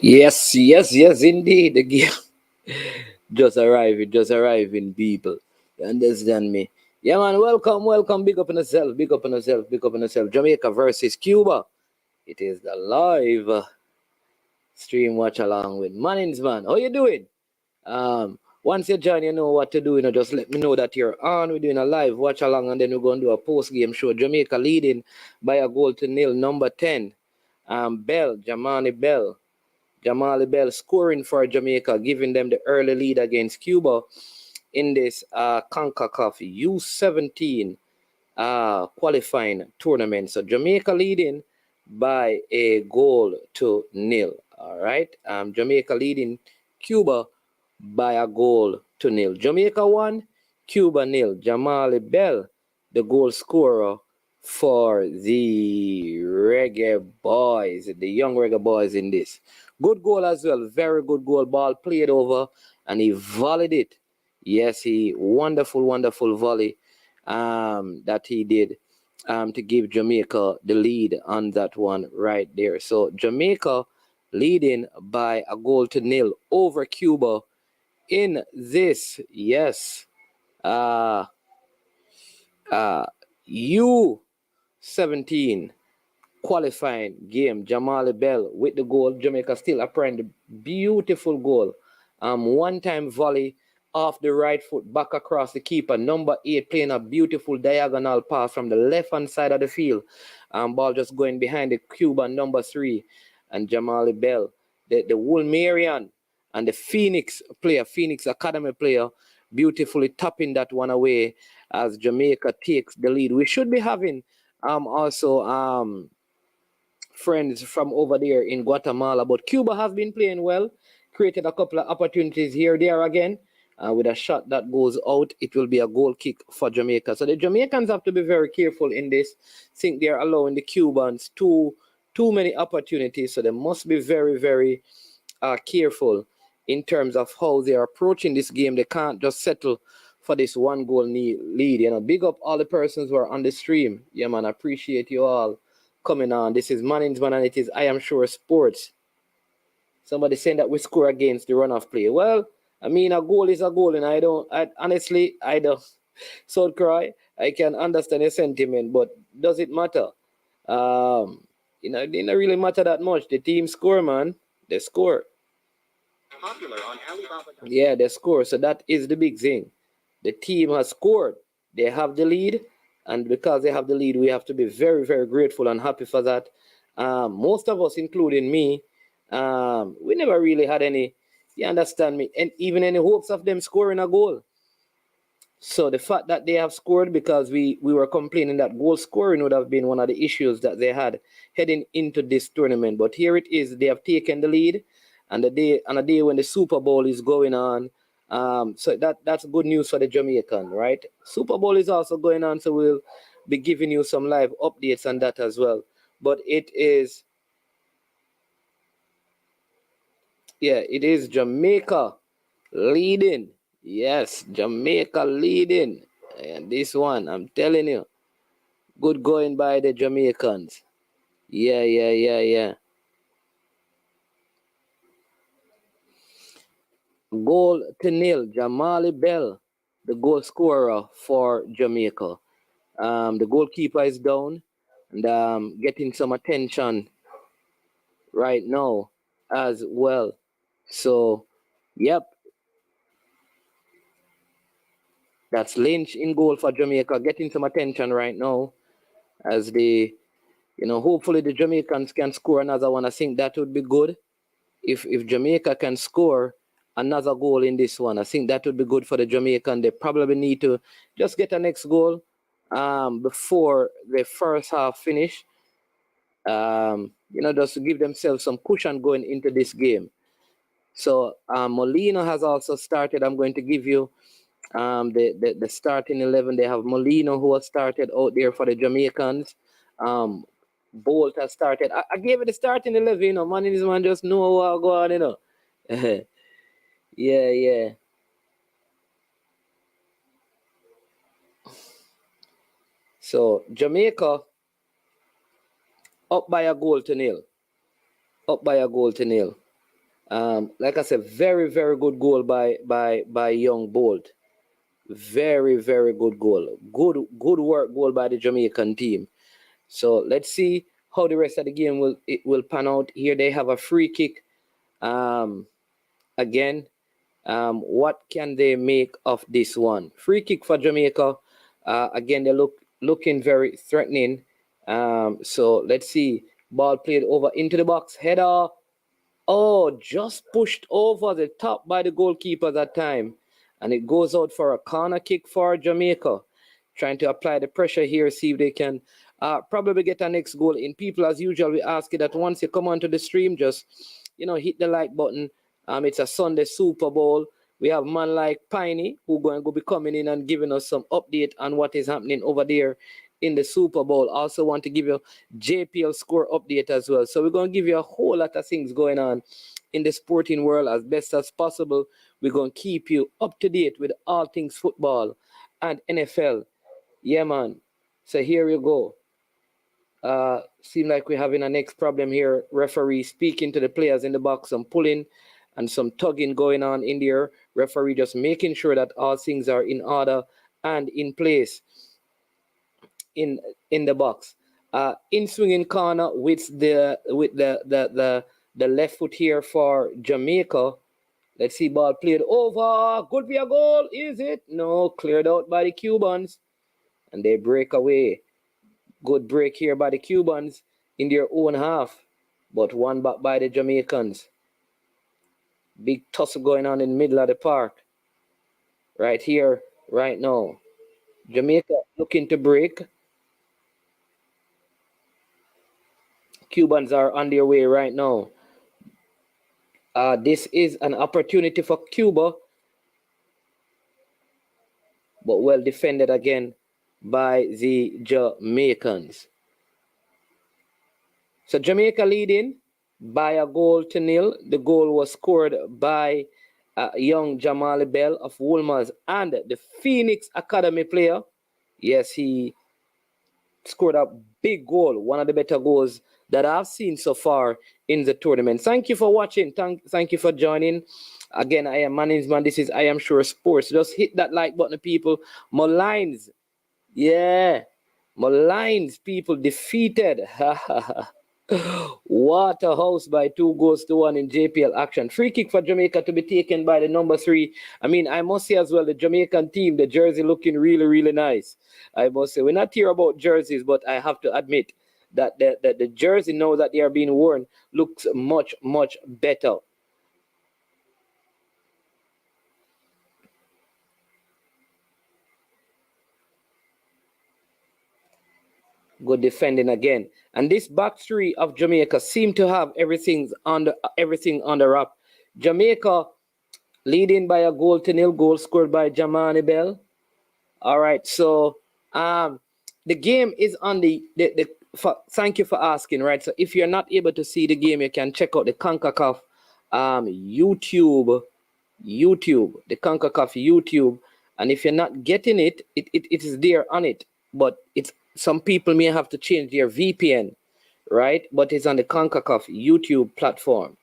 Yes, indeed. The game just arriving, people. You understand me? Yeah, man, welcome. Big up on yourself, big up on yourself, big up on yourself. Jamaica versus Cuba. It is the live stream watch along with Mannings, man. How you doing? Once you join, you know what to do. Just let me know that you're on. We're doing a live watch along, and then we're going to do a post game show. Jamaica leading by a goal to nil. Number 10, Jamali Bell scoring for Jamaica, giving them the early lead against Cuba in this CONCACAF U17 qualifying tournament. So Jamaica leading by a goal to nil. All right. Jamaica leading Cuba by a goal to nil. Jamaica 1, Cuba nil. Jamali Bell, the goal scorer for the Reggae Boys, the young Reggae Boys in this. Good goal as well. Very good goal. Ball played over and he volleyed it. Yes, he wonderful volley that he did to give Jamaica the lead on that one right there. So Jamaica leading by a goal to nil over Cuba in this, yes, uh, U17 qualifying game. Jamali Bell with the goal. Jamaica still applying the beautiful goal. One-time volley off the right foot back across the keeper. Number 8 playing a beautiful diagonal pass from the left-hand side of the field. Ball just going behind the Cuban number 3. And Jamali Bell, the Woolmerian and the Phoenix Academy player, beautifully tapping that one away as Jamaica takes the lead. We should be having also friends from over there in Guatemala, but Cuba have been playing well, created a couple of opportunities here, there again. With a shot that goes out, it will be a goal kick for Jamaica. So the Jamaicans have to be very careful in this. Think they're allowing the Cubans too many opportunities, so they must be very careful in terms of how they are approaching this game. They can't just settle for this one goal lead. Big up all the persons who are on the stream. Yeah, man, I appreciate you all coming on. This is Management and it is I Am Sure Sports. Somebody saying that we score against the runoff play. Well, I mean, a goal is a goal, and I don't. So cry. I can understand your sentiment, but does it matter? It didn't really matter that much. The team score, man. They score. Yeah, they score. So that is the big thing. The team has scored. They have the lead. And because they have the lead, we have to be very grateful and happy for that. Most of us, including me, we never really had any, you understand me, and even any hopes of them scoring a goal. So the fact that they have scored, because we were complaining that goal scoring would have been one of the issues that they had heading into this tournament. But here it is, they have taken the lead, and on a day when the Super Bowl is going on. So that's good news for the Jamaican, right? Super Bowl is also going on, so we'll be giving you some live updates on that as well. But it is Jamaica leading. Yes, Jamaica leading. And this one, I'm telling you, good going by the Jamaicans. Yeah. Goal to nil. Jamali Bell, the goal scorer for Jamaica. The goalkeeper is down and getting some attention right now as well. So, yep, that's Lynch in goal for Jamaica, getting some attention right now as hopefully the Jamaicans can score another one. I think that would be good. If Jamaica can score another goal in this one, I think that would be good for the Jamaican. They probably need to just get a next goal before the first half finish. Just to give themselves some cushion going into this game. So Molina has also started. I'm going to give you the starting 11. They have Molina, who has started out there for the Jamaicans. Bolt has started. I gave it the starting 11. Man, this man just know what go on. Yeah. So Jamaica up by a goal to nil. Like I said, very, very good goal by Young Bolt. Very, very good goal. Good work goal by the Jamaican team. So let's see how the rest of the game will pan out. Here they have a free kick. Um, again, what can they make of this one? Free kick for Jamaica. Again, they looking very threatening. So let's see. Ball played over into the box. Header. Oh, just pushed over the top by the goalkeeper that time. And it goes out for a corner kick for Jamaica. Trying to apply the pressure here, see if they can probably get a next goal in. People, as usual, we ask you that once you come onto the stream, just, hit the like button. It's a Sunday Super Bowl. We have man like Piney who going to be coming in and giving us some update on what is happening over there in the Super Bowl. Also want to give you JPL score update as well. So we're going to give you a whole lot of things going on in the sporting world as best as possible. We're going to keep you up to date with all things football and NFL. Yeah, man. So here you go. Seem like we're having a next problem here. Referee speaking to the players in the box, some pulling and some tugging going on in there. Referee just making sure that all things are in order and in place in the box. In swinging corner with the left foot here for Jamaica. Let's see, ball played over. Could be a goal, is it? No, cleared out by the Cubans. And they break away. Good break here by the Cubans in their own half. But one back by the Jamaicans. Big tussle going on in the middle of the park. Right here, right now. Jamaica looking to break. Cubans are on their way right now. This is an opportunity for Cuba, but well defended again by the Jamaicans. So Jamaica leading by a goal to nil. The goal was scored by young Jamali Bell of Wolmer's and the Phoenix Academy player. Yes, he scored a big goal, one of the better goals that I've seen so far in the tournament. Thank you for watching. Thank you for joining. Again, I am Management. This is I Am Sure Sports. Just hit that like button, people. My lines. Yeah. My lines, people, defeated. Waterhouse by 2-1 in JPL action. Free kick for Jamaica to be taken by the number 3. I mean, I must say as well, the Jamaican team, the jersey looking really, really nice. I must say, we're not here about jerseys, but I have to admit that the jersey now that they are being worn looks much, much better. Good defending again. And this back three of Jamaica seem to have everything on the wrap. Jamaica leading by a goal to nil, goal scored by Jamani Bell. All right, so the game is on thank you for asking, right? So if you're not able to see the game, you can check out the CONCACAF YouTube, the CONCACAF YouTube. And if you're not getting it, it is there on it. But some people may have to change their VPN, right? But it's on the CONCACAF YouTube platform.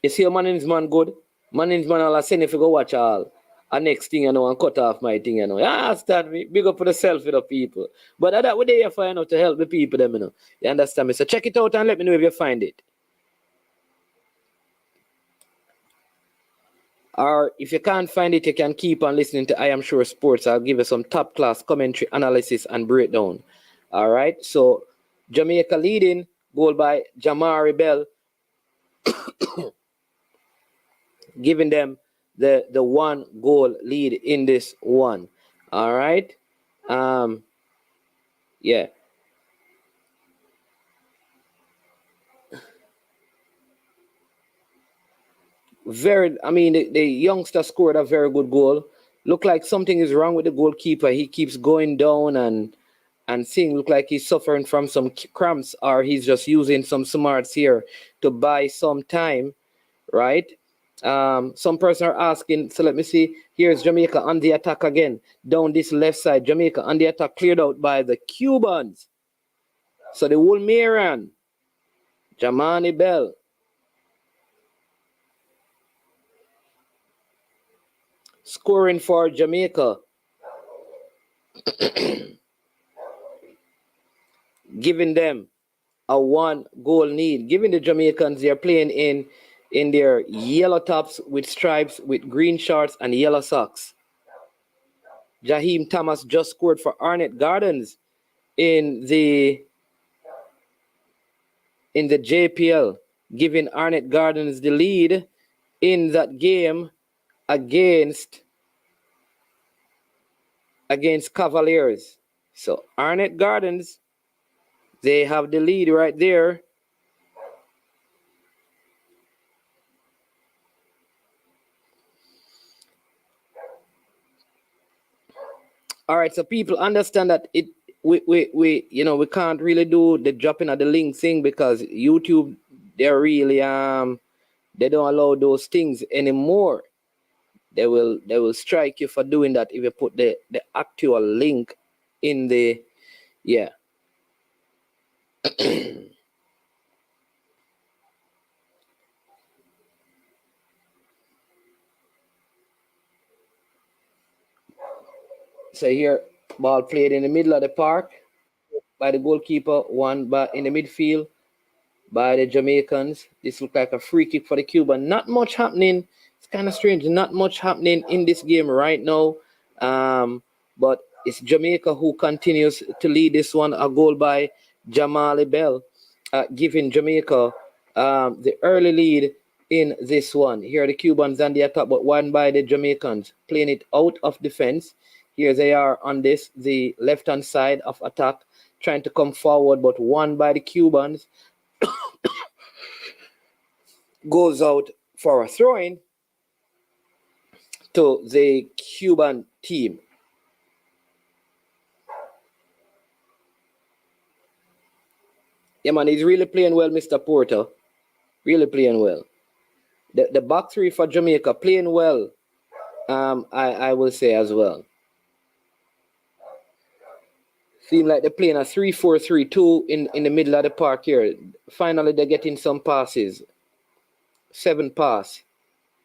You see, management good. Management all I send if you go watch all. A next thing and cut off my thing, understand me? Big up for the self with the people. But that way they find out to help the people, them, You understand me? So check it out and let me know if you find it. Or if you can't find it, you can keep on listening to I Am Sure Sports. I'll give you some top class commentary, analysis, and breakdown. All right. So Jamaica leading, goal by Jamari Bell, giving them the 1-goal lead in this one. All right. Yeah. The youngster scored a very good goal. Look like something is wrong with the goalkeeper. He keeps going down and seeing look like he's suffering from some cramps, or he's just using some smarts here to buy some time, right? Some person are asking, so let me see. Here's Jamaica on the attack again. Down this left side, Jamaica on the attack, cleared out by the Cubans. So the whole Maran Jamani Bell. Scoring for Jamaica. Giving them a 1-goal lead. Giving the Jamaicans, they're playing in their yellow tops with stripes, with green shorts and yellow socks. Jaheim Thomas just scored for Arnett Gardens in the JPL, giving Arnett Gardens the lead in that game against Cavaliers. So Arnett Gardens, they have the lead right there. All right, so people understand that we can't really do the dropping of the link thing because YouTube, they're really they don't allow those things anymore. They will strike you for doing that if you put the actual link in the yeah. So here, ball played in the middle of the park by the goalkeeper, one by in the midfield by the Jamaicans. This looked like a free kick for the Cuban. Not much happening. It's kind of strange. Not much happening in this game right now. But it's Jamaica who continues to lead this one. A goal by Jamali Bell, giving Jamaica the early lead in this one. Here are the Cubans on the attack, but one by the Jamaicans, playing it out of defense. Here they are on the left-hand side of attack, trying to come forward, but one by the Cubans goes out for a throw-in to the Cuban team. Yeah, man, he's really playing well, Mr. Porter. Really playing well. The back three for Jamaica playing well. I will say as well. Seem like they're playing a 3-4-3-2 in the middle of the park here. Finally, they're getting some passes. 7 pass.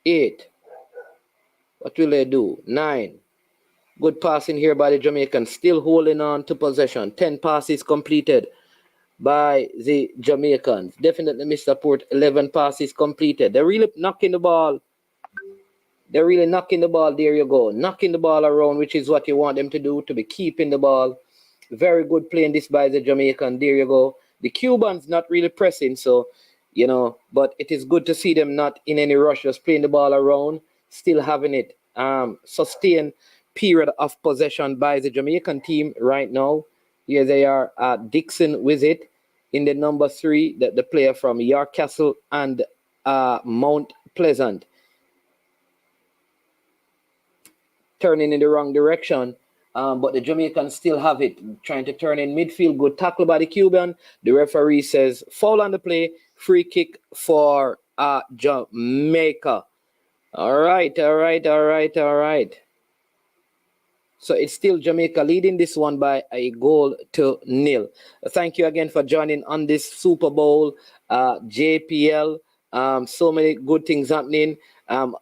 8. What will they do? 9. Good passing here by the Jamaicans. Still holding on to possession. 10 passes completed by the Jamaicans. Definitely Mr. Port. 11 passes completed. They're really knocking the ball. They're really knocking the ball. There you go. Knocking the ball around, which is what you want them to do, to be keeping the ball. Very good playing this by the Jamaican. There you go. The Cubans not really pressing, so, but it is good to see them not in any rush, just playing the ball around, still having it. Sustained period of possession by the Jamaican team right now. Here they are, Dixon with it in the number 3, the player from York Castle and Mount Pleasant. Turning in the wrong direction. But the Jamaicans still have it, trying to turn in midfield. Good tackle by the Cuban. The referee says foul on the play, free kick for Jamaica. All right. So it's still Jamaica leading this one by a 1-0. Thank you again for joining on this Super Bowl, JPL. So many good things happening.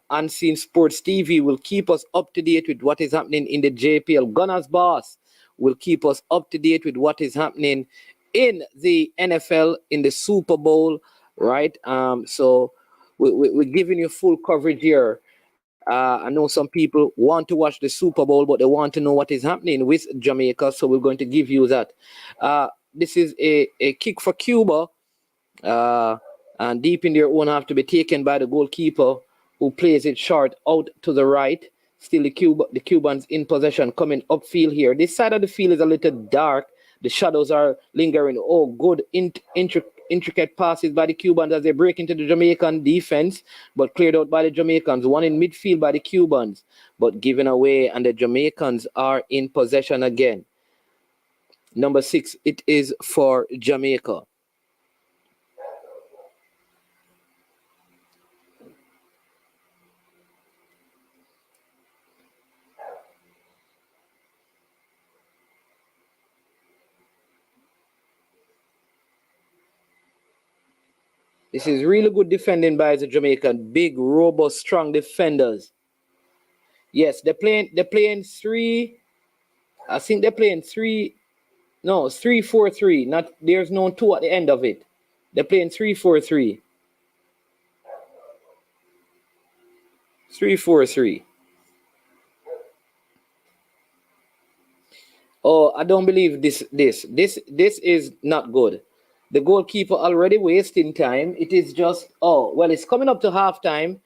Unseen Sports TV will keep us up to date with what is happening in the JPL. Gunners Boss will keep us up to date with what is happening in the NFL, in the Super Bowl, right? So we're giving you full coverage here. I know some people want to watch the Super Bowl, but they want to know what is happening with Jamaica, so we're going to give you that. This is a kick for Cuba, and deep in their own half to be taken by the goalkeeper, who plays it short out to the right. Still the Cubans in possession, coming upfield here. This side of the field is a little dark. The shadows are lingering. Oh, good intricate passes by the Cubans as they break into the Jamaican defense, but cleared out by the Jamaicans. One in midfield by the Cubans, but given away, and the Jamaicans are in possession again. Number 6, it is for Jamaica. This is really good defending by the Jamaican. Big, robust, strong defenders. Yes, they're playing three. I think they're playing three. No, it's 3-4-3. Not there's no two at the end of it. They're playing 3-4-3. 3-4-3. Oh, I don't believe this is not good. The goalkeeper already wasting time. It is just it's coming up to halftime.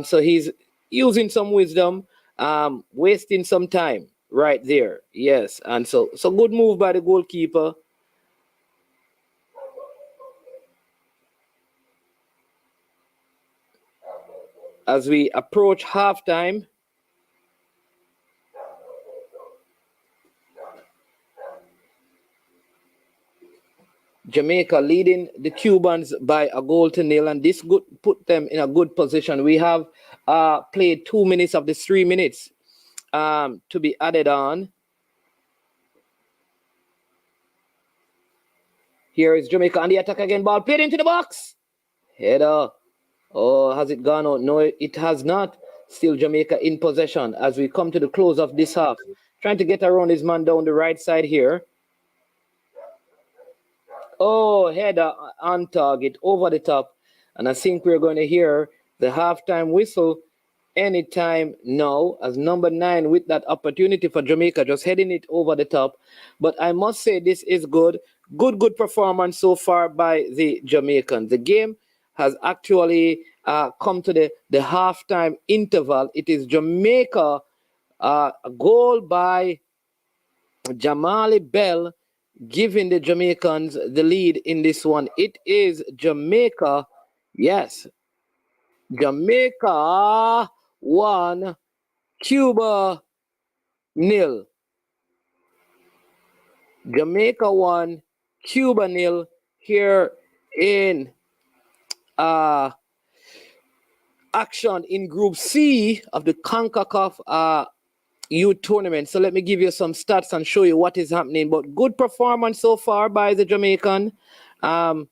So he's using some wisdom, wasting some time right there. Yes, and so good move by the goalkeeper. As we approach halftime, Jamaica leading the Cubans by a goal to nil, and this good put them in a good position. We have played 2 minutes of the 3 minutes to be added on. Here is Jamaica on the attack again. Ball played into the box. Header. Oh, has it gone out? No, it has not. Still Jamaica in possession as we come to the close of this half. Trying to get around his man down the right side here. Oh, header on target, over the top. And I think we're going to hear the halftime whistle anytime now, as number 9 with that opportunity for Jamaica, just heading it over the top. But I must say this is good. Good performance so far by the Jamaicans. The game has actually come to the halftime interval. It is Jamaica, a goal by Jamali Bell, giving the Jamaicans the lead in this one. It is Jamaica. Yes. Jamaica 1, Cuba 0. Jamaica 1, Cuba 0 here in action in Group C of the CONCACAF youth tournament. So let me give you some stats and show you what is happening. But good performance so far by the Jamaican. I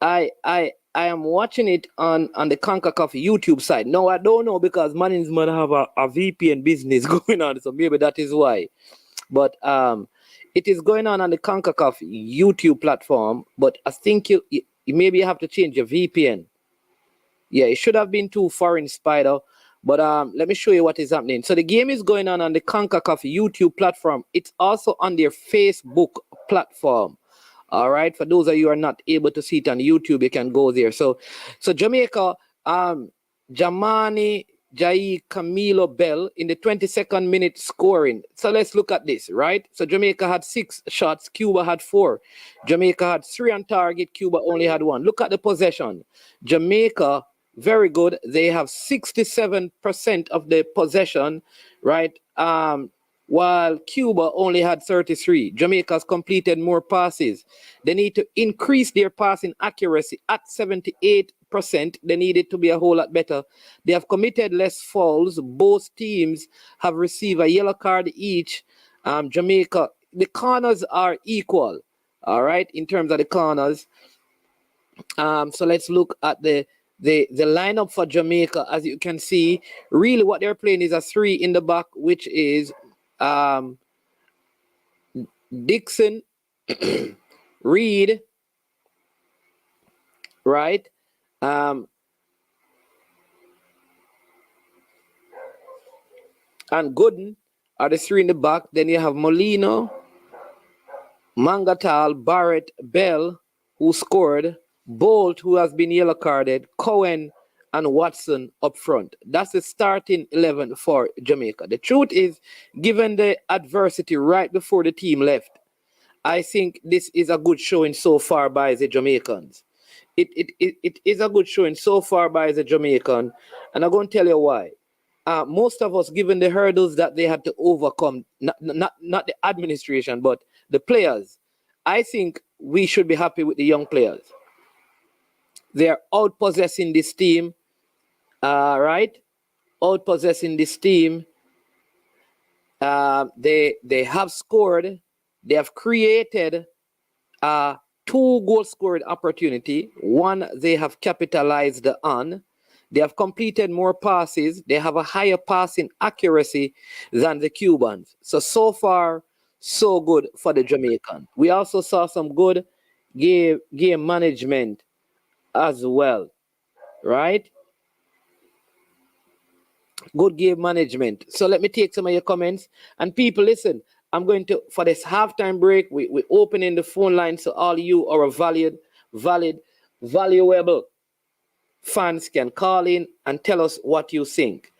am watching it on the CONCACAF YouTube side. No, I don't know because Manning's might have a VPN business going on, so maybe that is why. But it is going on the CONCACAF YouTube platform. But I think you maybe have to change your VPN. Yeah, it should have been too foreign, Spider. But let me show you what is happening. So the game is going on the CONCACAF YouTube platform. It's also on their Facebook platform. All right. For those of you who are not able to see it on YouTube, you can go there. So Jamaica, Jamani Jai Camilo Bell in the 22nd minute scoring. So let's look at this, right? So Jamaica had 6 shots, Cuba had 4. Jamaica had 3 on target, Cuba only had 1. Look at the possession. Jamaica, very good. They have 67% of the possession, right? While Cuba only had 33. Jamaica's completed more passes. They need to increase their passing accuracy at 78%. They need it to be a whole lot better. They have committed less fouls. Both teams have received a yellow card each. Jamaica, the corners are equal, all right, in terms of the corners. So let's look at the lineup for Jamaica. As you can see, really what they're playing is a 3 in the back, which is Dixon, Reed, right? And Gooden are the 3 in the back. Then you have Molino, Mangatal, Barrett, Bell, who scored, Bolt, who has been yellow carded, Cohen, and Watson up front. That's the starting 11 for Jamaica. The truth is, given the adversity right before the team left, I think this is a good showing so far by the Jamaicans. It is a good showing so far by the Jamaican, and I'm going to tell you why. Most of us, given the hurdles that they had to overcome, not the administration, but the players, I think we should be happy with the young players. They are out-possessing this team, right? Out-possessing this team. They have scored. They have created two goal scoring opportunity. One they have capitalized on. They have completed more passes. They have a higher passing accuracy than the Cubans. So far, so good for the Jamaican. We also saw some good game management as well, right? Good game management. So let me take some of your comments. And people, listen, I'm going to, for this halftime break, we're opening the phone line so all you are valuable fans can call in and tell us what you think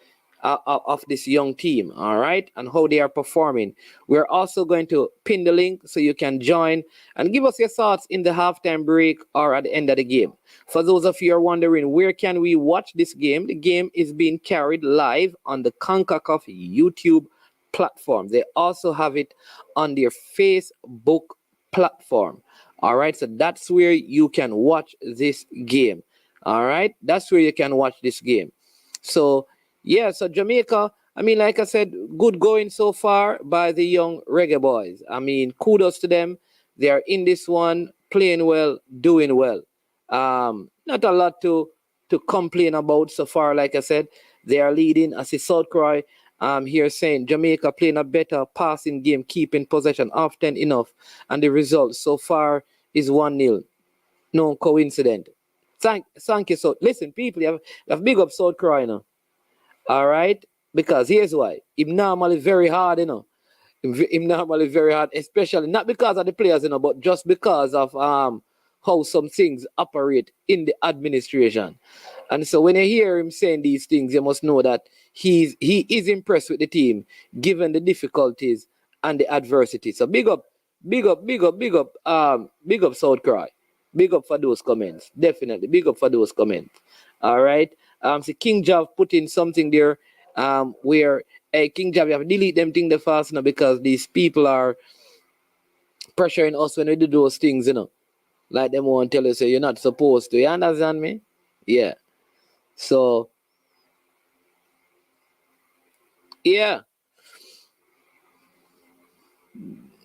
of this young team, all right, and how they are performing. We're also going to pin the link so you can join and give us your thoughts in the halftime break or at the end of the game. For those of you who are wondering where can we watch this game, the game is being carried live on the CONCACAF YouTube platform. They also have it on their Facebook platform. All right, so that's where you can watch this game. All right, that's where you can watch this game. So, yeah, so Jamaica, I mean, like I said, good going so far by the young reggae boys. I mean, kudos to them. They are in this one, playing well, doing well. Not a lot to complain about so far. Like I said, they are leading. I see South Croy here saying Jamaica playing a better passing game, keeping possession often enough, and the result so far is 1-0. No coincidence. Thank you. So listen, people, you have big up South Croy now. All right? Because here's why. Him normally very hard, Him normally very hard, especially not because of the players, but just because of how some things operate in the administration. And so when you hear him saying these things, you must know that he is impressed with the team, given the difficulties and the adversity. So big up, big up South Cry. Big up for those comments. Definitely. Big up for those comments. All right. So King Jav put in something there where King Jav, you have to delete them things the fast now because these people are pressuring us when we do those things, Like them won't tell you, so you're not supposed to. You understand me? Yeah. So, yeah.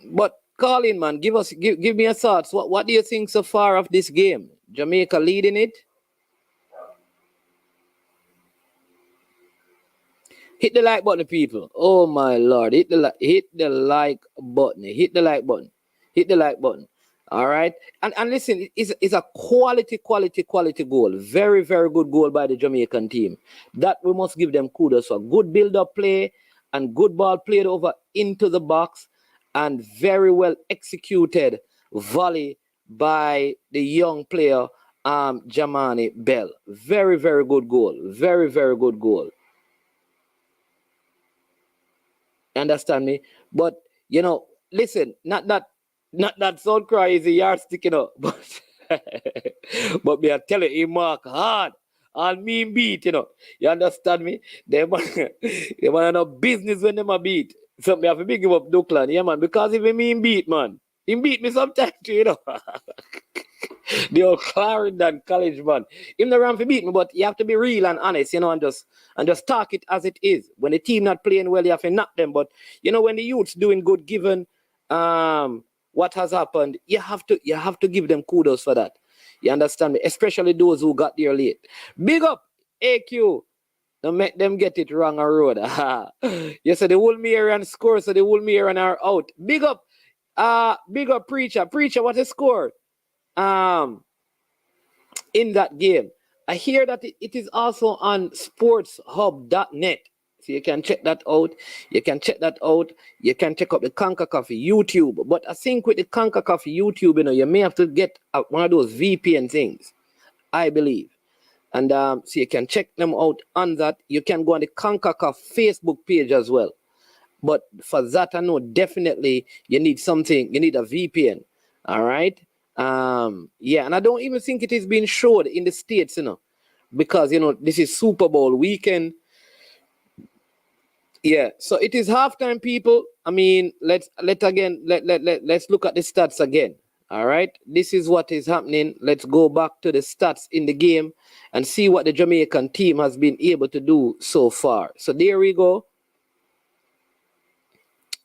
But Colin, man, give me your thoughts. What do you think so far of this game? Jamaica leading it? Hit the like button, people. Oh my Lord. Hit the like button. Hit the like button. Hit the like button. All right. And listen, it's a quality goal. Very, very good goal by the Jamaican team. That we must give them kudos for. Good build-up play and good ball played over into the box and very well executed volley by the young player Jamani Bell. Very, very good goal. Very, very good goal. Understand me? But listen, not that South Cry is a yardstick, but but me I tell you, he mark hard. All mean beat, You understand me? They man, they man no business when them a beat. So me have to big him up Duckland, yeah man, because if he mean beat, man, he beat me sometimes too. The old Clarendon College man. Him not run for beat me, but you have to be real and honest, and just talk it as it is. When the team not playing well, you have to knock them. But when the youth's doing good, given what has happened, you have to give them kudos for that. You understand me? Especially those who got there late. Big up AQ. Don't make them get it wrong a road. You said the whole mirror and score, so the whole mirror and are out. Big up Preacher. Preacher, what a score. In that game. I hear that it is also on sportshub.net. So you can check that out. You can check out the CONCACAF YouTube. But I think with the CONCACAF YouTube, you may have to get one of those VPN things, I believe. And so you can check them out on that. You can go on the CONCACAF Facebook page as well. But for that, I know definitely you need something. You need a VPN. All right. Yeah, and I don't even think it is being showed in the States, because this is Super Bowl weekend. Yeah, so it is halftime, people. I mean, let's look at the stats again. All right, this is what is happening. Let's go back to the stats in the game and see what the Jamaican team has been able to do so far. So there we go.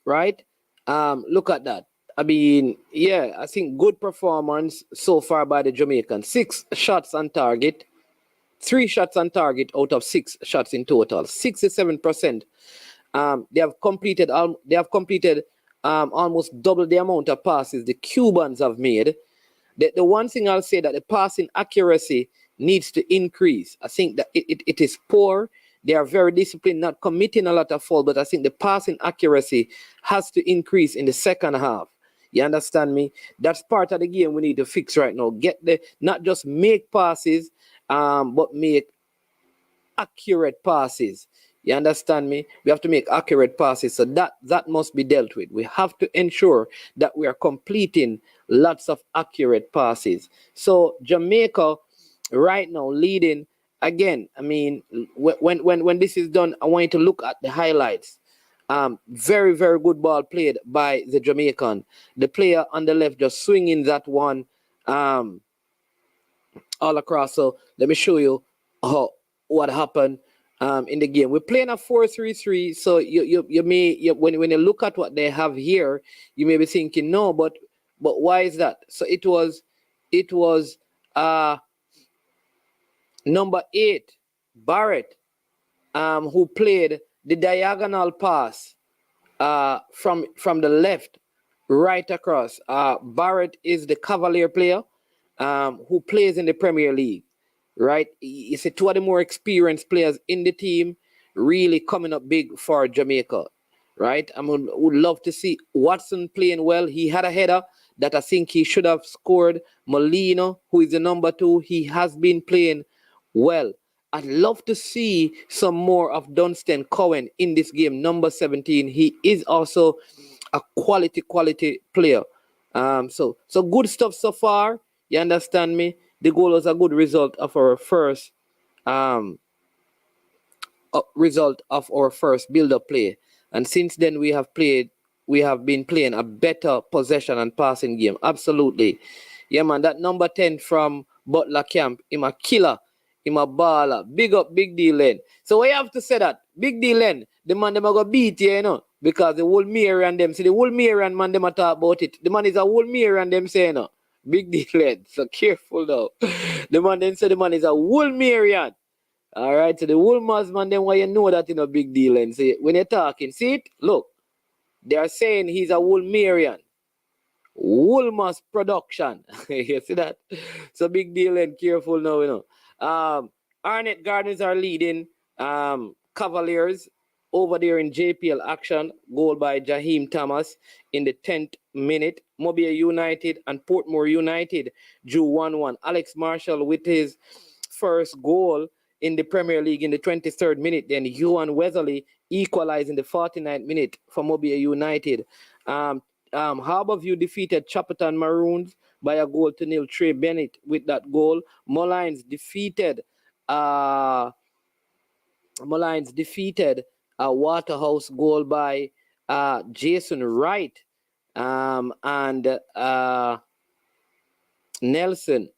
Right, look at that. I mean, yeah, I think good performance so far by the Jamaicans. 6 shots on target, 3 shots on target out of 6 shots in total. 67%. They have completed almost double the amount of passes the Cubans have made. The one thing I'll say that the passing accuracy needs to increase. I think that it is poor. They are very disciplined, not committing a lot of fault, but I think the passing accuracy has to increase in the second half. You understand me? That's part of the game we need to fix right now. Get the not just make passes, but make accurate passes. You understand me? We have to make accurate passes. So that must be dealt with. We have to ensure that we are completing lots of accurate passes. So Jamaica right now leading again. I mean, when this is done, I want you to look at the highlights. Very, very good ball played by the Jamaican. The player on the left just swinging that one all across. So let me show you what happened in the game. We're playing a 4-3-3. So when you look at what they have here, you may be thinking, no, but why is that? So it was number 8, Barrett, who played the diagonal pass from the left right across. Barrett is the Cavalier player who plays in the Premier League, right? He's two of the more experienced players in the team, really coming up big for Jamaica, right? I would love to see Watson playing well. He had a header that I think he should have scored. Molina, who is the number 2, he has been playing well. I'd love to see some more of Dunstan Cohen in this game, number 17. He is also a quality player. So good stuff so far. You understand me? The goal was a good result of our first build-up play. And since then we have been playing a better possession and passing game. Absolutely. Yeah, man, that number 10 from Butler Camp, him a killer. Him a baller. Big up, Big D Len. So why you have to say that? Big D Len, the man them a go beat you, you know. Because the whole Mary and them, see the whole Mary and man them a talk about it. The man is a whole Mary and them say, you know. Big D Len. So careful now. The man then say the man is a whole Marian. Alright, so the whole man then why you know that, you know, Big D Len. So when you're talking, see it? Look. They are saying he's a whole Marian. Woolmas production. You see that? So Big deal and careful now, you know. Arnett Gardens are leading Cavaliers over there in JPL action. Goal by Jaheim Thomas in the 10th minute. Mobile United and Portmore United drew 1-1. Alex Marshall with his first goal in the Premier League in the 23rd minute. Then Ewan Wesley equalized in the 49th minute for Mobile United. Harborview defeated Chapperton Maroons by a 1-0. Trey Bennett with that goal. Mullines defeated a Waterhouse goal by Jason Wright and Nelson.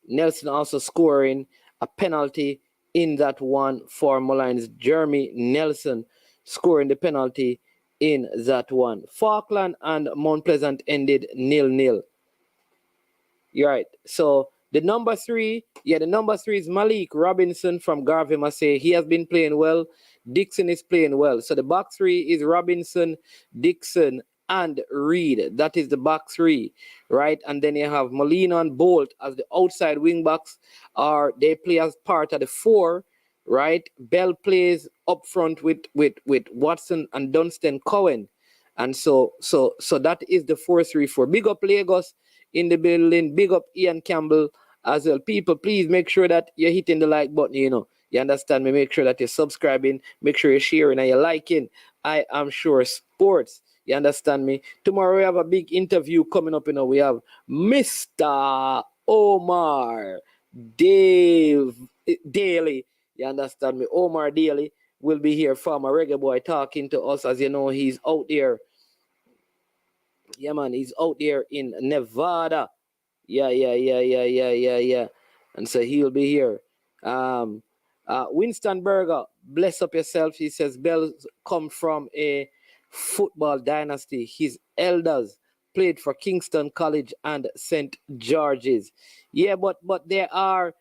Nelson also scoring a penalty in that one for Mullines. Jeremy Nelson scoring the penalty in that one. Falkland and Mount Pleasant ended 0-0. You're right. So the number 3 is Malik Robinson from Garvey Massey. He has been playing well. Dixon is playing well. So the back 3 is Robinson, Dixon, and Reed. That is the back 3, right? And then you have Molina and Bolt as the outside wing backs, or they play as part of the 4, right? Bell plays up front with Watson and Dunstan Cohen. And so that is the 4-3-4. Big up Lagos in the building. Big up Ian Campbell as well. People, please make sure that you're hitting the like button, you know. You understand me? Make sure that you're subscribing. Make sure you're sharing and you're liking. I am sure sports. You understand me? Tomorrow we have a big interview coming up, you know. We have Mr. Omar Daly. You understand me? Omar Daly will be here from a reggae boy talking to us. As you know, he's out there. Yeah, man, he's out there in Nevada. Yeah. And so he'll be here. Winston Berger, bless up yourself. He says bells come from a football dynasty. His elders played for Kingston College and St. George's. Yeah, but there are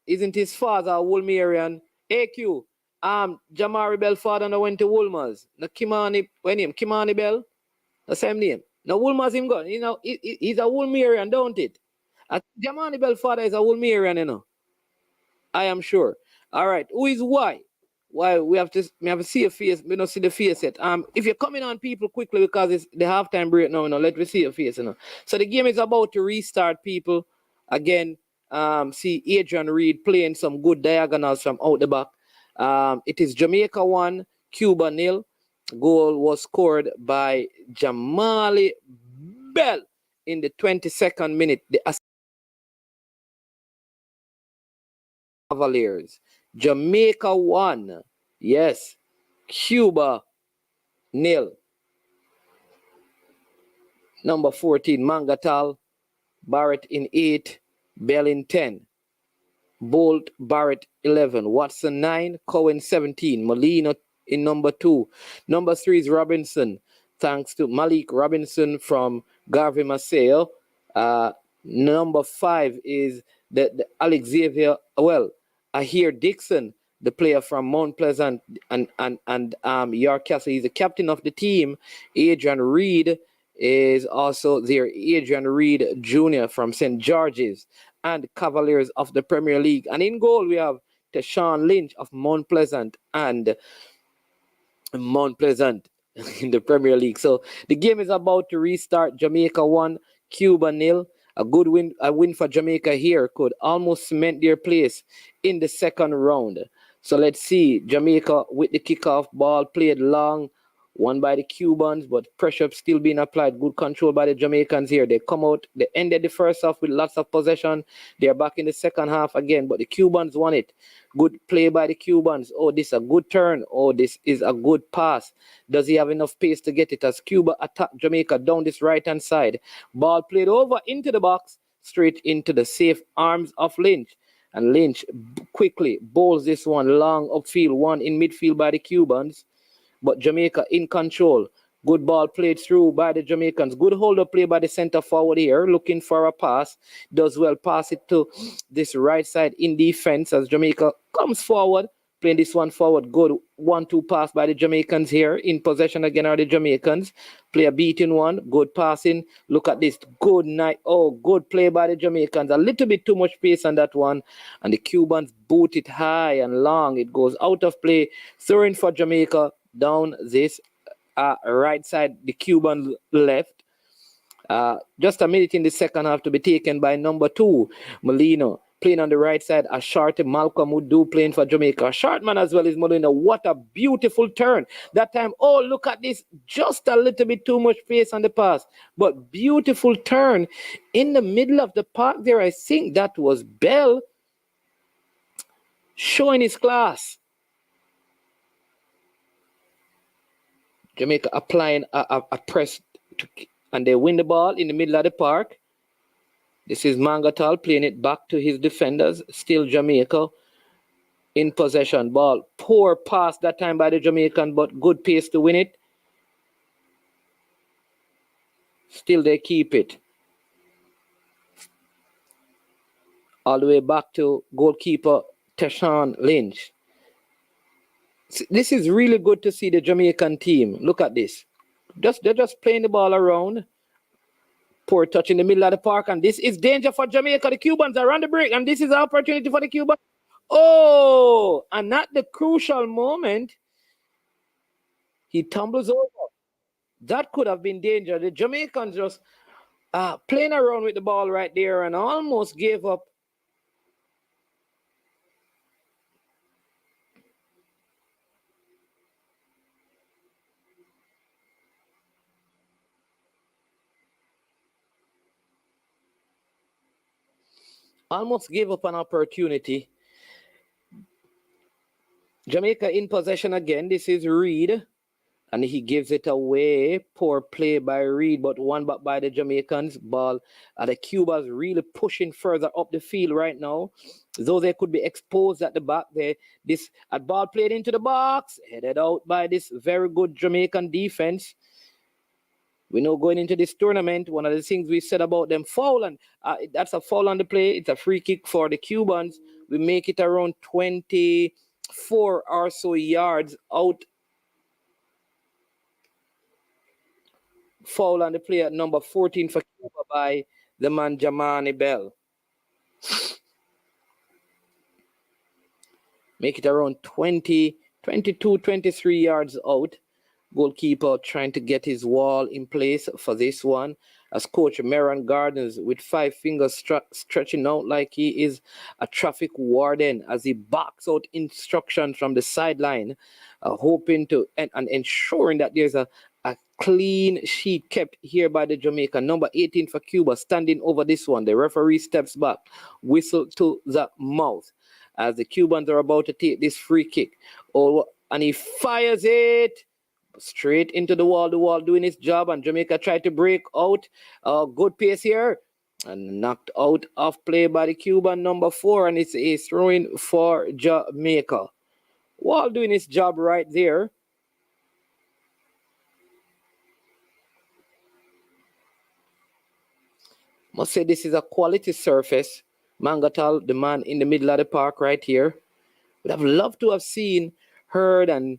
isn't his father a Woolmerian? AQ. Jamari Bell father no went to Woolmers. No Kimani when him Kimani Bell, the same name. No Woolmers him got. He's a Woolmerian, don't it? Jamani Bell father is a Woolmerian, I am sure. All right. Who is why? Why we have to see a face. We don't see the face yet. If you're coming on people quickly because it's the halftime break now, let me see a face. So the game is about to restart, people. Again, see Adrian Reed playing some good diagonals from out the back. It is Jamaica 1, Cuba 0. Goal was scored by Jamali Bell in the 22nd minute. The Cavaliers. Jamaica 1. Yes. Cuba 0. Number 14, Mangatal. Barrett in 8. Bell in 10. Bolt, Barrett 11. Watson 9. Cohen 17. Molina in number 2. Number 3 is Robinson. Thanks to Malik Robinson from Garvey Maceo. Number 5 is the Alex Xavier. Well, I hear Dixon, the player from Mount Pleasant and York Castle. He's the captain of the team. Adrian Reed is also there. Adrian Reed Jr. from St. George's and Cavaliers of the Premier League. And in goal, we have Tashawn Lynch of Mount Pleasant and Mount Pleasant in the Premier League. So the game is about to restart. Jamaica 1, Cuba 0. A win for Jamaica here could almost cement their place in the second round. So let's see. Jamaica with the kickoff, ball played long, won by the Cubans, but pressure still being applied. Good control by the Jamaicans here. They come out, they ended the first half with lots of possession. They're back in the second half again, but the Cubans won it. Good play by the Cubans. Oh, this is a good turn. Oh, this is a good pass. Does he have enough pace to get it as Cuba attack Jamaica down this right-hand side? Ball played over into the box, straight into the safe arms of Lynch. And Lynch quickly bowls this one long upfield, one in midfield by the Cubans. But Jamaica in control. Good ball played through by the Jamaicans. Good hold-up play by the center forward here, looking for a pass. Does well pass it to this right side in defense as Jamaica comes forward. Playing this one forward. Good 1-2 pass by the Jamaicans here. In possession again are the Jamaicans. Play a beating one. Good passing. Look at this. Good night. Oh, good play by the Jamaicans. A little bit too much pace on that one. And the Cubans boot it high and long. It goes out of play. Throwing for Jamaica down this right side. The Cuban left. Just a minute in the second half to be taken by number 2, Molina. Playing on the right side, a short Malcolm Woodoo playing for Jamaica. A short man as well is Molina. What a beautiful turn. That time, oh, look at this. Just a little bit too much pace on the pass. But beautiful turn in the middle of the park there. I think that was Bell showing his class. Jamaica applying a press and they win the ball in the middle of the park. This is Mangatal playing it back to his defenders. Still Jamaica in possession. Ball. Poor pass that time by the Jamaican, but good pace to win it. Still they keep it. All the way back to goalkeeper Tashawn Lynch. This is really good to see the Jamaican team. Look at this. They're just playing the ball around. Poor touch in the middle of the park, and this is danger for Jamaica. The Cubans are on the break, and this is an opportunity for the Cubans. Oh, and at the crucial moment, he tumbles over. That could have been danger. The Jamaicans just playing around with the ball right there and almost gave up. Almost gave up an opportunity. Jamaica in possession again. This is Reed. And he gives it away. Poor play by Reed, but one back by the Jamaicans. Ball. The Cubans really pushing further up the field right now. though they could be exposed at the back there. This at ball played into the box, headed out by this very good Jamaican defense. We know going into this tournament, one of the things we said about them foul, and that's a foul on the play. It's a free kick for the Cubans. We make it around 24 or so yards out. Foul on the play at number 14 for Cuba by the man Jamani Bell. Make it around 20, 22, 23 yards out. Goalkeeper trying to get his wall in place for this one. As coach Meron Gardens with 5 fingers stretching out like he is a traffic warden as he barks out instructions from the sideline, hoping to and ensuring that there's a clean sheet kept here by the Jamaica. Number 18 for Cuba standing over this one. The referee steps back, whistle to the mouth as the Cubans are about to take this free kick. Oh, and he fires it straight into the wall doing its job, and Jamaica tried to break out. Good pace here, and knocked out of play by the Cuban number 4, and it's a throw-in for Jamaica. Wall doing its job right there. Must say this is a quality surface. Mangatal, the man in the middle of the park right here. Would have loved to have seen, heard, and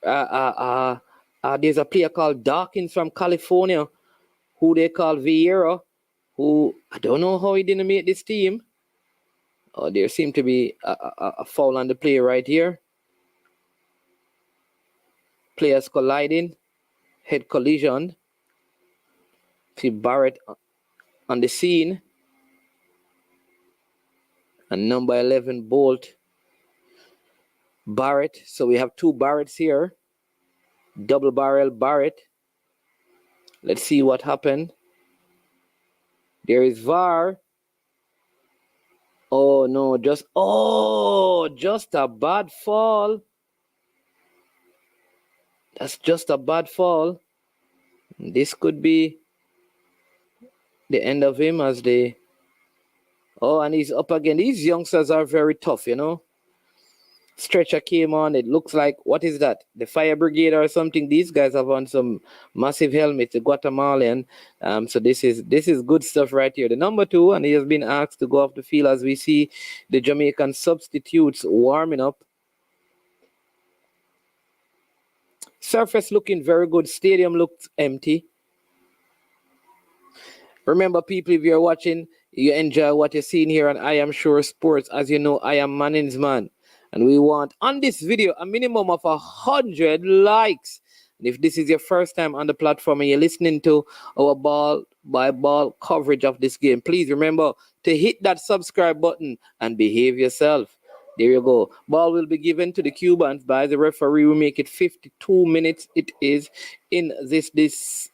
there's a player called Dawkins from California who they call Vieira, who I don't know how he didn't make this team. There seemed to be a foul on the play right here. Players colliding, head collision. See Barrett on the scene. And number 11, Bolt. Barrett. So we have 2 Barretts here. Double barrel Barrett. Let's see what happened. There is VAR. Oh no, just a bad fall. That's just a bad fall. This could be the end of him as they... Oh, and he's up again. These youngsters are very tough, you know. Stretcher came on. It looks like, what is that? The fire brigade or something. These guys have on some massive helmets, the Guatemalan. So this is good stuff right here. The number 2, and he has been asked to go off the field as we see the Jamaican substitutes warming up. Surface looking very good. Stadium looks empty. Remember, people, if you're watching, you enjoy what you're seeing here on I Am Sure Sports. As you know, I am Manning's man. And we want, on this video, a minimum of 100 likes. And if this is your first time on the platform and you're listening to our ball-by-ball coverage of this game, please remember to hit that subscribe button and behave yourself. There you go. Ball will be given to the Cubans by the referee. We make it 52 minutes. It is in this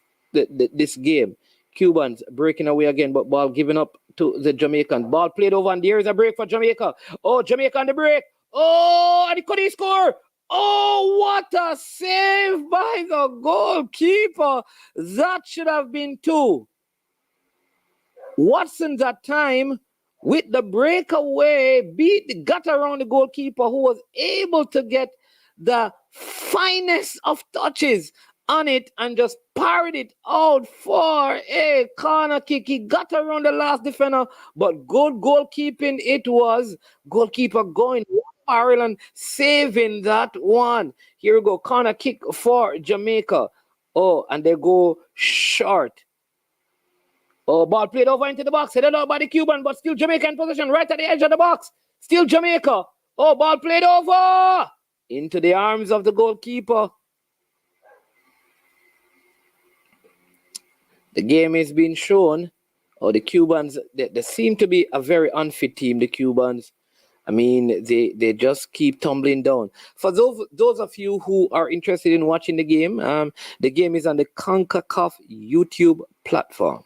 game. Cubans breaking away again, but ball given up to the Jamaican. Ball played over, and there's a break for Jamaica. Oh, Jamaica on the break. Oh, and could he score? Oh, what a save by the goalkeeper. That should have been 2. Watson that time with the breakaway got around the goalkeeper, who was able to get the finest of touches on it and just parried it out for a corner kick. He got around the last defender, but good goalkeeping it was. Goalkeeper going barrel and saving that one. Here we go, corner kick for Jamaica. Oh, and they go short. Oh, ball played over into the box, headed out by the Cuban, but still Jamaica in position right at the edge of the box. Still Jamaica. Oh, ball played over into the arms of the goalkeeper. The game is being shown. Oh, the Cubans, they seem to be a very unfit team, the Cubans. I mean, they just keep tumbling down. For those of you who are interested in watching the game is on the CONCACAF YouTube platform.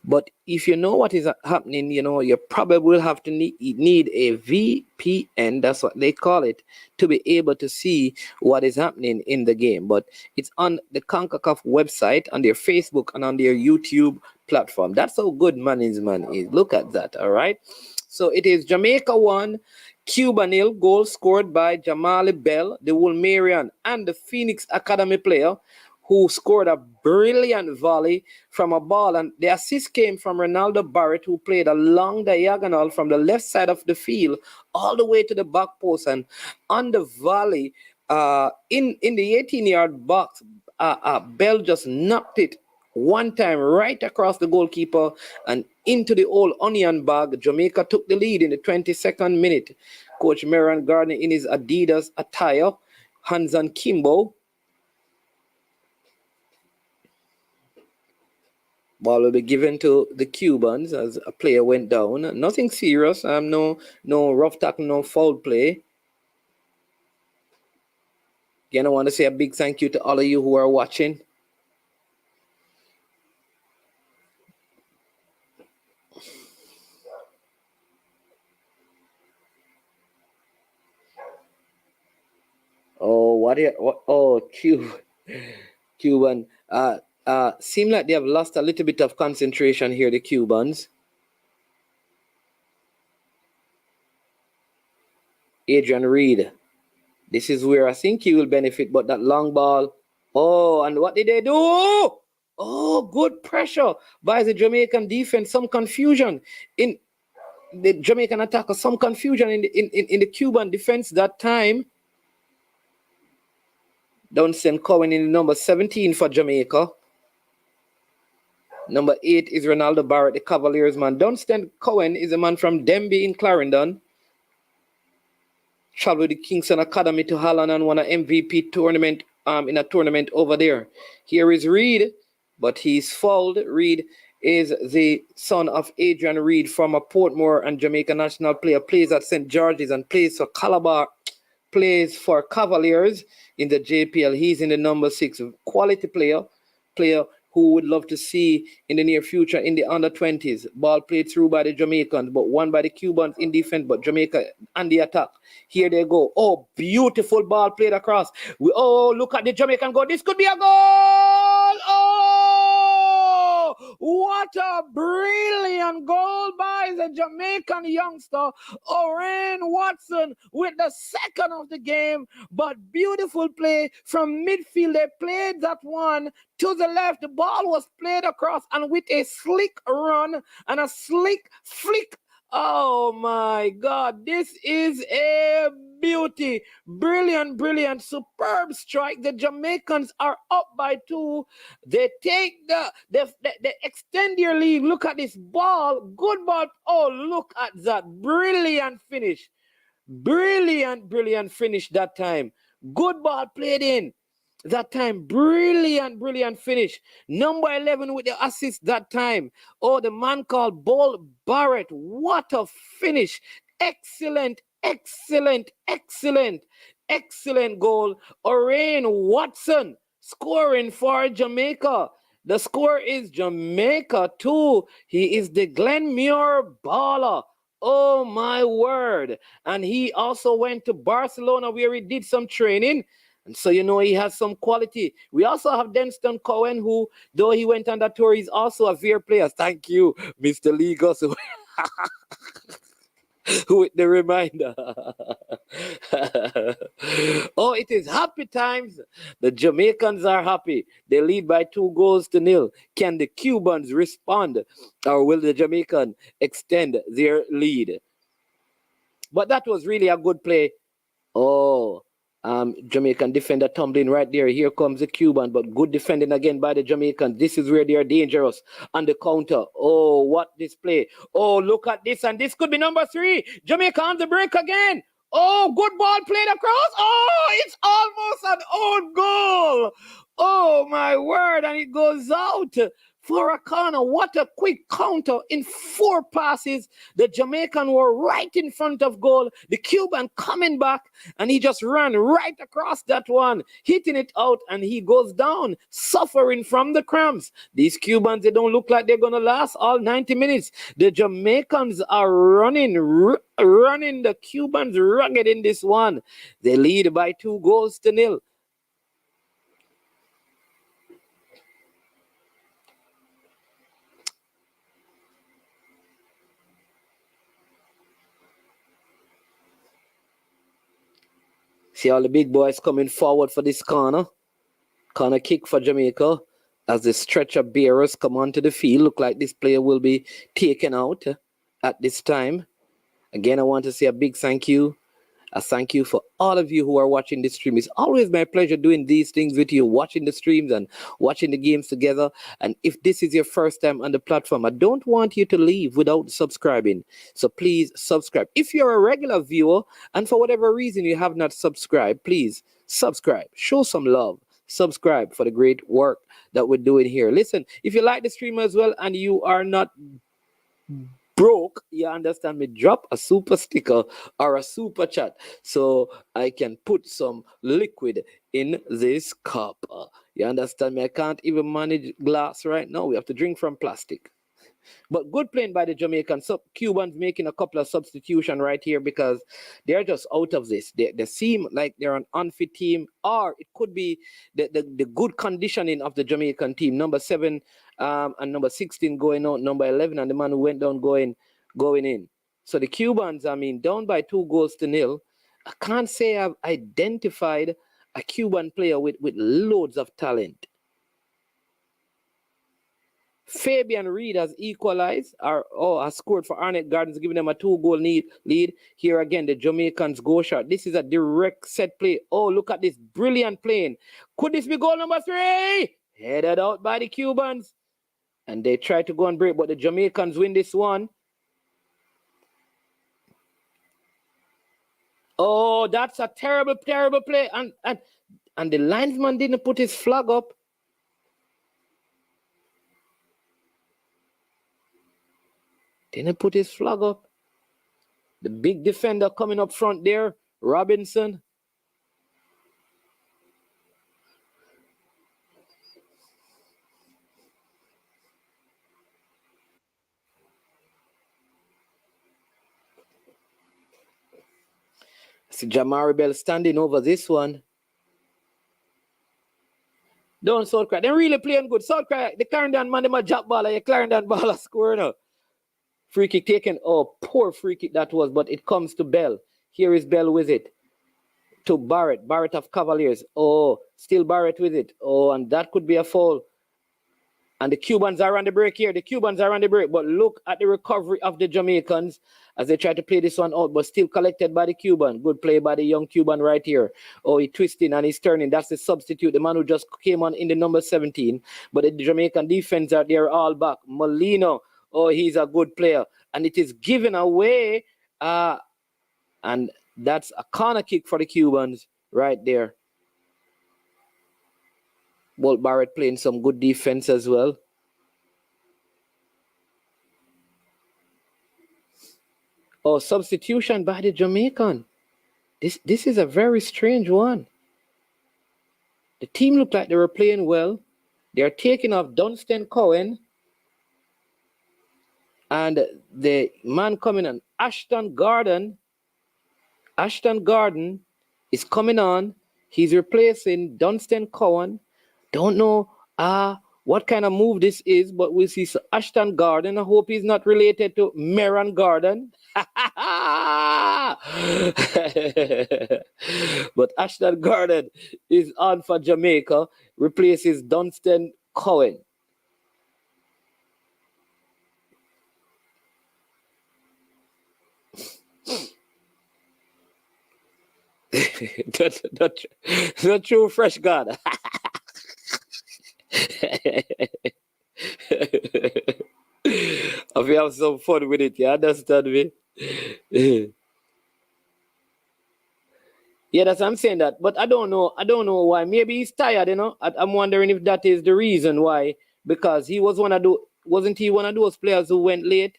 But if you know what is happening, you know, you probably will have to need a VPN, that's what they call it, to be able to see what is happening in the game. But it's on the CONCACAF website, on their Facebook, and on their YouTube platform. That's how good Manning's Man is. Look at that, all right? So it is Jamaica 1, Cuba nil. Goal scored by Jamali Bell, the Wolmerian and the Phoenix Academy player, who scored a brilliant volley from a ball. And the assist came from Ronaldo Barrett, who played a long diagonal from the left side of the field all the way to the back post. And on the volley, in the 18-yard box, Bell just knocked it one time right across the goalkeeper and into the old onion bag. Jamaica took the lead in the 22nd minute. Coach Meron Gardner in his Adidas attire, hands on Kimbo. Ball will be given to the Cubans as a player went down. Nothing serious. No rough tackle, no foul play. Again, I want to say a big thank you to all of you who are watching. Oh, what? Oh, Cuban. Seem like they have lost a little bit of concentration here, the Cubans. Adrian Reed. This is where I think he will benefit, but that long ball. Oh, and what did they do? Oh, good pressure by the Jamaican defense. Some confusion in the Jamaican attacker. Some confusion in the Cuban defense that time. Dunstan Cohen in the number 17 for Jamaica. Number 8 is Ronaldo Barrett, the Cavaliers man. Dunstan Cohen is a man from Denby in Clarendon. Traveled with the Kingston Academy to Holland and won an MVP tournament in a tournament over there. Here is Reed, but he's fouled. Reed is the son of Adrian Reed, former Portmore and Jamaica national player, plays at St. George's and plays for Calabar, plays for Cavaliers in the JPL. He's in the number 6, quality player who would love to see in the near future in the under-20s. Ball played through by the Jamaicans, but won by the Cubans in defense, but Jamaica on the attack. Here they go. Oh, beautiful ball played across. Look at the Jamaican goal. This could be a goal! Oh! What a brilliant goal by the Jamaican youngster, Oren Watson, with the second of the game. But beautiful play from midfield. They played that one to the left. The ball was played across, and with a slick run and a slick flick. Oh my God, this is a beauty. Brilliant, superb strike. The Jamaicans are up by 2. They take they extend their lead. Look at this ball. Good ball. Oh, look at that. Brilliant finish. Brilliant finish that time. Good ball played in that time. Brilliant finish. Number 11 with the assist that time. Oh, the man called Bol Barrett. What a finish. Excellent goal. Oren Watson scoring for Jamaica. The score is Jamaica 2. He is the Glenmuir baller. Oh my word. And he also went to Barcelona where he did some training. And so, he has some quality. We also have Dunstan Cohen, who, though he went on that tour, he's also a VAR player. Thank you, Mr. Ligos, with the reminder. Oh, it is happy times. The Jamaicans are happy. They lead by 2-0. Can the Cubans respond, or will the Jamaican extend their lead? But that was really a good play. Oh, Jamaican defender tumbling right there. Here comes the Cuban, but good defending again by the Jamaicans. This is where they are dangerous on the counter. Oh, what display. Oh, look at this, and this could be number 3. Jamaica on the break again. Oh, good ball played across. Oh, it's almost an own goal. Oh, my word, and it goes out for a corner. What a quick counter in 4 passes. The Jamaican were right in front of goal. The Cuban coming back, and he just ran right across that one, hitting it out, and he goes down, suffering from the cramps. These Cubans, they don't look like they're going to last all 90 minutes. The Jamaicans are running the Cubans rugged in this one. They lead by 2-0. See all the big boys coming forward for this corner. Corner kick for Jamaica as the stretcher bearers come onto the field. Look like this player will be taken out at this time. Again, I want to say a big thank you. A thank you for all of you who are watching this stream. It's always my pleasure doing these things with you, watching the streams and watching the games together. And if this is your first time on the platform, I don't want you to leave without subscribing. So please subscribe. If you're a regular viewer and for whatever reason you have not subscribed, please subscribe. Show some love. Subscribe for the great work that we're doing here. Listen, if you like the stream as well and you are not broke, you understand me, drop a super sticker or a super chat so I can put some liquid in this cup. You understand me? I can't even manage glass right now. We have to drink from plastic. But good playing by the Jamaicans. So Cubans making a couple of substitutions right here because they're just out of this. They seem like they're an unfit team, or it could be the good conditioning of the Jamaican team. Number 7 and number 16 going out, number 11 and the man who went down going in. So the Cubans, down by 2-0. I can't say I've identified a Cuban player with loads of talent. Fabian Reed has equalized has scored for Arnett Gardens, giving them a 2-goal lead. Here again, the Jamaicans go short. This is a direct set play. Oh, look at this brilliant playing. Could this be goal number 3? Headed out by the Cubans. And they try to go and break, but the Jamaicans win this one. Oh, that's a terrible, terrible play. And the linesman didn't put his flag up. Didn't put his flag up. The big defender coming up front there, Robinson. See Jamari Bell standing over this one. Don't Southcry. They're really playing good. Southcry, the Clarendon man, them a jack ball, and the Clarendon ball a score now. Free kick taken. Oh, poor free kick that was, but it comes to Bell. Here is Bell with it. To Barrett. Barrett of Cavaliers. Oh, still Barrett with it. Oh, and that could be a foul. And the Cubans are on the break here. The Cubans are on the break. But look at the recovery of the Jamaicans as they try to play this one out, but still collected by the Cuban. Good play by the young Cuban right here. Oh, he's twisting and he's turning. That's the substitute, the man who just came on in the number 17. But the Jamaican defense are there all back. Molino, oh, he's a good player. And it is given away. And that's a corner kick for the Cubans right there. Walt Barrett playing some good defense as well. Oh, substitution by the Jamaican. This is a very strange one. The team looked like they were playing well. They're taking off Dunstan Cohen. And the man coming on, Ashton Garden is coming on. He's replacing Dunstan Cohen. Don't know what kind of move this is, but we'll see. So Ashton Garden, I hope he's not related to Meron Garden. But Ashton Garden is on for Jamaica, replaces Dunstan Cohen. not true, fresh God. If you have some fun with it, you understand me? Yeah, that's what I'm saying that. But I don't know why. Maybe he's tired, I'm wondering if that is the reason why. Because he was wasn't he one of those players who went late?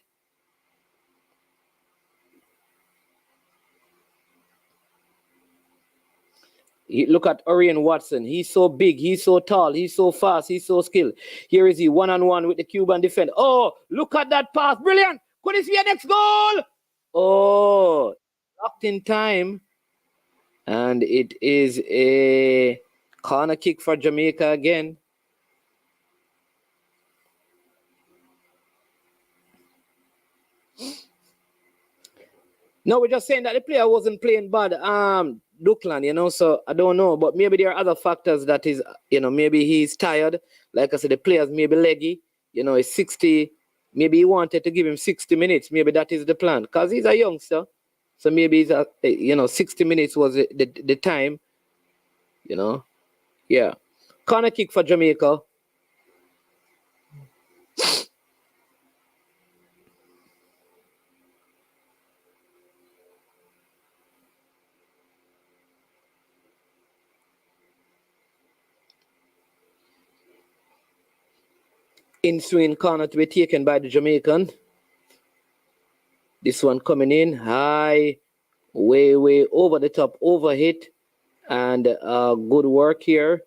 Look at Orion Watson. He's so big. He's so tall. He's so fast. He's so skilled. Here is he one-on-one with the Cuban defender. Oh, look at that pass. Brilliant. Could this be a next goal? Oh, locked in time. And it is a corner kick for Jamaica again. No, we're just saying that the player wasn't playing bad. Duckland, so I don't know, but maybe there are other factors that is, maybe he's tired. Like I said, the player's maybe leggy. It's 60. Maybe he wanted to give him 60 minutes. Maybe that is the plan because he's a youngster. So maybe he's 60 minutes was the time. Yeah. Corner kick for Jamaica. In swing corner to be taken by the Jamaican. This one coming in high, way over the top, overhit, and good work here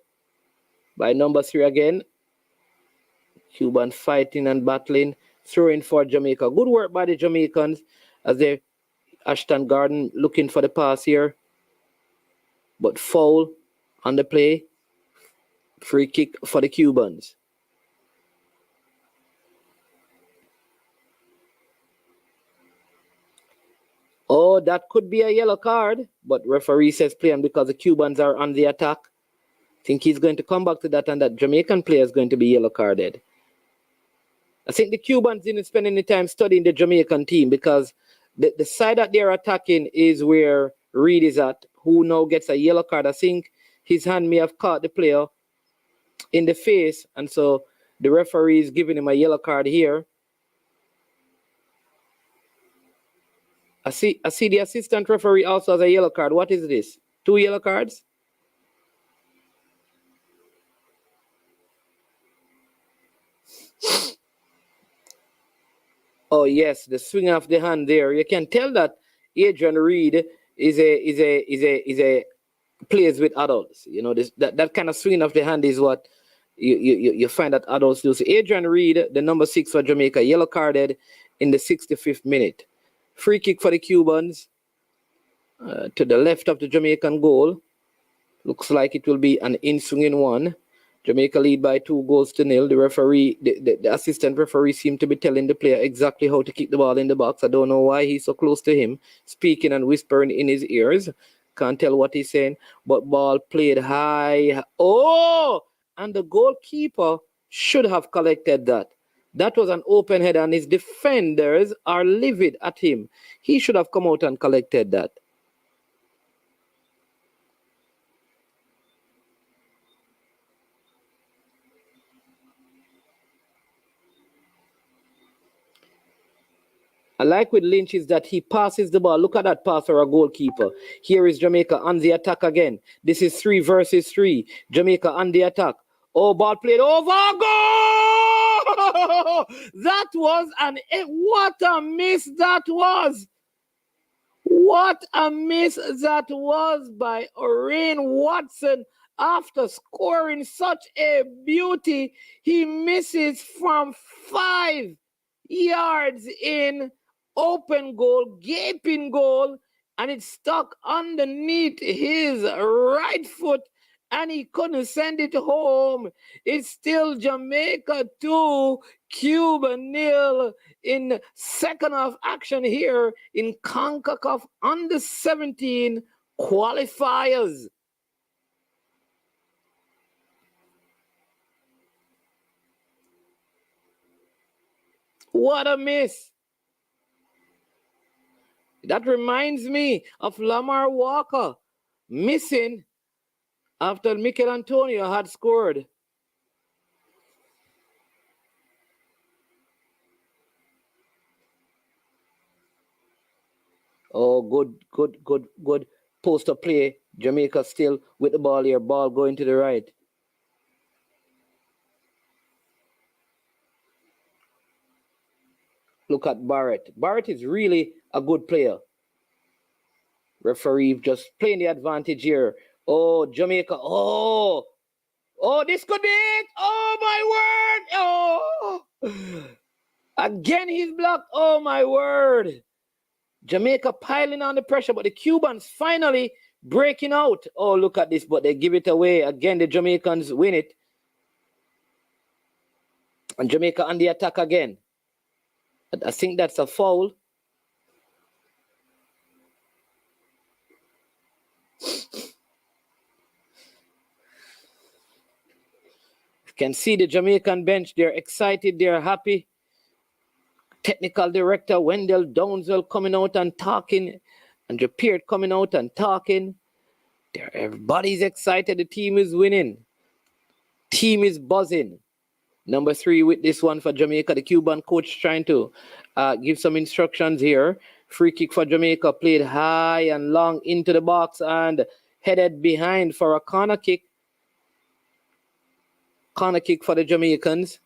by number 3 again. Cuban fighting and battling, throwing for Jamaica. Good work by the Jamaicans as they Ashton Garden looking for the pass here, but foul on the play. Free kick for the Cubans. Oh, that could be a yellow card, but referee says play on because the Cubans are on the attack. Think he's going to come back to that, and that Jamaican player is going to be yellow carded. I think the Cubans didn't spend any time studying the Jamaican team because the side that they're attacking is where Reed is at, who now gets a yellow card. I think his hand may have caught the player in the face, and so the referee is giving him a yellow card here. I see the assistant referee also has a yellow card. What is this? 2 yellow cards? Oh yes, the swing of the hand there. You can tell that Adrian Reed is a plays with adults. That kind of swing of the hand is what you find that adults do. So Adrian Reed, the number 6 for Jamaica, yellow carded in the 65th minute. Free kick for the Cubans to the left of the Jamaican goal. Looks like it will be an in-swinging one. Jamaica lead by 2-0. The referee, the assistant referee seemed to be telling the player exactly how to kick the ball in the box. I don't know why he's so close to him, speaking and whispering in his ears. Can't tell what he's saying, but ball played high. Oh! And the goalkeeper should have collected that. That was an open head, and his defenders are livid at him. He should have come out and collected that. I like with Lynch is that he passes the ball. Look at that pass for a goalkeeper. Here is Jamaica on the attack again. This is 3 versus 3. Jamaica on the attack. Oh, ball played over. Goal! That was what a miss that was. What a miss that was by Orain Watson. After scoring such a beauty, he misses from 5 yards in. Open goal, gaping goal, and it stuck underneath his right foot, and he couldn't send it home. It's still Jamaica 2, Cuba 0 in second half action here in CONCACAF Under-17 qualifiers. What a miss. That reminds me of Lamar Walker missing after Mikel Antonio had scored. Oh, good poster play. Jamaica still with the ball here. Ball going to the right. Look at Barrett. Barrett is really a good player. Referee just playing the advantage here. Oh, Jamaica. Oh, this could be it. Oh, my word. Oh, again, he's blocked. Oh, my word. Jamaica piling on the pressure, but the Cubans finally breaking out. Oh, look at this, but they give it away. Again, the Jamaicans win it. And Jamaica on the attack again. I think that's a foul. Can see the Jamaican bench. They're excited. They're happy. Technical director Wendell Downswell coming out and talking. And Peart coming out and talking. Everybody's excited. The team is winning. Team is buzzing. Number 3 with this one for Jamaica. The Cuban coach trying to give some instructions here. Free kick for Jamaica, played high and long into the box and headed behind for a corner kick. Corner kick for the Jamaicans.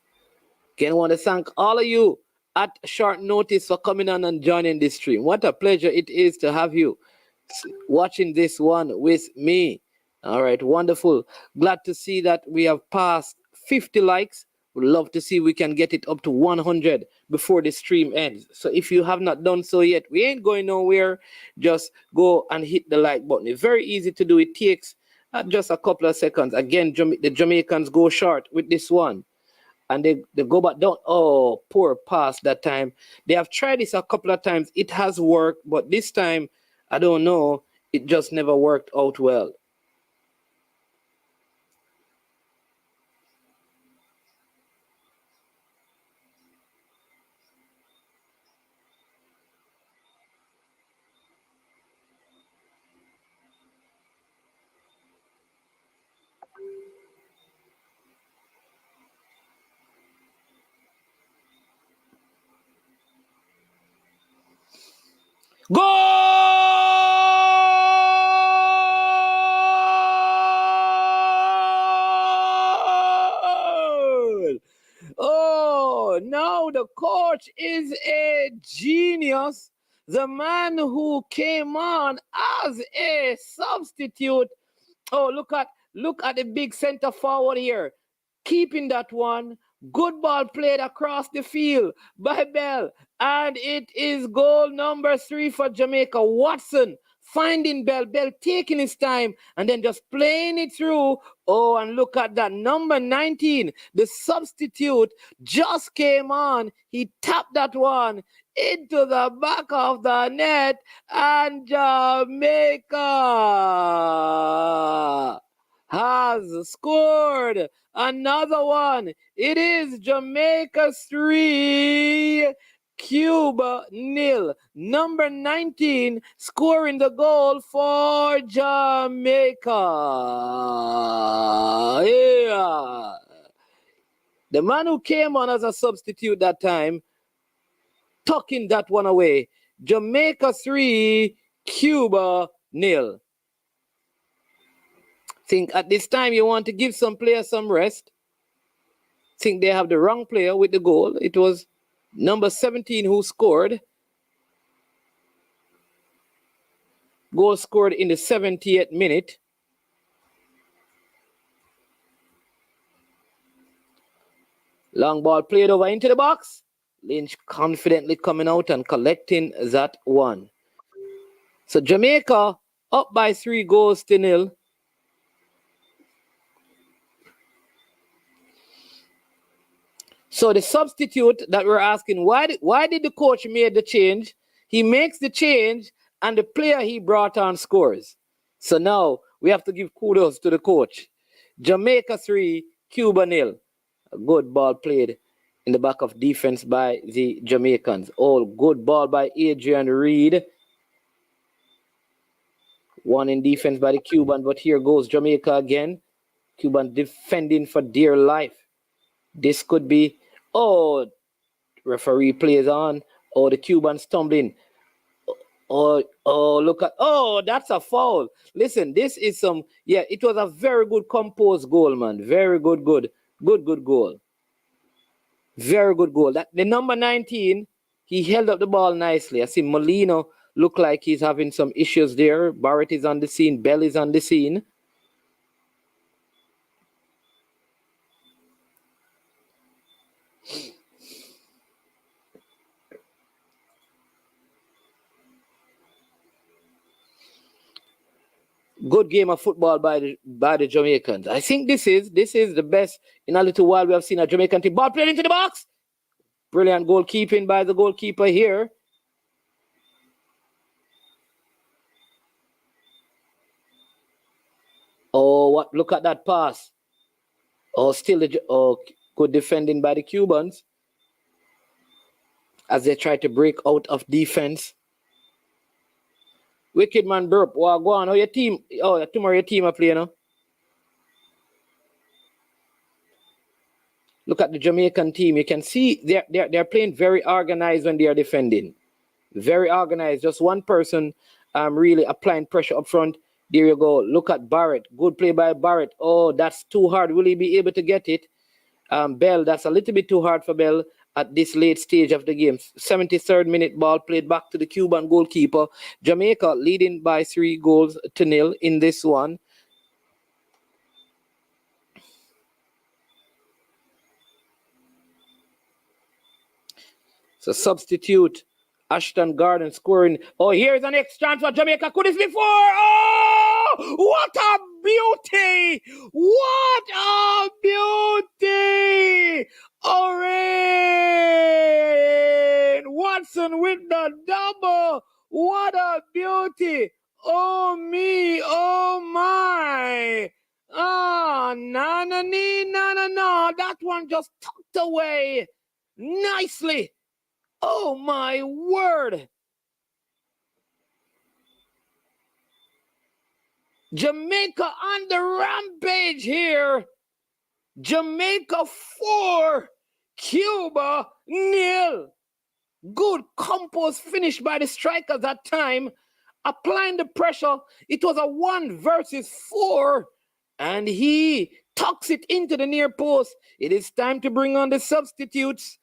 Again, I want to thank all of you at short notice for coming on and joining this stream. What a pleasure it is to have you watching this one with me. All right, wonderful. Glad to see that we have passed 50 likes. Would love to see we can get it up to 100 before the stream ends. So if you have not done so yet, we ain't going nowhere. Just go and hit the like button. It's very easy to do. It takes just a couple of seconds. Again, the Jamaicans go short with this one. And they go back down. Oh, poor pass that time. They have tried this a couple of times. It has worked, but this time, I don't know. It just never worked out well. Goal! Oh, now the coach is a genius. The man who came on as a substitute. Oh, look at the big center forward here. Keeping that one. Good ball played across the field by Bell. And it is goal number 3 for Jamaica. Watson finding Bell. Bell taking his time and then just playing it through. Oh, and look at that. Number 19, the substitute, just came on. He tapped that one into the back of the net. And Jamaica has scored another one. It is Jamaica 3, Cuba 0. Number 19 scoring the goal for Jamaica. Yeah. The man who came on as a substitute that time, tucking that one away. Jamaica 3, Cuba 0. Think at this time you want to give some players some rest. Think they have the wrong player with the goal. It was number 17 who scored. Goal scored in the 70th minute. Long ball played over into the box. Lynch confidently coming out and collecting that one. So Jamaica up by 3 goals to 0. So the substitute that we're asking, why did the coach make the change? He makes the change and the player he brought on scores. So now we have to give kudos to the coach. Jamaica 3, Cuba 0. A good ball played in the back of defense by the Jamaicans. Oh, good ball by Adrian Reed. One in defense by the Cuban, but here goes Jamaica again. Cuban defending for dear life. This could be, oh, referee plays on. Oh, the Cuban stumbling. Oh, look at, oh, that's a foul. Listen, this is some, yeah, it was a very good composed goal, man. Very good goal. Very good goal. That the number 19, he held up the ball nicely. I see Molino look like he's having some issues there. Barrett is on the scene. Bell is on the scene. Good game of football by the Jamaicans. I think this is the best in a little while we have seen a Jamaican team. Ball played into the box. Brilliant goalkeeping by the goalkeeper here. Oh, what? Look at that pass. Oh, still good defending by the Cubans as they try to break out of defense. Wicked man burp. Well, go on. How your team? Oh, tomorrow your team are playing, no? Look at the Jamaican team. You can see they're playing very organized when they are defending. Very organized. Just one person really applying pressure up front. There you go. Look at Barrett. Good play by Barrett. Oh, that's too hard. Will he be able to get it? Bell, that's a little bit too hard for Bell at this late stage of the game. 73rd minute ball played back to the Cuban goalkeeper. Jamaica leading by 3-0 in this one. So substitute Ashton Garden scoring. Oh, here's an next chance for Jamaica. Could this be four? Oh, what a beauty! What a beauty! Oren Watson with the double. What a beauty! Oh me, oh my! Ah, no. That one just tucked away nicely. Oh my word! Jamaica on the rampage here. Jamaica 4, Cuba 0. Good composed finish by the strikers that time. Applying the pressure. It was a 1 versus 4. And he tucks it into the near post. It is time to bring on the substitutes.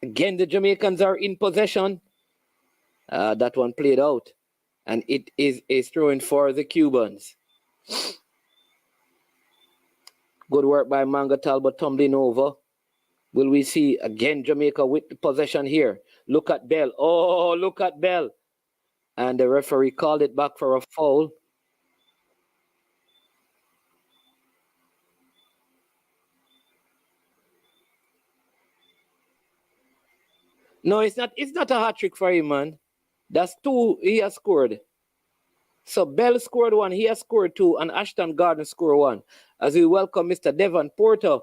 Again, the Jamaicans are in possession. That one played out. And it is a throw-in for the Cubans. Good work by Manga Talbot tumbling over. Will we see again Jamaica with the possession here? Look at Bell. Oh, look at Bell. And the referee called it back for a foul. No, it's not a hat trick for him, man. That's 2 he has scored. So Bell scored 1, he has scored 2, and Ashton Garden scored 1. As we welcome Mr. Devon Porter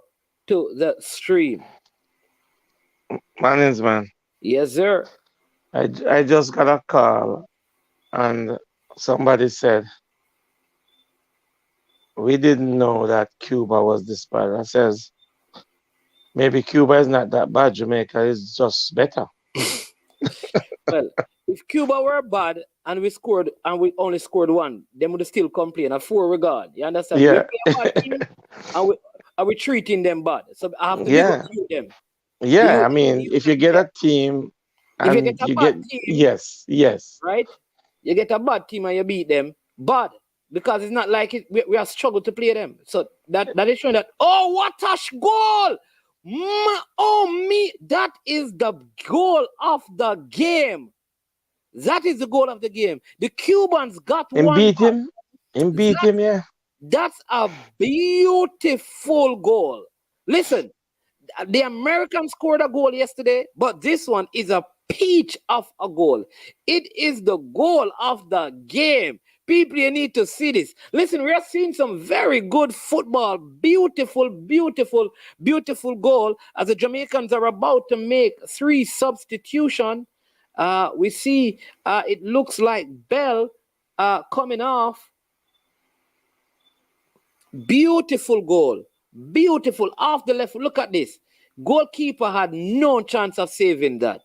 to the stream. Man. Yes, sir. I just got a call and somebody said, we didn't know that Cuba was this bad. I says, maybe Cuba is not that bad. Jamaica is just better. Well, if Cuba were bad and we only scored 1, they would still complain at 4 regard. You understand? Yeah. We play a bad team and we treating them bad. So I have to big up them. Yeah, I mean, if you get a team if you get a bad team, yes, right? You get a bad team and you beat them, bad, because it's not like we are struggled to play them. So that is showing that. Oh, what a goal! That is the goal of the game. That is the goal of the game. The Cubans got one. Beat him. Beat him, yeah. That's a beautiful goal. Listen, the Americans scored a goal yesterday, but this one is a peach of a goal. It is the goal of the game. People, you need to see this. Listen, we are seeing some very good football. Beautiful goal as the Jamaicans are about to make 3 substitutions. We see it looks like Bell coming off. Beautiful goal. Beautiful off the left. Look at this. Goalkeeper had no chance of saving that.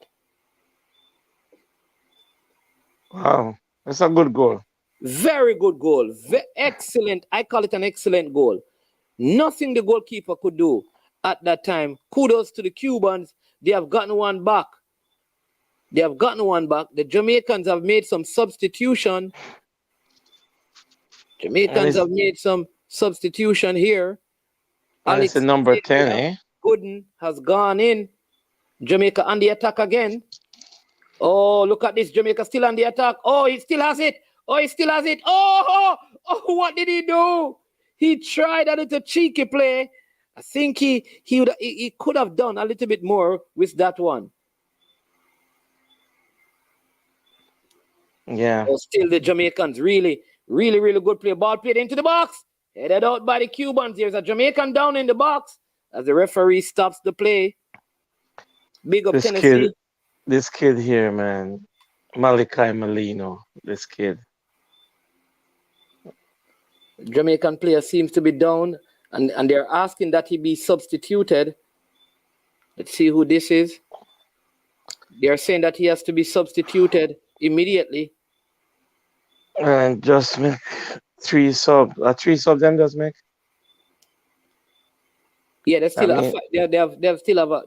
Wow. That's a good goal. Very good goal. Excellent. I call it an excellent goal. Nothing the goalkeeper could do at that time. Kudos to the Cubans. They have gotten one back. The Jamaicans have made some substitution. Have made some substitution here. Alex number 10, Gooden has gone in. Jamaica on the attack again. Oh, look at this. Jamaica still on the attack. Oh, he still has it. Oh, what did he do? He tried a little cheeky play. I think he could have done a little bit more with that one. Yeah. Still the Jamaicans really Really, really good play. Ball played into the box. Headed out by the Cubans. There's a Jamaican down in the box as the referee stops the play. Big up This kid, Tennessee. this kid here, man, Malachi Molino. This kid. Jamaican player seems to be down, and they're asking that he be substituted. Let's see who this is. They're saying that he has to be substituted immediately. And just make three sub. Three sub then just make. Yeah, they I still have mean,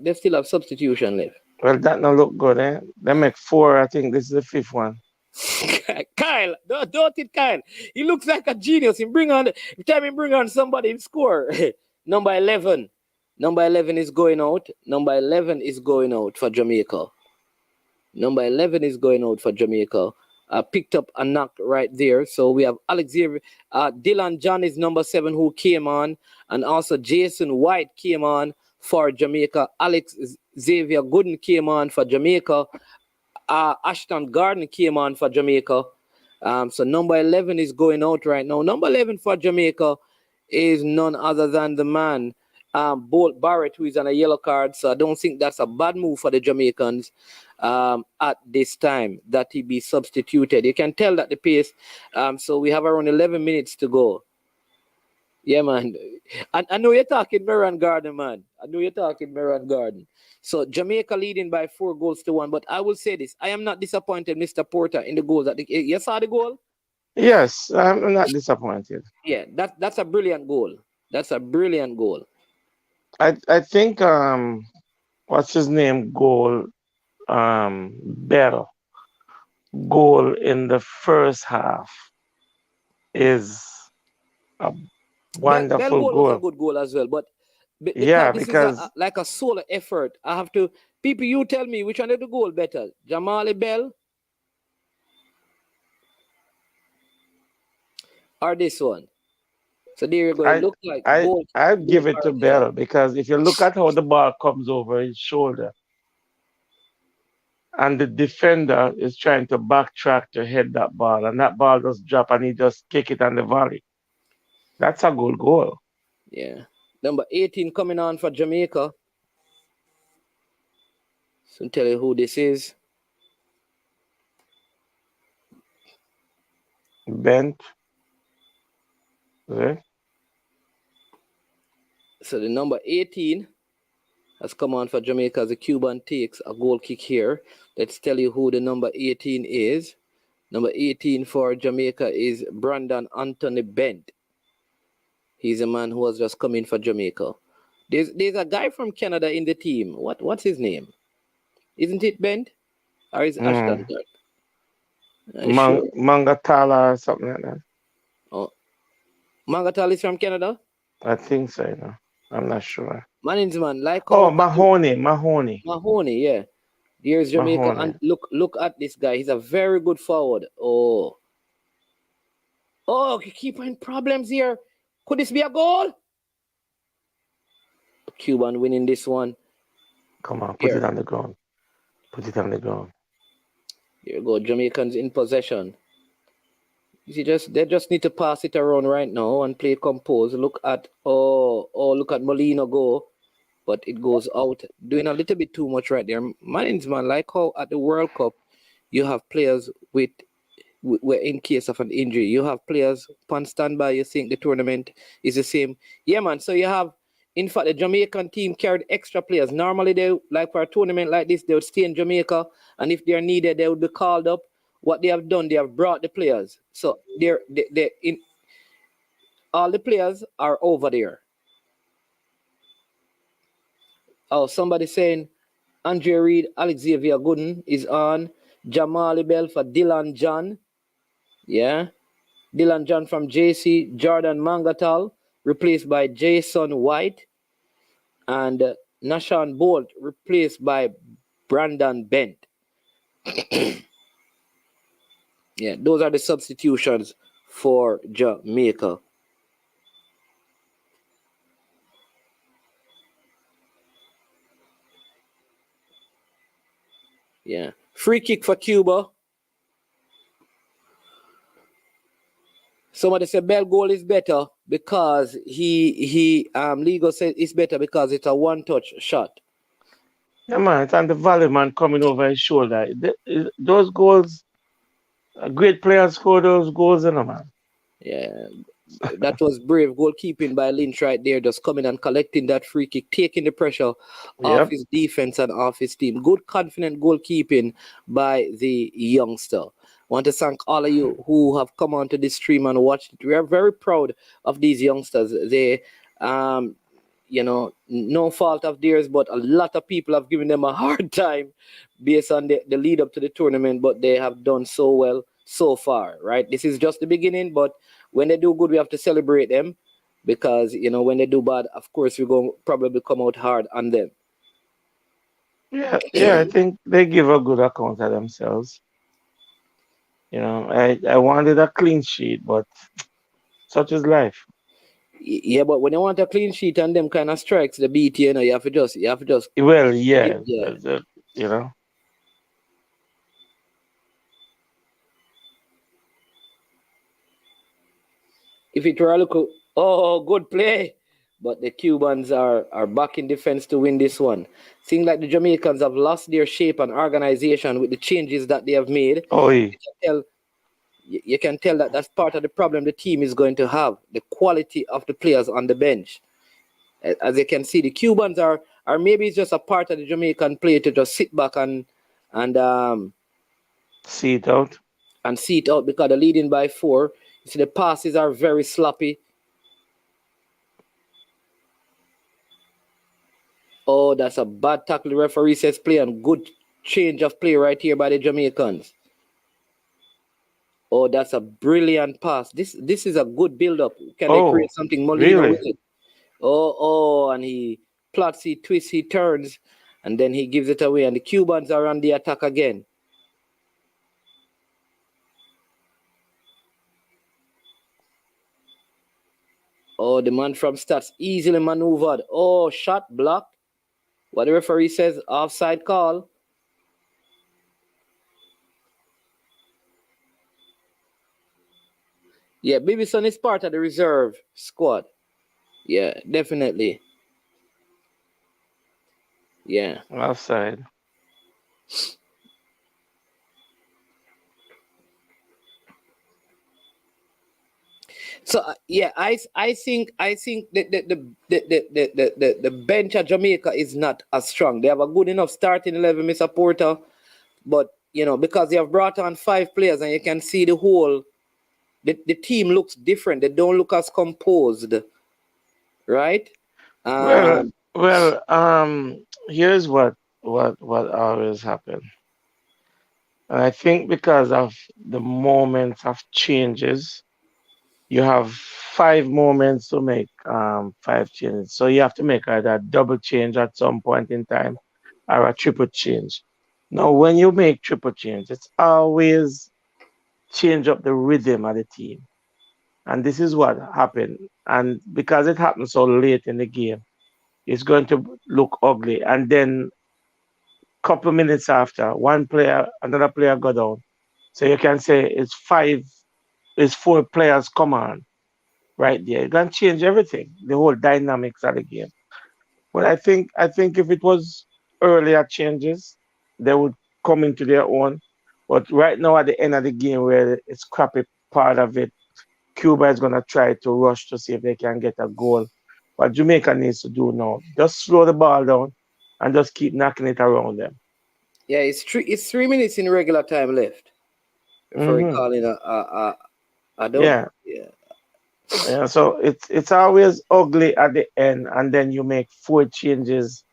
they still have substitution left. well, that not look good, eh? They make four. I think this is the fifth one. Kyle, don't it, Kyle. He looks like a genius. Every time he bring on somebody, he score. Number 11. Number 11 is going out. Number 11 is going out for Jamaica. Number 11 is going out for Jamaica. Picked up a knock right there. So we have Dylan John is number 7 who came on. And also Jason White came on for Jamaica. Alex Xavier Gooden came on for Jamaica. Ashton Garden came on for Jamaica. So number 11 is going out right now. Number 11 for Jamaica is none other than the man, Bolt Barrett, who is on a yellow card. So I don't think that's a bad move for the Jamaicans at this time that he be substituted. You can tell that the pace. So we have around 11 minutes to go. Yeah, man. I know you're talking Meran Garden, man. I know you're talking Meran Garden. So Jamaica leading by 4-1. But I will say this: I am not disappointed, Mr. Porter, in the goals. You saw the goal? Yes, I'm not disappointed. Yeah, that's a brilliant goal. That's a brilliant goal. I think what's his name better goal in the first half is a Bell wonderful goal was a goal. good goal as well, but because Yeah, this is because like a solo effort, I have to. People, you tell me which one of the goal better, Jamali Bell or this one? So there you go. It I looks like I both I'd both give it are to there. Bell because if you look at how the ball comes over his shoulder and the defender is trying to backtrack to head that ball and that ball just drop and he just kick it on the volley. That's a good goal. Yeah. Number 18 coming on for Jamaica. So tell you who this is. Bent. Right? So the number 18 has come on for Jamaica as the Cuban takes a goal kick here. Let's tell you who the number 18 is. Number 18 for Jamaica is Brandon Anthony Bent. He's a man who has just come in for Jamaica. There's a guy from Canada in the team. What's his name? Isn't it Bent? Or is Ashton? Mm. Sure. Mangatala or something like that. Oh, Mangatal is from Canada? I think so, I'm not sure. Man, like Oh, how Mahoney. Mahoney, yeah. Here's Jamaica, Mahoney. and look at this guy. He's a very good forward. Oh, keeper in problems here. Could this be a goal? Cuban winning this one. Come on, put it Here, on the ground. Put it on the ground. here you go. Jamaicans in possession. You see, they just need to pass it around right now and play compose. Look at Molino go, but it goes out. Doing a little bit too much right there. Man, like how at the World Cup you have players where in case of an injury, you have players on standby. You think the tournament is the same? Yeah, man. So you have, in fact, the Jamaican team carried extra players. Normally, they like for a tournament like this, they would stay in Jamaica, and if they're needed, they would be called up. What they have done, they have brought the players. So they in all the players are over there. Oh, somebody saying Andre Reed, Alex Xavier Gooden is on. Jamali Bell for Dylan John. Yeah. Dylan John from JC, Jordan Mangatal, replaced by Jason White, and Nashan Bolt, replaced by Brandon Bent. Yeah, those are the substitutions for Jamaica. Yeah. Free kick for Cuba. Somebody said Bell goal is better because Ligo said it's better because it's a one touch shot. Yeah, man, it's on the volley man coming over his shoulder. Those goals, great players score those goals, you know, man. Yeah, that was brave goalkeeping by Lynch right there, just coming and collecting that free kick, taking the pressure off Yep. his defense and off his team. Good, confident goalkeeping by the youngster. Want to thank all of you who have come onto this stream and watched it. We are very proud of these youngsters. They, um, no fault of theirs, but a lot of people have given them a hard time based on the lead up to the tournament, but they have done so well so far, right? This is just the beginning, but when they do good, we have to celebrate them because, when they do bad, of course, we're going to probably come out hard on them. Yeah, yeah, I think they give a good account of themselves. I wanted a clean sheet, but such is life. Yeah, but when you want a clean sheet and them kind of strikes, the beat, you have to just, Well, yeah, yeah. you know. If it were a look, oh, good play. But the Cubans are back in defense to win this one. Seems like the Jamaicans have lost their shape and organization with the changes that they have made. Oh, yeah. Tell you can tell that that's part of the problem the team is going to have, the quality of the players on the bench. As you can see, the Cubans are maybe it's just a part of the Jamaican play to just sit back and um See it out. and see it out because they're leading by 4. You see, the passes are very sloppy. Oh, that's a bad tackle. The referee says play and good change of play right here by the Jamaicans. Oh, that's a brilliant pass. This is a good build-up. Can they create Oh, something Molina with really? it? And he plots, he twists, he turns, and then he gives it away. And the Cubans are on the attack again. Oh, the man from Stats easily maneuvered. Oh, shot blocked. What the referee says, offside call. Yeah, Bibison is part of the reserve squad. Yeah, definitely. Yeah. Outside. So I think the bench at Jamaica is not as strong. They have a good enough starting 11, Mr. Porter, but because they have brought on 5 players and you can see the team looks different. They don't look as composed, right? Well, Um, here's what always happen. And I think because of the moments of changes, you have 5 moments to make 5 changes. So you have to make either a double change at some point in time or a triple change. Now, when you make triple change, it's always change up the rhythm of the team. And this is what happened. And because it happened so late in the game, it's going to look ugly. And then couple minutes after, another player go down. So you can say it's 4 players come on right there. It can change everything, the whole dynamics of the game. But I think if it was earlier changes, they would come into their own. But right now at the end of the game where it's crappy part of it, Cuba is gonna try to rush to see if they can get a goal. What Jamaica needs to do now, just slow the ball down and just keep knocking it around them. yeah, it's 3 minutes in regular time left. If I Hmm. recall, I don't. Yeah. Yeah, Yeah, so it's always ugly at the end, and then you make 4 changes,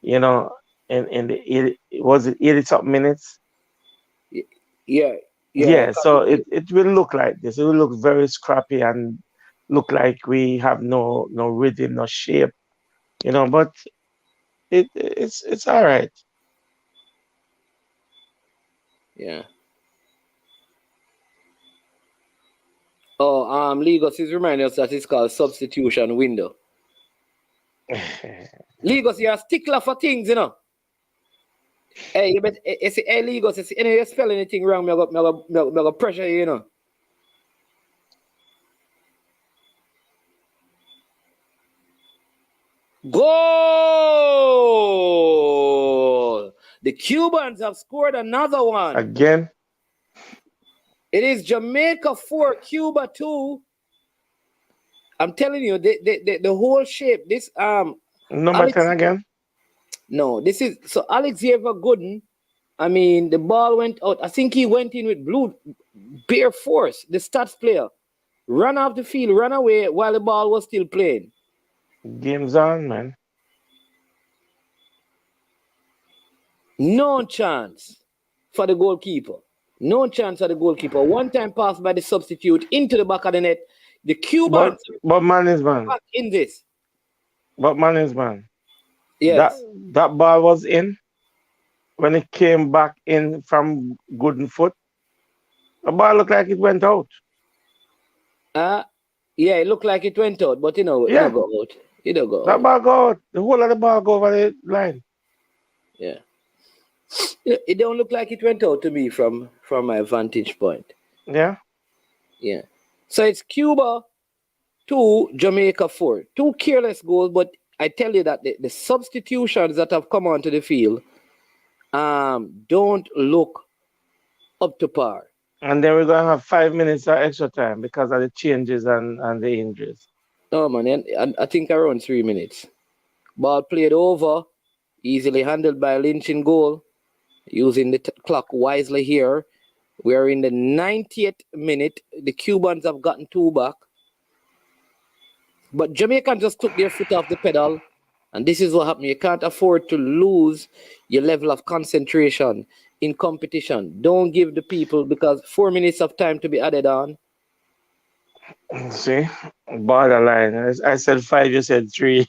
you know, in the 80, was it 80 something minutes? yeah, yeah. Yeah, so it will look like this. It will look very scrappy and look like we have no rhythm, no shape, but it's all right. Yeah. Oh, Legos is reminding us that it's called substitution window. Legos, you're a stickler for things. Hey, you see, hey, Legos, you spell anything wrong, me go pressure you. Goal! The Cubans have scored another one. Again? It is Jamaica 4, Cuba 2. I'm telling you, the whole shape. This Number Alex. 10 again? No, this is so Alexander Gooden. I mean, the ball went out. I think he went in with blue bare force. The stats player ran off the field, ran away while the ball was still playing. Game's on, man. No chance for the goalkeeper. No chance for the goalkeeper. One time pass by the substitute into the back of the net. The But Cubans but man is are man. back in this. But man is man. That Yes. that ball was in when it came back in from Gooden foot. The ball looked like it went out. Uh yeah, it looked like it went out, but it don't Yeah, go out. It don't go that out. ball go out. The whole of the ball go over the line. Yeah. It don't look like it went out to me from my vantage point. Yeah. Yeah. So it's Cuba 2, Jamaica 4. Two careless goals, but I tell you that the substitutions that have come onto the field don't look up to par. And then we're gonna have 5 minutes of extra time because of the changes and the injuries. Oh man, and I think around 3 minutes. Ball played over, easily handled by Lynch in goal, using the clock wisely here. We are in the 90th minute. The Cubans have gotten two back. But Jamaican just took their foot off the pedal. And this is what happened. You can't afford to lose your level of concentration in competition. Don't give the people, because 4 minutes of time to be added on. See, borderline. I said five, you said three.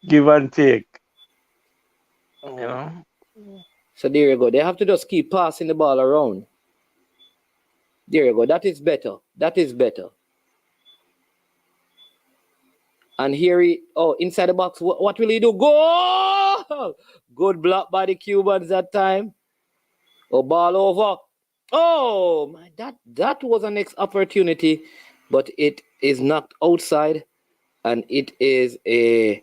Give and take. You know. So there you go. They have to just keep passing the ball around. There you go. That is better. That is better. And here inside the box, what will he do? Goal! Good block by the Cubans that time. Oh, ball over. Oh, my, that was a next opportunity, but it is knocked outside, and it is a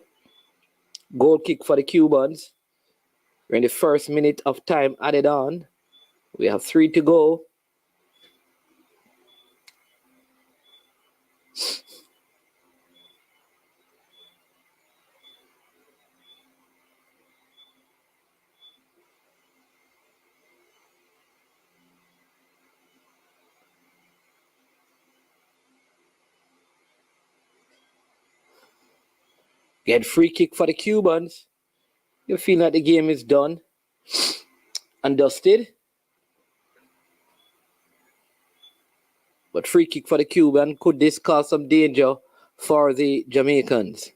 goal kick for the Cubans. We're in the first minute of time added on. We have 3 to go. Get free kick for the Cubans. You feel like the game is done and dusted. But free kick for the Cuban. Could this cause some danger for the Jamaicans?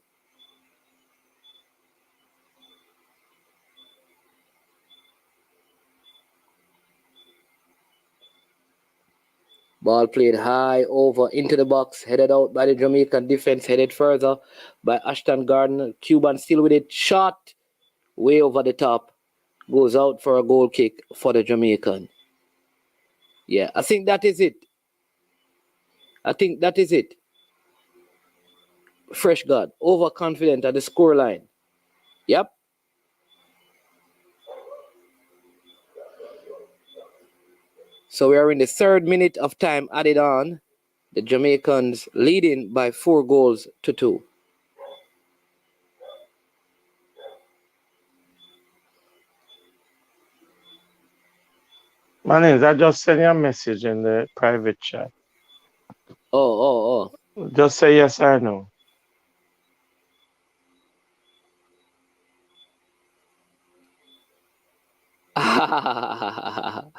Ball played high over into the box, headed out by the Jamaican defense, headed further by Ashton Gardner. Cuban still with it, shot way over the top, goes out for a goal kick for the Jamaican. Yeah, I think that is it. I think that is it. Fresh God, overconfident at the scoreline. Yep. So we are in the 3rd minute of time added on. The Jamaicans leading by 4 goals to 2. Manins, I just sent you a message in the private chat. Oh. Just say yes or no. Oh.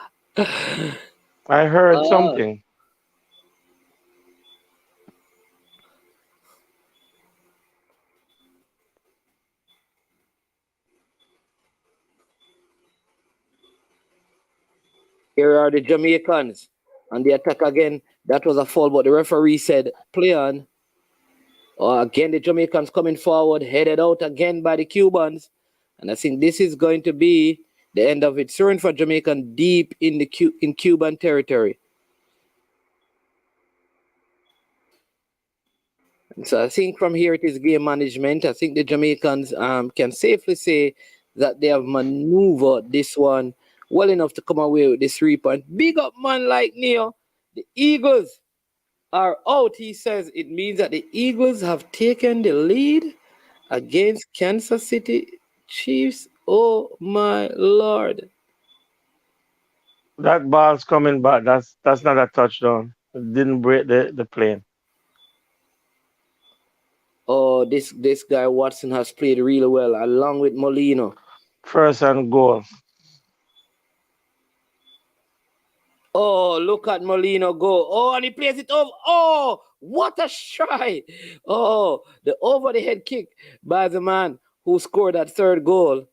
I heard something. Here are the Jamaicans on the attack again. That was a foul, but the referee said play on. Again, the Jamaicans coming forward, headed out again by the Cubans. And I think this is going to be the end of it. Soaring for Jamaican deep in the in Cuban territory. So I think from here it is game management. I think the Jamaicans can safely say that they have maneuvered this one well enough to come away with this 3 point. Big up man like Neo. The Eagles are out. He says it means that the Eagles have taken the lead against Kansas City Chiefs. Oh my lord. That ball's coming back. That's not a touchdown. It didn't break the plane. Oh, this guy Watson has played really well along with Molino. First and goal. Oh, look at Molino go. Oh, and he plays it over. Oh, what a try. Oh, the over the head kick by the man who scored that third goal.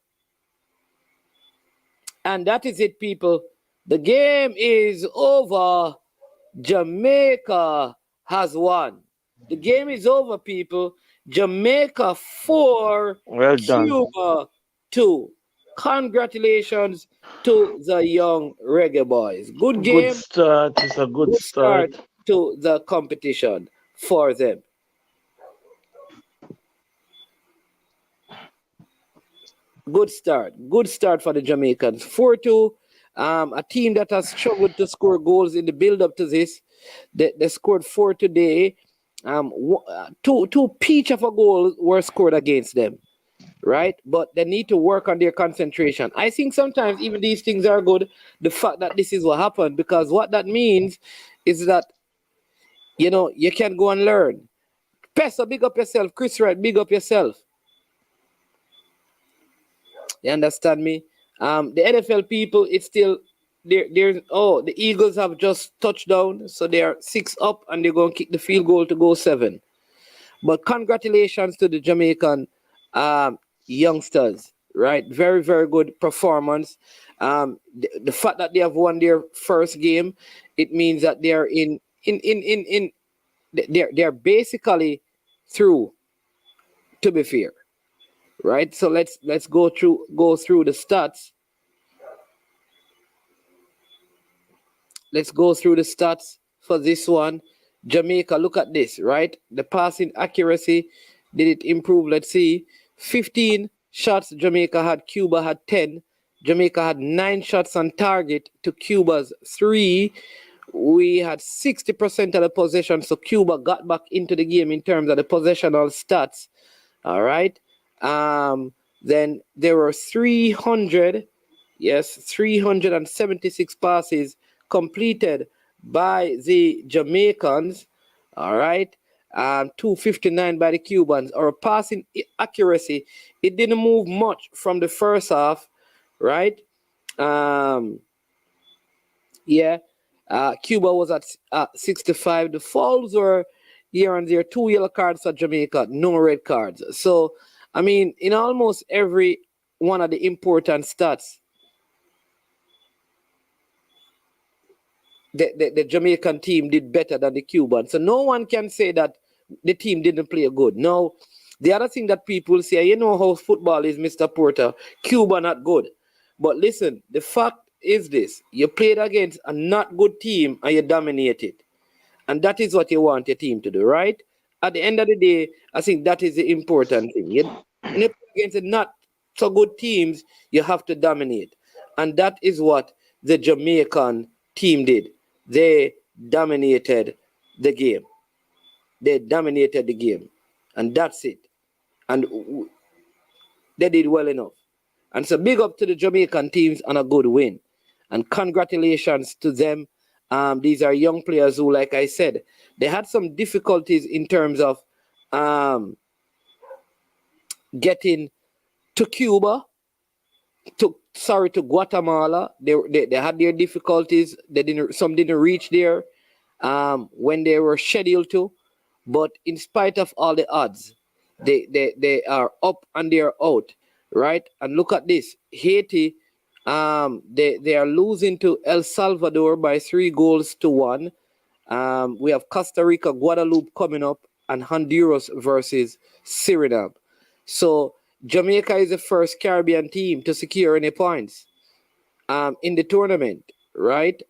And that is it, people. The game is over. Jamaica has won. The game is over, people. Jamaica 4, Well done. Cuba 2. Congratulations to the young reggae boys. Good Good game, start. It's a good good start start. to the competition for them. Good start for the Jamaicans. 4-2. A team that has struggled to score goals in the build up to this. They scored four today. Two peach of a goal were scored against them, right? But they need to work on their concentration. I think sometimes even these things are good. The fact that this is what happened, because what that means is that you can go and learn. Pesa, big up yourself. Chris Wright, big up yourself. You understand me? The NFL people, it's still there's the Eagles have just touched down, so they are six up and they're gonna kick the field goal to go seven. But congratulations to the Jamaican um, youngsters, right? Very, very good performance. The fact that they have won their first game, it means that they are in they're basically through. To be fair, right? So let's go through the stats. Let's go through the stats for this one. Jamaica, look at this, right? The passing accuracy, did it improve? Let's see. 15 shots Jamaica had, Cuba had 10. Jamaica had 9 shots on target to Cuba's 3. We had 60% of the possession, so Cuba got back into the game in terms of the possessional stats. All right. Then there were 376 passes completed by the Jamaicans. All right. 259 by the Cubans. Our passing accuracy, it didn't move much from the first half, right? Um, yeah. Cuba was at 65. The fouls were here and there. 2 yellow cards for Jamaica, no red cards. So, I mean, in almost every one of the important stats, the Jamaican team did better than the Cuban. So no one can say that the team didn't play good. No. The other thing that people say, you know how football is, Mr. Porter. Cuba not good. But listen, the fact is this. You played against a not good team and you dominated. And that is what you want your team to do, right? At the end of the day, I think that is the important thing. When you play against not so good teams, you have to dominate. And that is what the Jamaican team did. They dominated the game. They dominated the game. And that's it. And they did well enough. And so big up to the Jamaican teams on a good win. And congratulations to them. These are young players who, like I said, they had some difficulties in terms of um, getting to Cuba, to Guatemala. They had their difficulties. Some didn't reach there when they were scheduled to. But in spite of all the odds, they are up and they're out, right? And look at this. Haiti, they are losing to El Salvador by 3 goals to 1. We have Costa Rica, Guadeloupe coming up, and Honduras versus Suriname. So Jamaica is the first Caribbean team to secure any points in the tournament, right?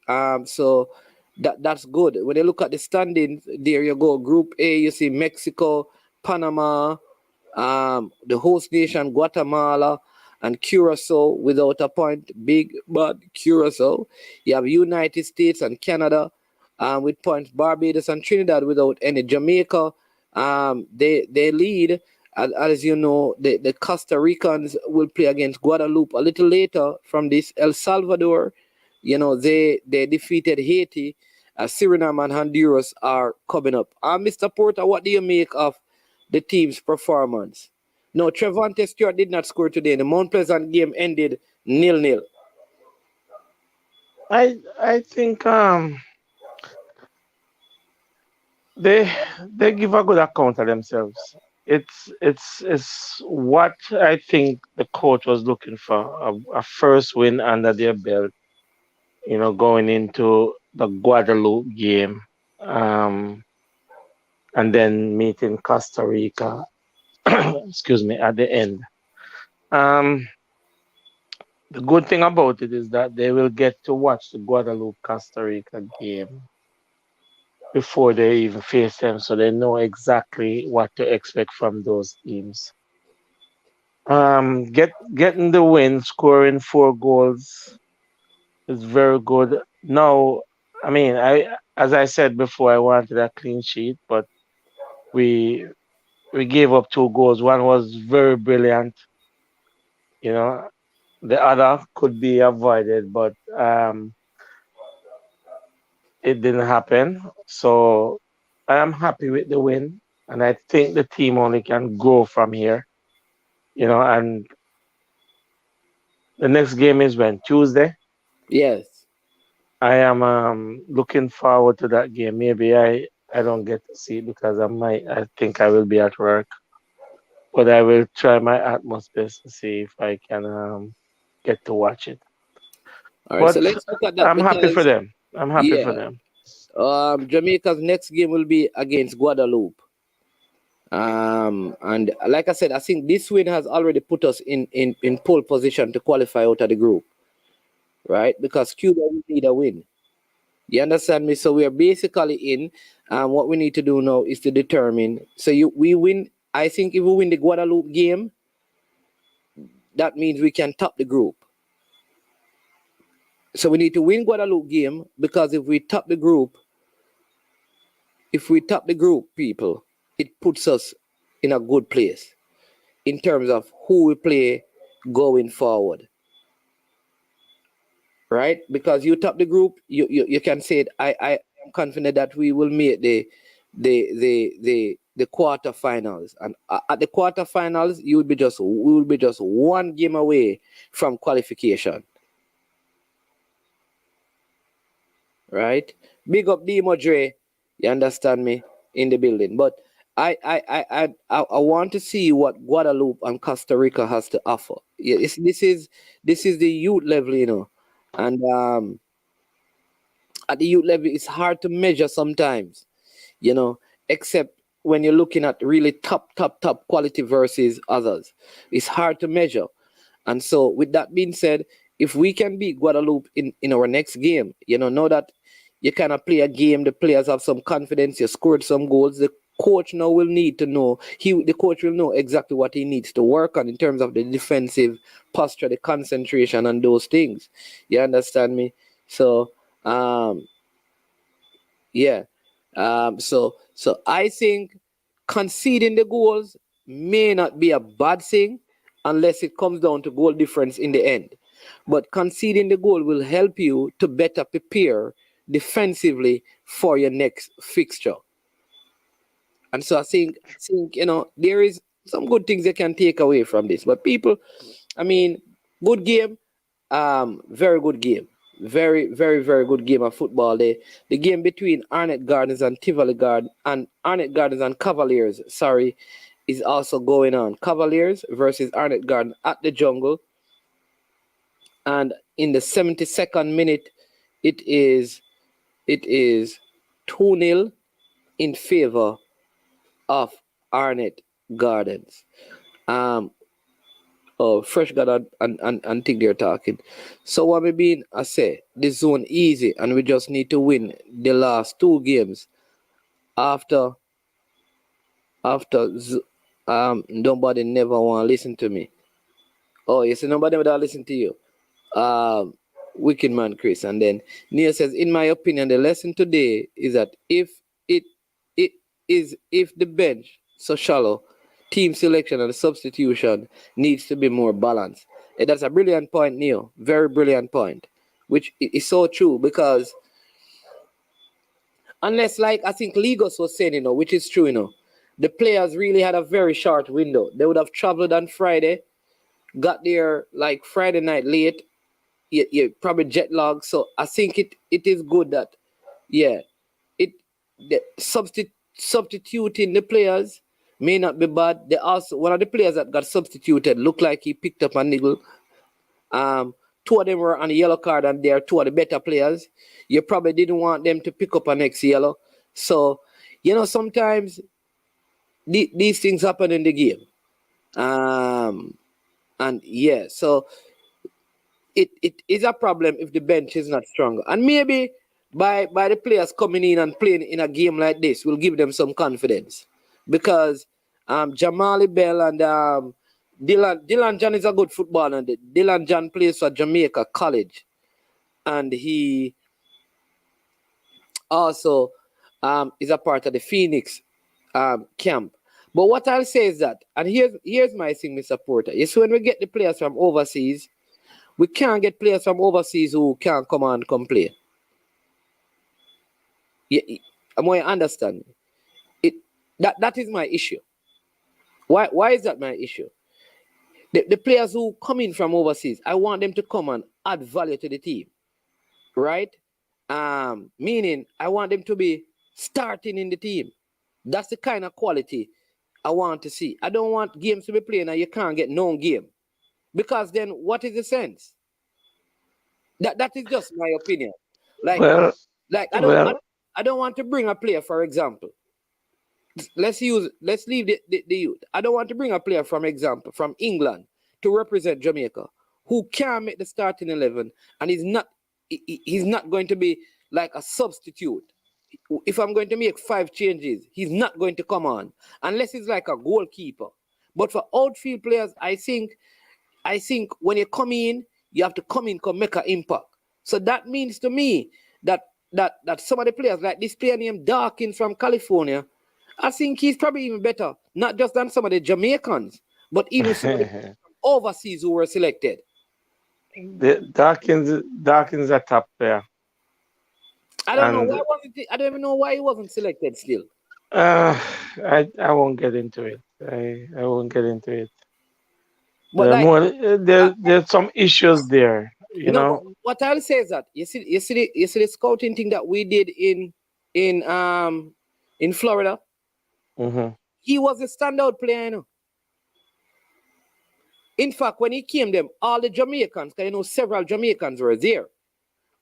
So That's good. When you look at the standings, there you go. Group A, you see Mexico, Panama, the host nation Guatemala, and Curacao without a point. Big bad Curacao. You have United States and Canada with points. Barbados and Trinidad without any. Jamaica, they lead. As you know, the Costa Ricans will play against Guadeloupe a little later from this. El Salvador, they defeated Haiti. Suriname and Honduras are coming up. Mr. Porter, what do you make of the team's performance? No, Trevante Stewart did not score today. The Mount Pleasant game ended 0-0. I think they they give a good account of themselves. It's what I think the coach was looking for, a first win under their belt, going into the Guadeloupe game, um, and then meeting Costa Rica, excuse me, at the end. Um, the good thing about it is that they will get to watch the Guadeloupe Costa Rica game before they even face them, so they know exactly what to expect from those teams. Getting the win, scoring 4 goals is very good. Now, I mean, as I said before, I wanted a clean sheet, but we we gave up 2 goals. One was very brilliant, you know. The other could be avoided, but it didn't happen. So I am happy with the win, and I think the team only can grow from here, And the next game is when Tuesday. Yes. I am looking forward to that game. Maybe I don't get to see it because I think I will be at work, but I will try my utmost best to see if I can get to watch it. All right, so But let's look at that I'm happy for because, them. I'm happy for yeah, them. Jamaica's next game will be against Guadeloupe. And like I said, I think this win has already put us in pole position to qualify out of the group, right? Because Cuba will need a win. You understand me? So we are basically in. What we need to do now is to determine. So we win. I think if we win the Guadeloupe game, that means we can top the group. So we need to win Guadeloupe game because if we top the group, people, it puts us in a good place in terms of who we play going forward, right? Because you top the group, you can say it, I am confident that we will make the quarterfinals, and at the quarterfinals, we will be just one game away from qualification, right? Big up D Dre, you understand me, in the building. But I want to see what Guadeloupe and Costa Rica has to offer. Yeah, this is the youth level, and at the youth level, it's hard to measure sometimes, you know, except when you're looking at really top quality versus others. It's hard to measure. And so, with that being said, if we can beat Guadeloupe in our next game, know that you kind of play a game, the players have some confidence, you scored some goals. The coach now will need to know, the coach will know exactly what he needs to work on in terms of the defensive posture, the concentration, and those things. You understand me? So, um, yeah. So I think conceding the goals may not be a bad thing unless it comes down to goal difference in the end. But conceding the goal will help you to better prepare defensively for your next fixture. And so I think there is some good things you can take away from this. But people, I mean, good game, very good game. Very, very, very good game of football. The game between Arnett Gardens and Tivoli Garden and Arnett Gardens and Cavaliers, sorry, is also going on. Cavaliers versus Arnett Garden at the Jungle. And in the 72nd minute, it is it is 2-0 in favor of Arnett Gardens. Um, Oh, fresh got and think they're talking. So what we mean, I say, this zone easy, and we just need to win the last two games after after nobody never want to listen to me. Oh, you see, nobody would listen to you. Um, Wicked man, Chris. And then Neil says, in my opinion, the lesson today is that it it if the bench so shallow, team selection and substitution needs to be more balanced. That's a brilliant point, Neil. Very brilliant point, which is so true because unless, like I think Legos was saying, which is true, the players really had a very short window. They would have traveled on Friday, got there like Friday night late, you probably jet lag. So I think it is good that yeah, it the substituting the players may not be bad. They also one of the players that got substituted looked like he picked up a niggle. Um, Two of them were on a yellow card, and they're two of the better players. You probably didn't want them to pick up a next yellow. So sometimes these things happen in the game. Um, and yeah, so it is a problem if the bench is not strong. And maybe by the players coming in and playing in a game like this will give them some confidence. Because Jamali Bell and Dylan John is a good footballer. And Dylan John plays for Jamaica College. And he also is a part of the Phoenix camp. But what I'll say is that, and here's my thing, Mr. Porter. You see, when we get the players from overseas, we can't get players from overseas who can't come and come play. Yeah, I'm going to understand it. That is my issue. Why is that my issue? The players who come in from overseas, I want them to come and add value to the team, right? Meaning I want them to be starting in the team. That's the kind of quality I want to see. I don't want games to be playing and you can't get no game, because then what is the sense? That is just my opinion. Like Well, like well, I don't want to bring a player, for example. Let's leave the youth. I don't want to bring a player from example from England to represent Jamaica who can make the starting 11 and he's not going to be like a substitute. If I'm going to make 5 changes, he's not going to come on unless he's like a goalkeeper. But for outfield players, I think when you come in, you have to come make an impact. So that means to me that some of the players, like this player named Dawkins from California, I think he's probably even better, not just than some of the Jamaicans, but even some of the overseas who were selected. Dawkins a top player, I don't know why and wasn't he, I don't even know why he wasn't selected still. uh, I won't get into it. I won't get into it. But like, There's some issues there, you no, but know. what I'll say is that you see the scouting thing that we did in Florida. Hmm. He was a standout player. In fact, when he came them, all the Jamaicans, because several Jamaicans were there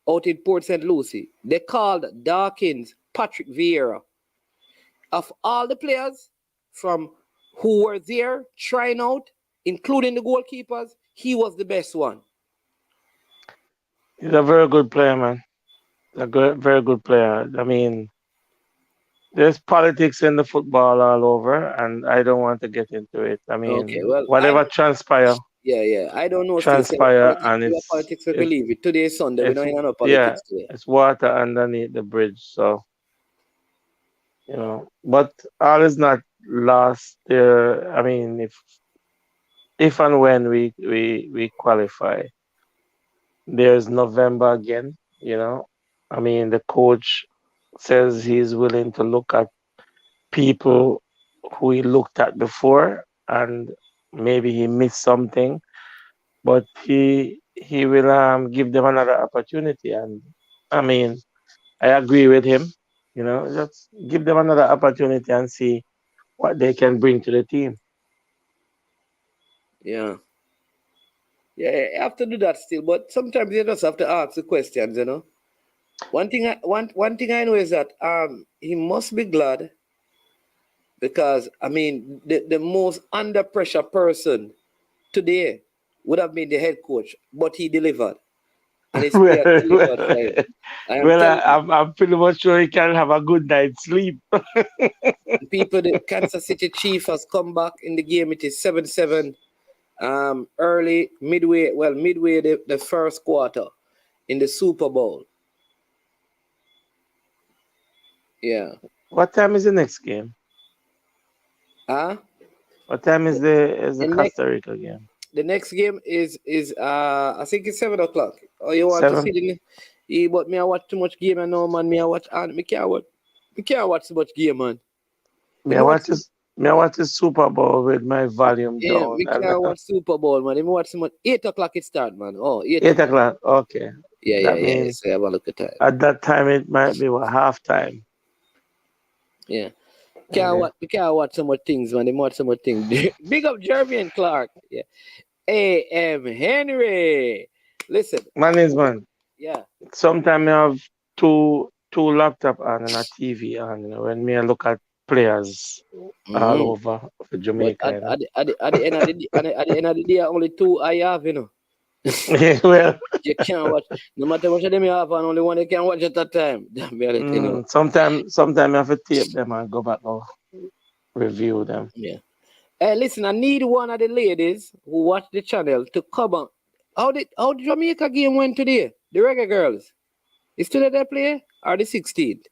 out in Port St. Lucie. They called Dawkins Patrick Vieira. Of all the players from who were there trying out, including the goalkeepers, he was the best one. He's a very good player, man. Very good player. I mean, there's politics in the football all over, and I don't want to get into it. I Okay, mean, well, whatever yeah, I don't know still. Say transpire, politics, and we have politics, we it's believe it. Today is Sunday, we it's don't even know yeah, politics today. it's water underneath the bridge. So but all is not lost there. I mean, if and when we qualify, there's November again. I mean, the coach says he's willing to look at people who he looked at before, and maybe he missed something, but he will give them another opportunity. And I mean, I agree with him. Just give them another opportunity and see what they can bring to the team. Yeah. Yeah, you have to do that still, but sometimes you just have to ask the questions. One thing I know is that he must be glad because I mean the most under pressure person today. would have been the head coach, but he delivered, and his well, player delivered for well, him. I am well, telling you, I'm pretty much sure he can have a good night's sleep. the people, the Kansas City Chiefs has come back in the game. It is 7-7. Early, midway the first quarter in the Super Bowl. Yeah. What time is the next game? Huh? What time is the The next Costa Rica game? the next game is I think it's 7 o'clock. Oh, you want to see 7? the? But me I watch too much game and no man. Me I watch and me can't watch too much game, man. Me Let I me watch. watch this. Me I watch the Super Bowl with my volume Yeah, down. me can't watch Super Bowl, man. Let me watch some 8 o'clock it start, man. Oh, 8 8 o'clock. o'clock. Okay, Yeah, yeah, that yeah. means So have a look at time. at that time it might be what halftime. Yeah. And We can't watch so much things, man. They watch so much things. Big up Jeremy and Clark. Yeah. A.M. Henry. Listen. man is man. Yeah. Sometimes I have two laptop on and a TV on. When me I look at players all Mm-hmm. over for But Jamaica. at the end of the day, at the end of the day, only two I have, you know. Well, You can't watch. No matter what of them you have, and only one you can watch at that time. Damn reality, you know. sometimes I have to tape them and go back and review them. Yeah. Hey, listen, I need one of the ladies who watch the channel to come on. How the Jamaica game went today? The Reggae Girls. Is today they play or the 16th?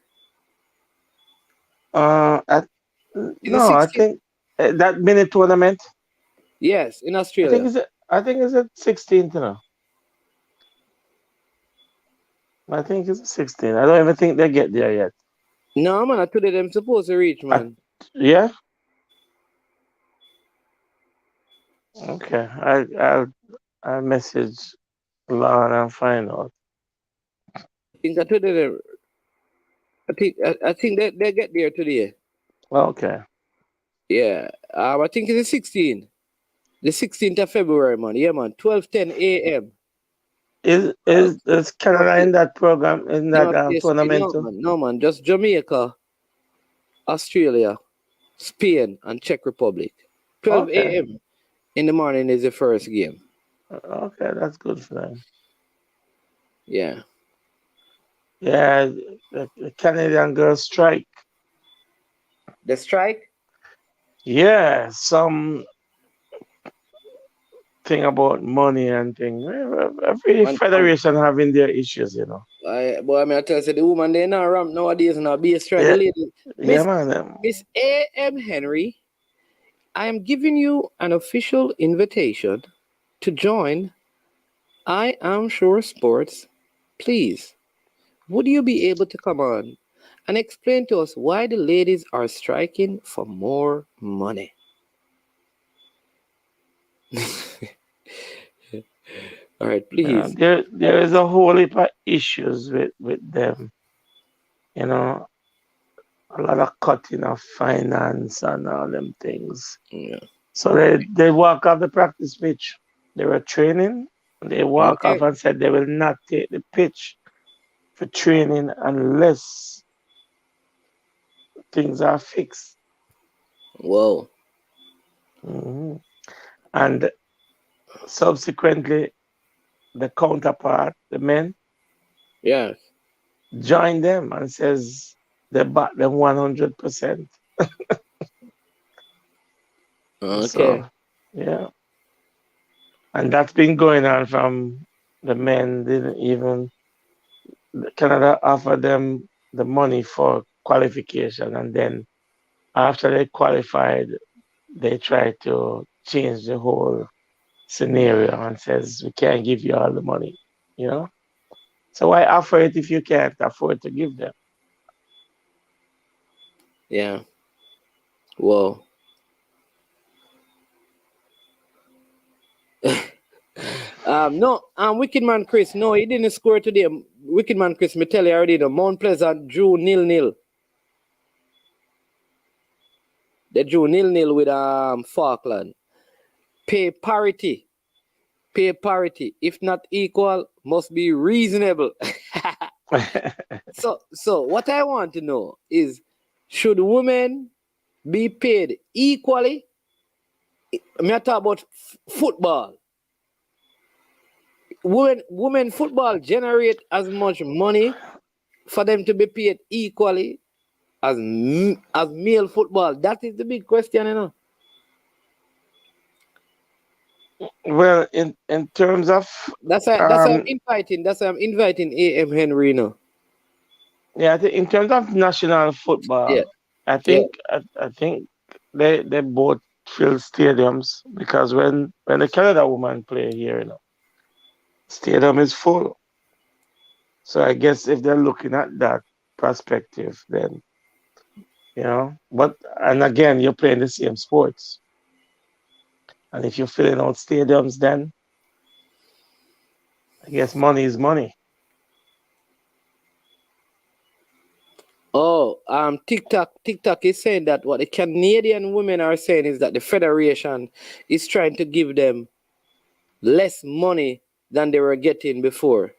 Uh, I, Is the no, I 16th? think that mini tournament. Yes, in Australia. I think it's at 16th. I think it's 16. I don't even think they get there yet. No, man, today them supposed to reach, I, man. yeah. Okay. I message Lauren and find out. I think that today I think they get there today. Okay. Yeah. I think it's the 16th. The 16th of February, man. Yeah, man. 12:10 a.m. Is Canada in that program in No, that PST. tournament No, too? man. No, man. Just Jamaica, Australia, Spain, and Czech Republic. 12 Okay. a.m. in the morning is the first game. Okay, that's good for them. Yeah. Yeah, the Canadian girls strike. The strike? Yeah, some thing about money and thing. Every Man, federation having their issues. I mean, I tell you, say the woman they not ramp nowadays and be a strike. The Yeah, lady, yeah, Miss man. Miss A.M. Henry, I am giving you an official invitation to join I Am Sure Sports. Please, would you be able to come on and explain to us why the ladies are striking for more money? All right, please. There is a whole heap of issues with them. You know, a lot of cutting of finance and all them things. Yeah. So they walk off the practice pitch. They were training. They walk off Okay. and said they will not take the pitch for training unless things are fixed. Whoa. Mhm. And subsequently, the counterpart, the men, Yes. join them and says they back them 100%. Okay. So, yeah. And that's been going on from the men didn't even Canada offer them the money for qualification, and then after they qualified, they try to change the whole scenario and says we can't give you all the money, you know. So why offer it if you can't afford to give them? Yeah. Whoa. No, Wicked Man Chris. No, he didn't score today. Wicked Man Chris, me tell you already. The Mount Pleasant drew 0-0. They drew 0-0 with Falkland. Pay parity. Pay parity. If not equal, must be reasonable. So what I want to know is, should women be paid equally? I mean, I talk about football. women football generate as much money for them to be paid equally as male football? That is the big question, you know. Well, in terms of That's why I'm um inviting. That's why I'm inviting AM Henry, you know. yeah, I think in terms of national Yeah, football, yeah. I think they both fill stadiums because when the Canada woman play here, stadium is full. So I guess if they're looking at that perspective, then but and again, you're playing the same sports, and if you're filling out stadiums, then I guess money is money. Oh, TikTok is saying that what the Canadian women are saying is that the federation is trying to give them less money than they were getting before.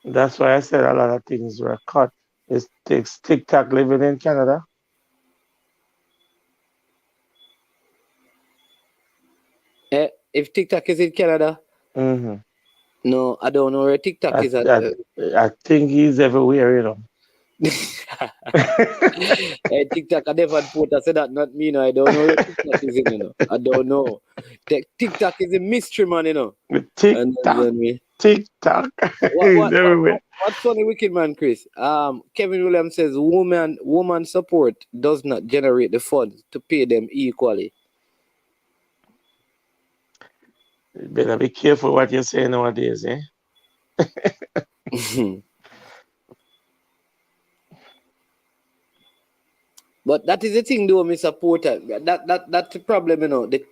That's why I said a lot of things were cut. It takes TikTok living in Canada. If TikTok is in Canada, hmm no, I don't know where TikTok I, is at. I, I think he's everywhere. TikTok, I never put. I said that not me, no. I don't know where TikTok is in, you know. I don't know. TikTok is a mystery, man, you know. With And TikTok, then me. TikTok, What he's what what what everywhere. what's funny, wicked man, Chris? Kevin Williams says woman support does not generate the funds to pay them equally. You better be careful what you say nowadays, eh? But that is the thing, though, Mr. Porter. That's the problem, you know. The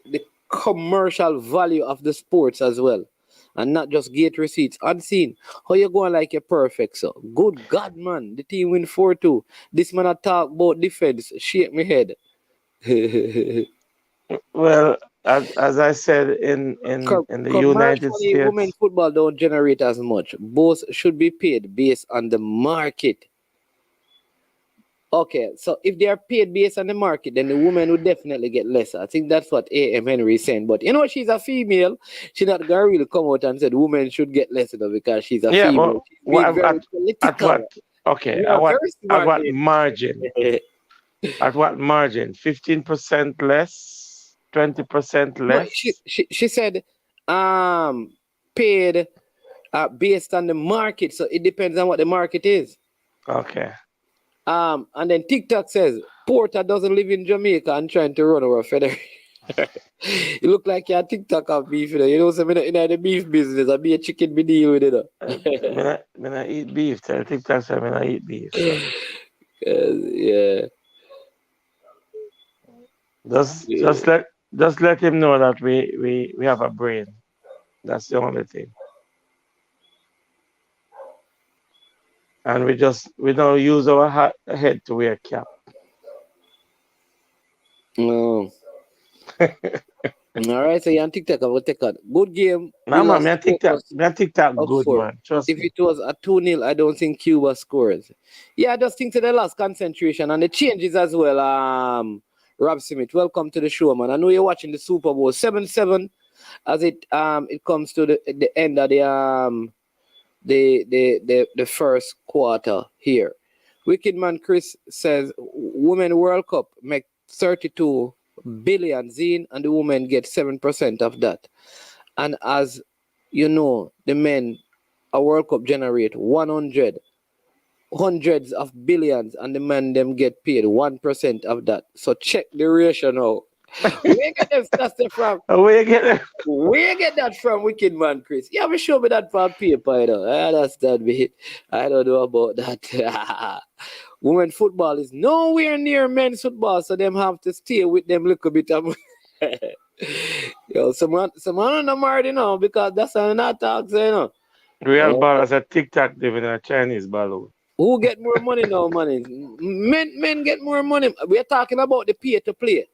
commercial value of the sports as well, and not just gate receipts. Unseen. How you going like you're perfect, so good God, man. The team win 4-2. This man a talk about defense. Shake me head. Well, as I said in the United Commercially, women States, football don't generate as much. Both should be paid based on the market. Okay, so if they are paid based on the market, then the woman would definitely get less. I think that's what AM Henry is saying. But she's a female. She's not gonna really come out and said women should get less, because she's a yeah, but female. She's being very at what? political. Okay, You are very at smart, what margin? lady. At what margin? 15% less, 20% No, she, less. she she said paid based on the market. So it depends on what the market is. Okay. And then TikTok says Porter doesn't live in Jamaica and trying to run our federation. You look like you're a TikTok of beef, you know. You know, so in the beef business, I be a chicken be deal with it. I eat beef. Tell TikTok say I eat beef. So Yeah. just let him know that we have a brain. That's the only thing. And we don't use our head to wear cap. No. All right, so you're on TikTok. I will take out. Good game. We Nah man, lost focus me TikTok of good four. man. Trust If me. it was a 2-0, I don't think Cuba scores. Yeah, I just think to the last concentration and the changes as well. Rob Smith, welcome to the show, man. I know you're watching the Super Bowl 7-7 as it comes to the end of the first quarter here. Wicked man Chris says Women World Cup make 32 billion zine and the women get 7% of that. And as you know, the men a World Cup generate 100 hundreds of billions and the men them get paid 1% of that. So check the ratio now. Where get them stats from? Where you get it? Where you get that from, wicked man, Chris? You haven't shown me that for paper, you know. I understand me. I don't know about that. Women football is nowhere near men's football, so them have to stay with them little bit of yo, someone on the mark, because that's how not talk, so, Real ball Uh, as a TikTok living a Chinese ball. who get more money now, money? Men get more money. We are talking about the pay to play.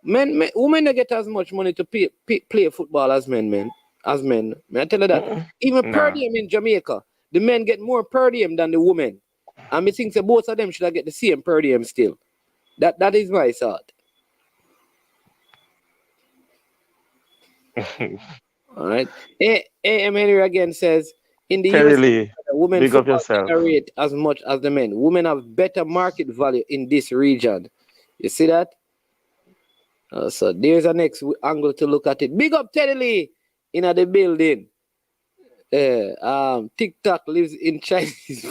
Women don't get as much money to play football as men, man. As men. May I tell you that? Even per Nah. diem in Jamaica, the men get more per diem than the women. And me think that both of them should get the same per diem still. That is my thought. All right. A.M. Henry again says, in the Teddy US, Lee, women big up football yourself. generate as much as the men. Women have better market value in this region. You see that? So there's a next angle to look at it. Big up Teddy Lee in the building. TikTok lives in Chinese.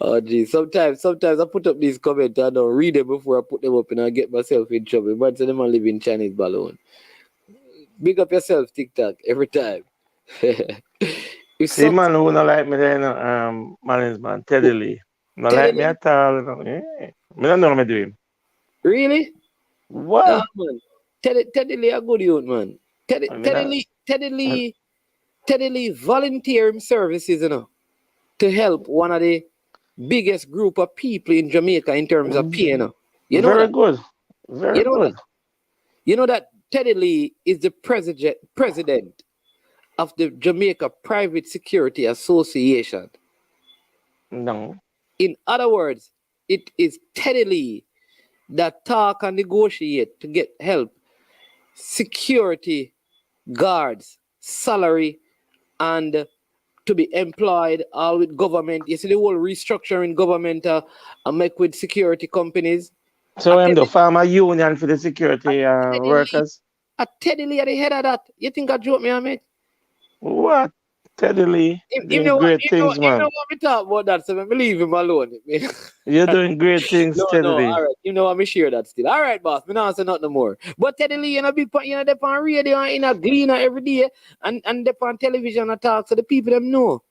Oh gee, sometimes I put up these comments, I don't read them before I put them up and I get myself in trouble. But so them a live in Chinese balloon. Big up yourself, TikTok, every time. If See, success, man, who not like me then, man is man, Teddy Lee. Not Teddy like me Lee, at all. You know. Yeah. Me don't know what I'm doing. really? Nah, What? man. Teddy Lee a good youth, man. I mean, Teddy Lee volunteer him services, to help one of the biggest group of people in Jamaica in terms of pay, You know very that? good. You Very know that? good. You know that Teddy Lee is the president of the Jamaica Private Security Association. No. In other words, it is Teddy Lee that talk and negotiate to get help, security guards, salary, and to be employed all with government. You see the whole restructuring government and make with security companies. A So I'm the Teddy, farmer union for the security Teddy Lee, workers. a Teddy Lee at the head of that. You think I joke me, mate? What? Teddy Lee You doing know what? great things, You know man. what we talk about that, so me leave him alone. You're doing great things, No, Teddy no, Lee. all right. You know, I'm share that still. All right, boss. Me not say nothing more. But Teddy Lee, be they on radio and in a gleaner every day and they on television and talk so the people them know.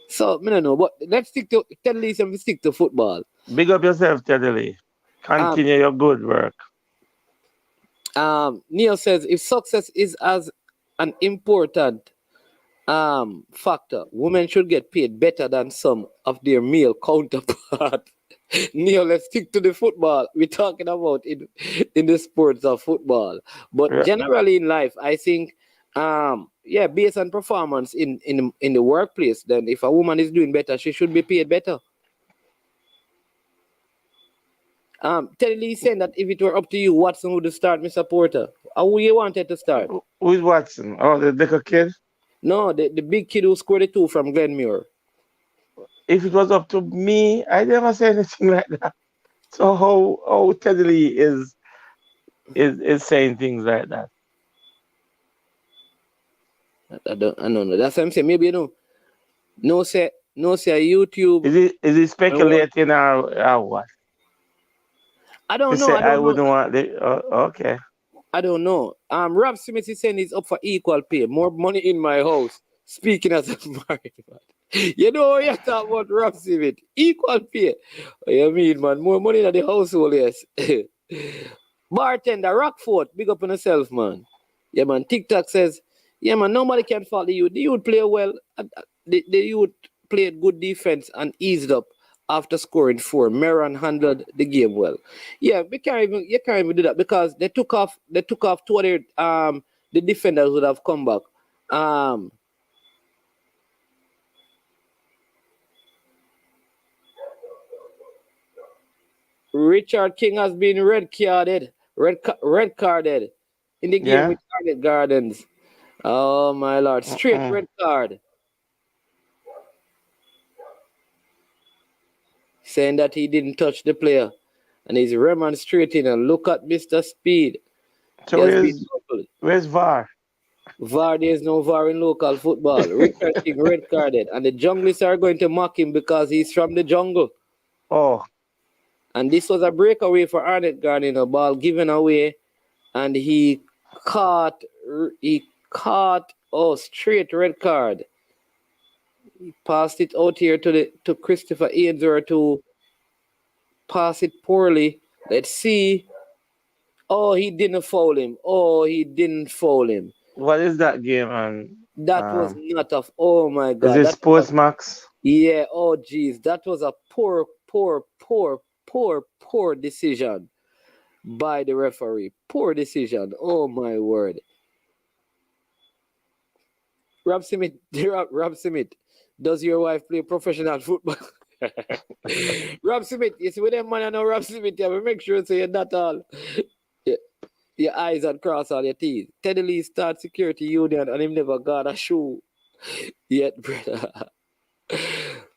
So me don't know. But let's stick to Teddy Lee and we stick to football. Big up yourself, Teddy Lee. Um, Continue your good work. Neil says if success is as an important factor, women should get paid better than some of their male counterpart. Neil, let's stick to the football we're talking about in the sports of football. But Yeah. generally in life, I think yeah, based on performance in the workplace, then if a woman is doing better, she should be paid better. Teddy Lee saying that if it were up to you, Watson would start Mr. Porter. How you wanted to start? Who's Watson? Oh, the little kid? No, the big kid who scored the two from Glenmuir. If it was up to me, I never say anything like that. So how Teddy Lee is saying things like that. I don't know. That's what I'm saying. Maybe no say YouTube Is he and what. speculating or what? I He don't know. said I I don't know. wouldn't want the okay. I don't know. Rob Smith is saying he's up for equal pay. More money in my house. Speaking as a married man. You know what you talk about Rob Smith? Equal pay. What you mean, man? More money in the household, yes. Bartender, Rockford, big up on yourself, man. Yeah, man. TikTok says, yeah, man, nobody can fault the youth. The youth play well. The youth played good defense and eased up after scoring four. Meron handled the game well. Yeah, you can't even do that because they took off two other the defenders would have come back. Um Richard King has been red carded in the game Yeah? with Target Gardens. Oh my lord, straight Mm-mm. red card. Saying that he didn't touch the player. And he's remonstrating and look at Mr. Speed. He So has been where's doubled. where's VAR? VAR, there's no VAR in local football. Richard King red carded. And the junglists are going to mock him because he's from the jungle. Oh, And this was a breakaway for Arnett Garden, a ball given away. And caught, straight red card. He passed it out here to Christopher Ainsworth to pass it poorly. Let's see. Oh, he didn't foul him. Oh, he didn't foul him. what is that game on That was not a. Oh my is God. it Sports Max? Yeah. Oh, geez. That was a poor decision by the referee. Poor decision. Oh my word. Rob Smith. Rob Smith. Does your wife play professional football? Rob Smith. You see, with them man, I know Rob Smith. Yeah, we make sure say you're not all. Yeah. Your eyes and cross all your teeth. Teddy Lee start security union and him never got a shoe yet, brother.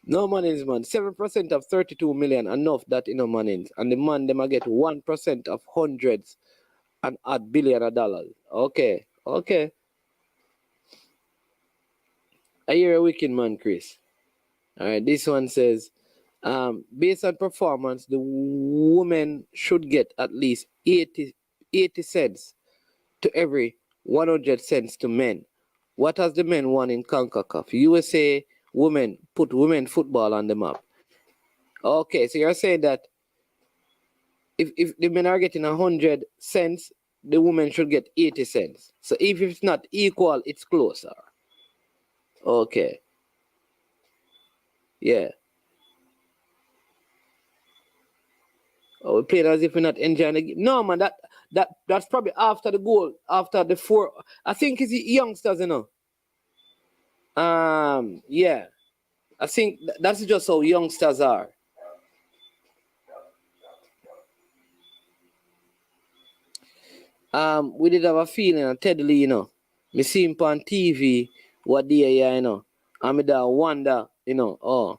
No monies, man. 7% of 32 million, enough that in no monies. And the man, them a get 1% of hundreds and odd billion of dollars. Okay, okay. I hear a wicked man, Chris. All right, this one says, based on performance, the women should get at least 80 cents to every 100 cents to men. What has the men won in CONCACAF? USA women put women football on the map. Okay, so you're saying that if the men are getting 100 cents, the women should get 80 cents. So if it's not equal, it's closer. Okay. Yeah. Oh, we're playing as if we're not enjoying the game. No, man, that's probably after the goal, after the four. I think it's the youngsters, you know. Yeah. I think that's just how youngsters are. We did have a feeling of Ted Lee, you know. Me see him on TV, what day, yeah, you know. And me da wonder, you know, oh.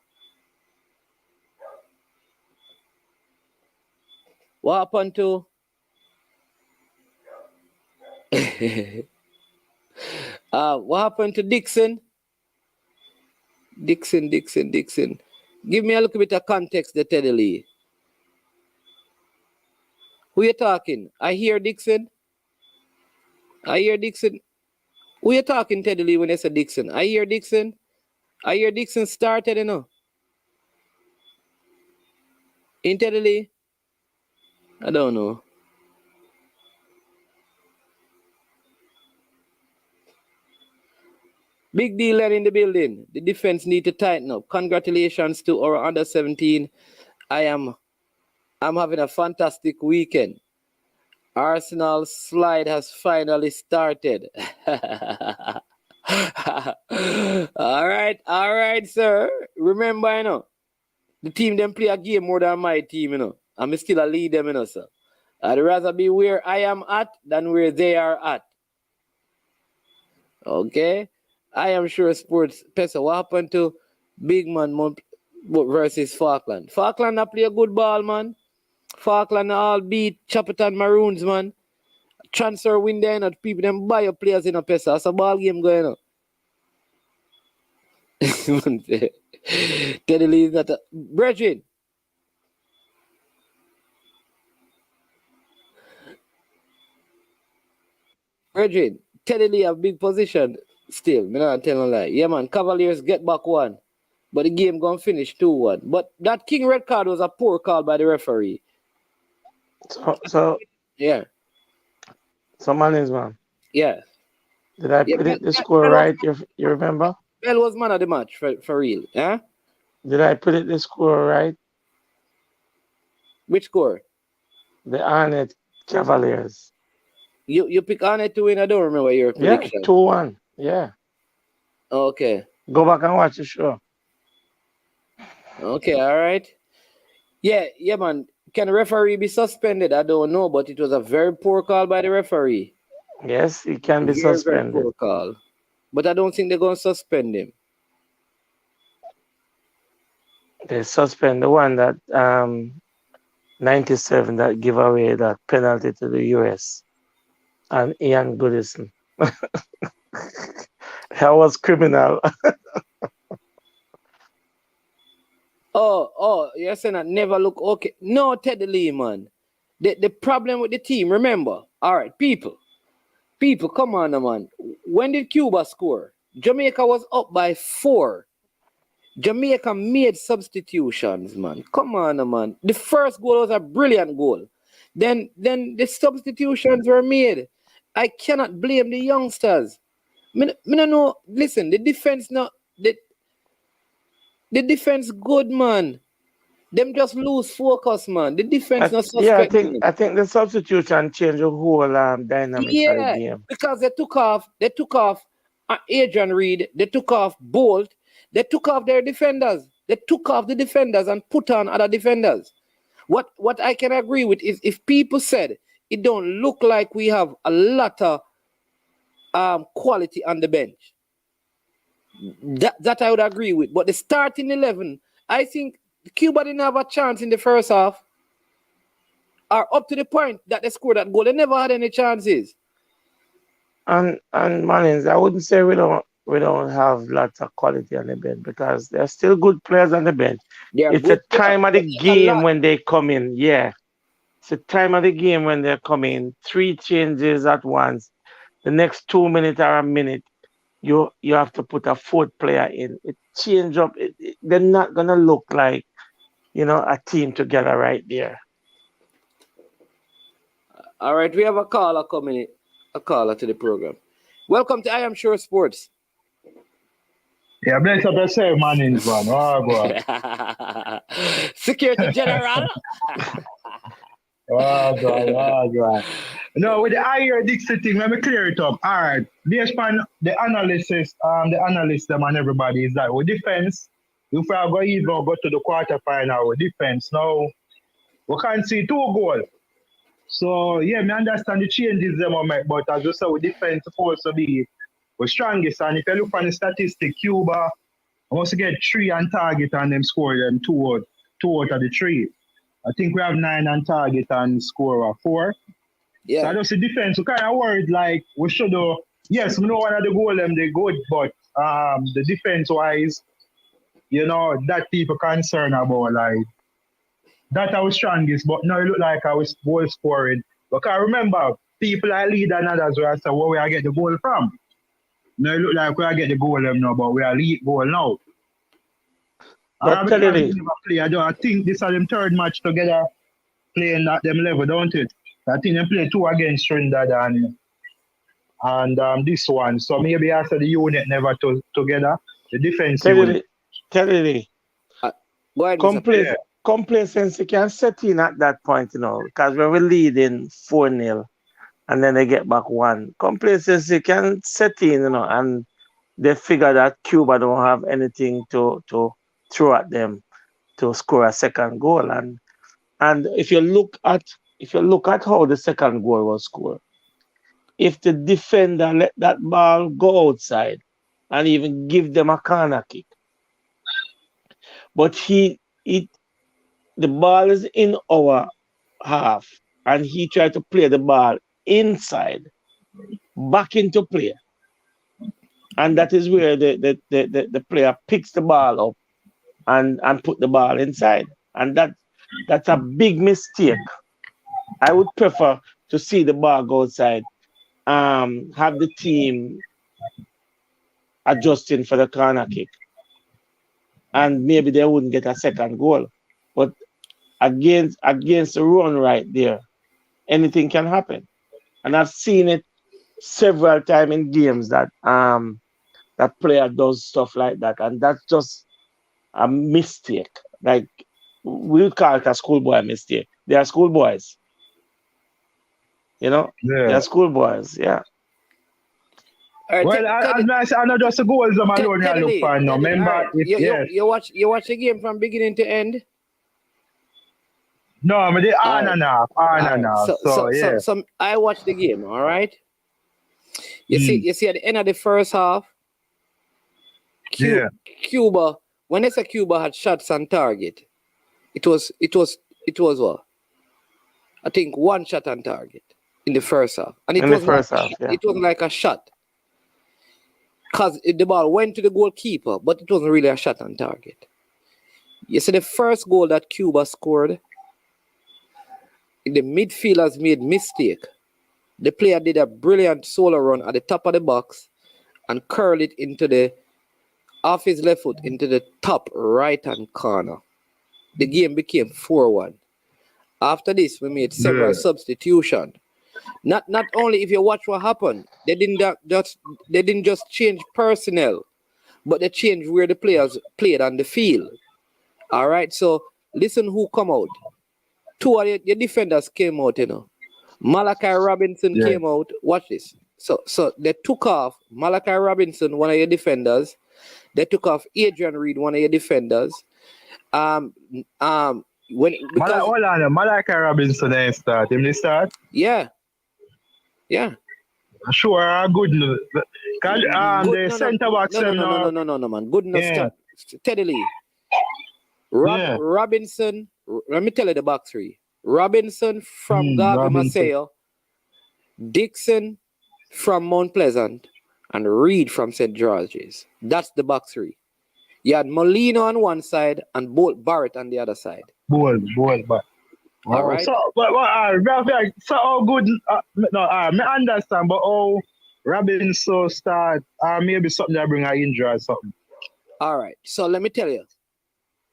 What happened to what happened to Dixon? Dixon. Give me a little bit of context, the Ted Lee. Who you talking? I hear Dixon. Who you talking, Ted Lee, when they say Dixon? I hear Dixon started, you know. In Ted Lee? I don't know. Big deal then in the building. The defense need to tighten up. Congratulations to our under 17. I'm having a fantastic weekend. Arsenal slide has finally started. all right, sir. Remember, you know, the team them play a game more than my team, you know. I'm still a lead them, you know, sir. I'd rather be where I am at than where they are at. Okay? I am sure sports Pesa, what happened to Big Man versus Falkland? Falkland not play a good ball, man. Falkland all beat Chapperton Maroons, man. Transfer win there, not people them buy your players in a Pesa. That's a ball game going on. Teddy Lee is not a Brethren. Teddy Lee have big position still. Me not tell no lie. Yeah, man. Cavaliers get back one. But the game gonna finish 2-1. But that King red card was a poor call by the referee. So Yeah. Mannings, man. Yeah. Did I Yeah, predict the score right? You remember? Bell was man of the match for real. Yeah? Did I predict the score right? Which score? The Arnett Cavaliers. You pick on it to win. I don't remember your Yeah, prediction. 2-1. Yeah. Okay. Go back and watch the show. Okay, all right. Yeah, man. Can the referee be suspended? I don't know, but it was a very poor call by the referee. Yes, he can be Very suspended. poor call. But I don't think they're gonna suspend him. They suspend the one that 97 that give away that penalty to the US and Ian Goodison. That was criminal. Oh, you're saying that never look okay. No, Teddy Lee, man. The problem with the team, remember. All right, people, come on, man. When did Cuba score? Jamaica was up by 4. Jamaica made substitutions, man. Come on, man. The first goal was a brilliant goal. Then the substitutions were made. I cannot blame the youngsters. Me no know. Listen, the defense not the defense good, man. Them just lose focus, man. The defense not suspecting. I think the substitution changed the whole dynamics of the game. Because they took off Adrian Reed, they took off Bolt, they took off their defenders. They took off the defenders and put on other defenders. What I can agree with is if people said it don't look like we have a lot of quality on the bench. That I would agree with. But the starting 11, I think Cuba didn't have a chance in the first half, or up to the point that they scored that goal. They never had any chances. And Marlins, I wouldn't say we don't have lots of quality on the bench because there's still good players on the bench. They are It's the good players, time of but the not a game lot. when they come in. Yeah, it's the time of the game when they're coming. Three changes at once. The next 2 minutes or a minute, you have to put a fourth player in. It change up. They're not gonna look like a team together right there. All right, we have a caller coming in, a caller to the program. Welcome to I Am Sure Sports. Yeah, bless up yourself, Mannings, man. Oh, God. Security General. Oh, God. Oh, God. No, with the higher Dixie thing, let me clear it up. All right. Based on the analysts them and everybody is that with defense, if we are going to even go to the quarterfinal with defense, now we can't see two goals. So, yeah, me understand the changes them will make, but as you say, with defense supposed to be the strongest. And if you look on the statistic, Cuba must get three on target and them score them two out of the three. I think we have nine on target and score four. So I Yeah. just the defense. We kind of worried like we should do. Yes, we know one of the goal them they good, but the defense wise, that people concerned about like that our strongest. But now it look like I was goal scoring. Because remember, people are lead and others where I say where we are get the goal from. Now it look like we are get the goal them now, but we are lead goal now. But tell you Because we this, never play. I think this is them third match together playing at them level, don't it? I think they play two against Trinidad and this one. So maybe after the unit never together, the defense tell you unit. this, tell you this. Uh, Go ahead, Mr. Complacency, Yeah, complacency can set in at that point, because when we're leading 4-0 and then they get back one, complacency can set in, and they figure that Cuba don't have anything to throw at them to score a second goal. And if you look at how the second goal was scored, if the defender let that ball go outside and even give them a corner kick, but the ball is in our half and he tried to play the ball inside back into play, and that is where the player picks the ball up and put the ball inside, and that's a big mistake. I would prefer to see the ball go outside, have the team adjusting for the corner kick, and maybe they wouldn't get a second goal. But against the run right there, anything can happen. And I've seen it several times in games that player does stuff like that, and that's just a mistake. Like we call it a schoolboy mistake. They are schoolboys, they yeah. are schoolboys. Yeah. All right, Well, I know just the goals them alone I look for now. Teddy, all Remember, right. if yes. You watch the game from beginning to end. No, I mean the All on right, and off, on all and right. off. So yeah. I watched the game. All right. Mm, You see at the end of the first half, Cu- yeah. Cuba. When they say Cuba had shots on target, it was what? I think one shot on target in the first half, and In the first half, yeah. it was like a shot because the ball went to the goalkeeper, but it wasn't really a shot on target. You see, the first goal that Cuba scored, the midfielders made mistake. The player did a brilliant solo run at the top of the box and curled it into the off his left foot into the top right hand corner. The game became 4-1. After this, we made several Yeah. substitutions. Not only if you watch what happened, they didn't just change personnel, but they changed where the players played on the field. All right, so listen who come out. Two of your defenders came out, Malachi Robinson Yeah. came out. Watch this. So they took off Malachi Robinson, one of your defenders. They took off Adrian Reed, one of your defenders. Um, um, Because Hold on, Malika Robinson they start. Him they start. yeah, yeah. Sure, good. Cause Good, the no, no, centre backs no, no, them no, no, no, now. no, no, no, man. Good enough Yeah, start steadily. yeah. Robinson, let me tell you the back three. Robinson from Garvey Robinson. Maceo, Dixon from Mount Pleasant, and Reed from St. George's. That's the back three. You had Molino on one side and Bolt Barrett on the other side. Bold, but. All Oh, right. so so how good? No, me understand, but how Robinson start? Maybe something that bring a injury or something. All right. So let me tell you,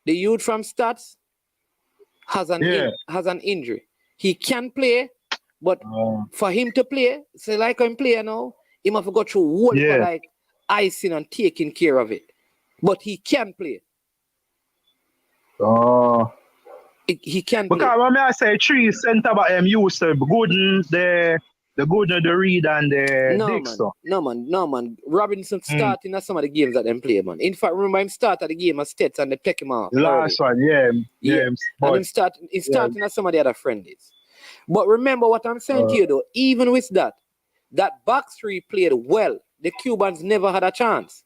the youth from Stats Yeah. has an injury. He can play, but Uh, for him to play, say like I'm playing now, he must go through whole heap of yeah. like icing and taking care of it. But he can play. Oh. He can play. Because when I say three centre back, used to Gooden, the Gooden, the Reed, and the No man, Dixon. no man, no man. Robinson Mm. starting at some of the games that them play, man. In fact, remember him start at the game at Stets and they take him off The early. last one, yeah, Yeah. And but he's yeah, starting at some of the other friendlies. But remember what I'm saying uh, to you though, even with that back three played well. The Cubans never had a chance.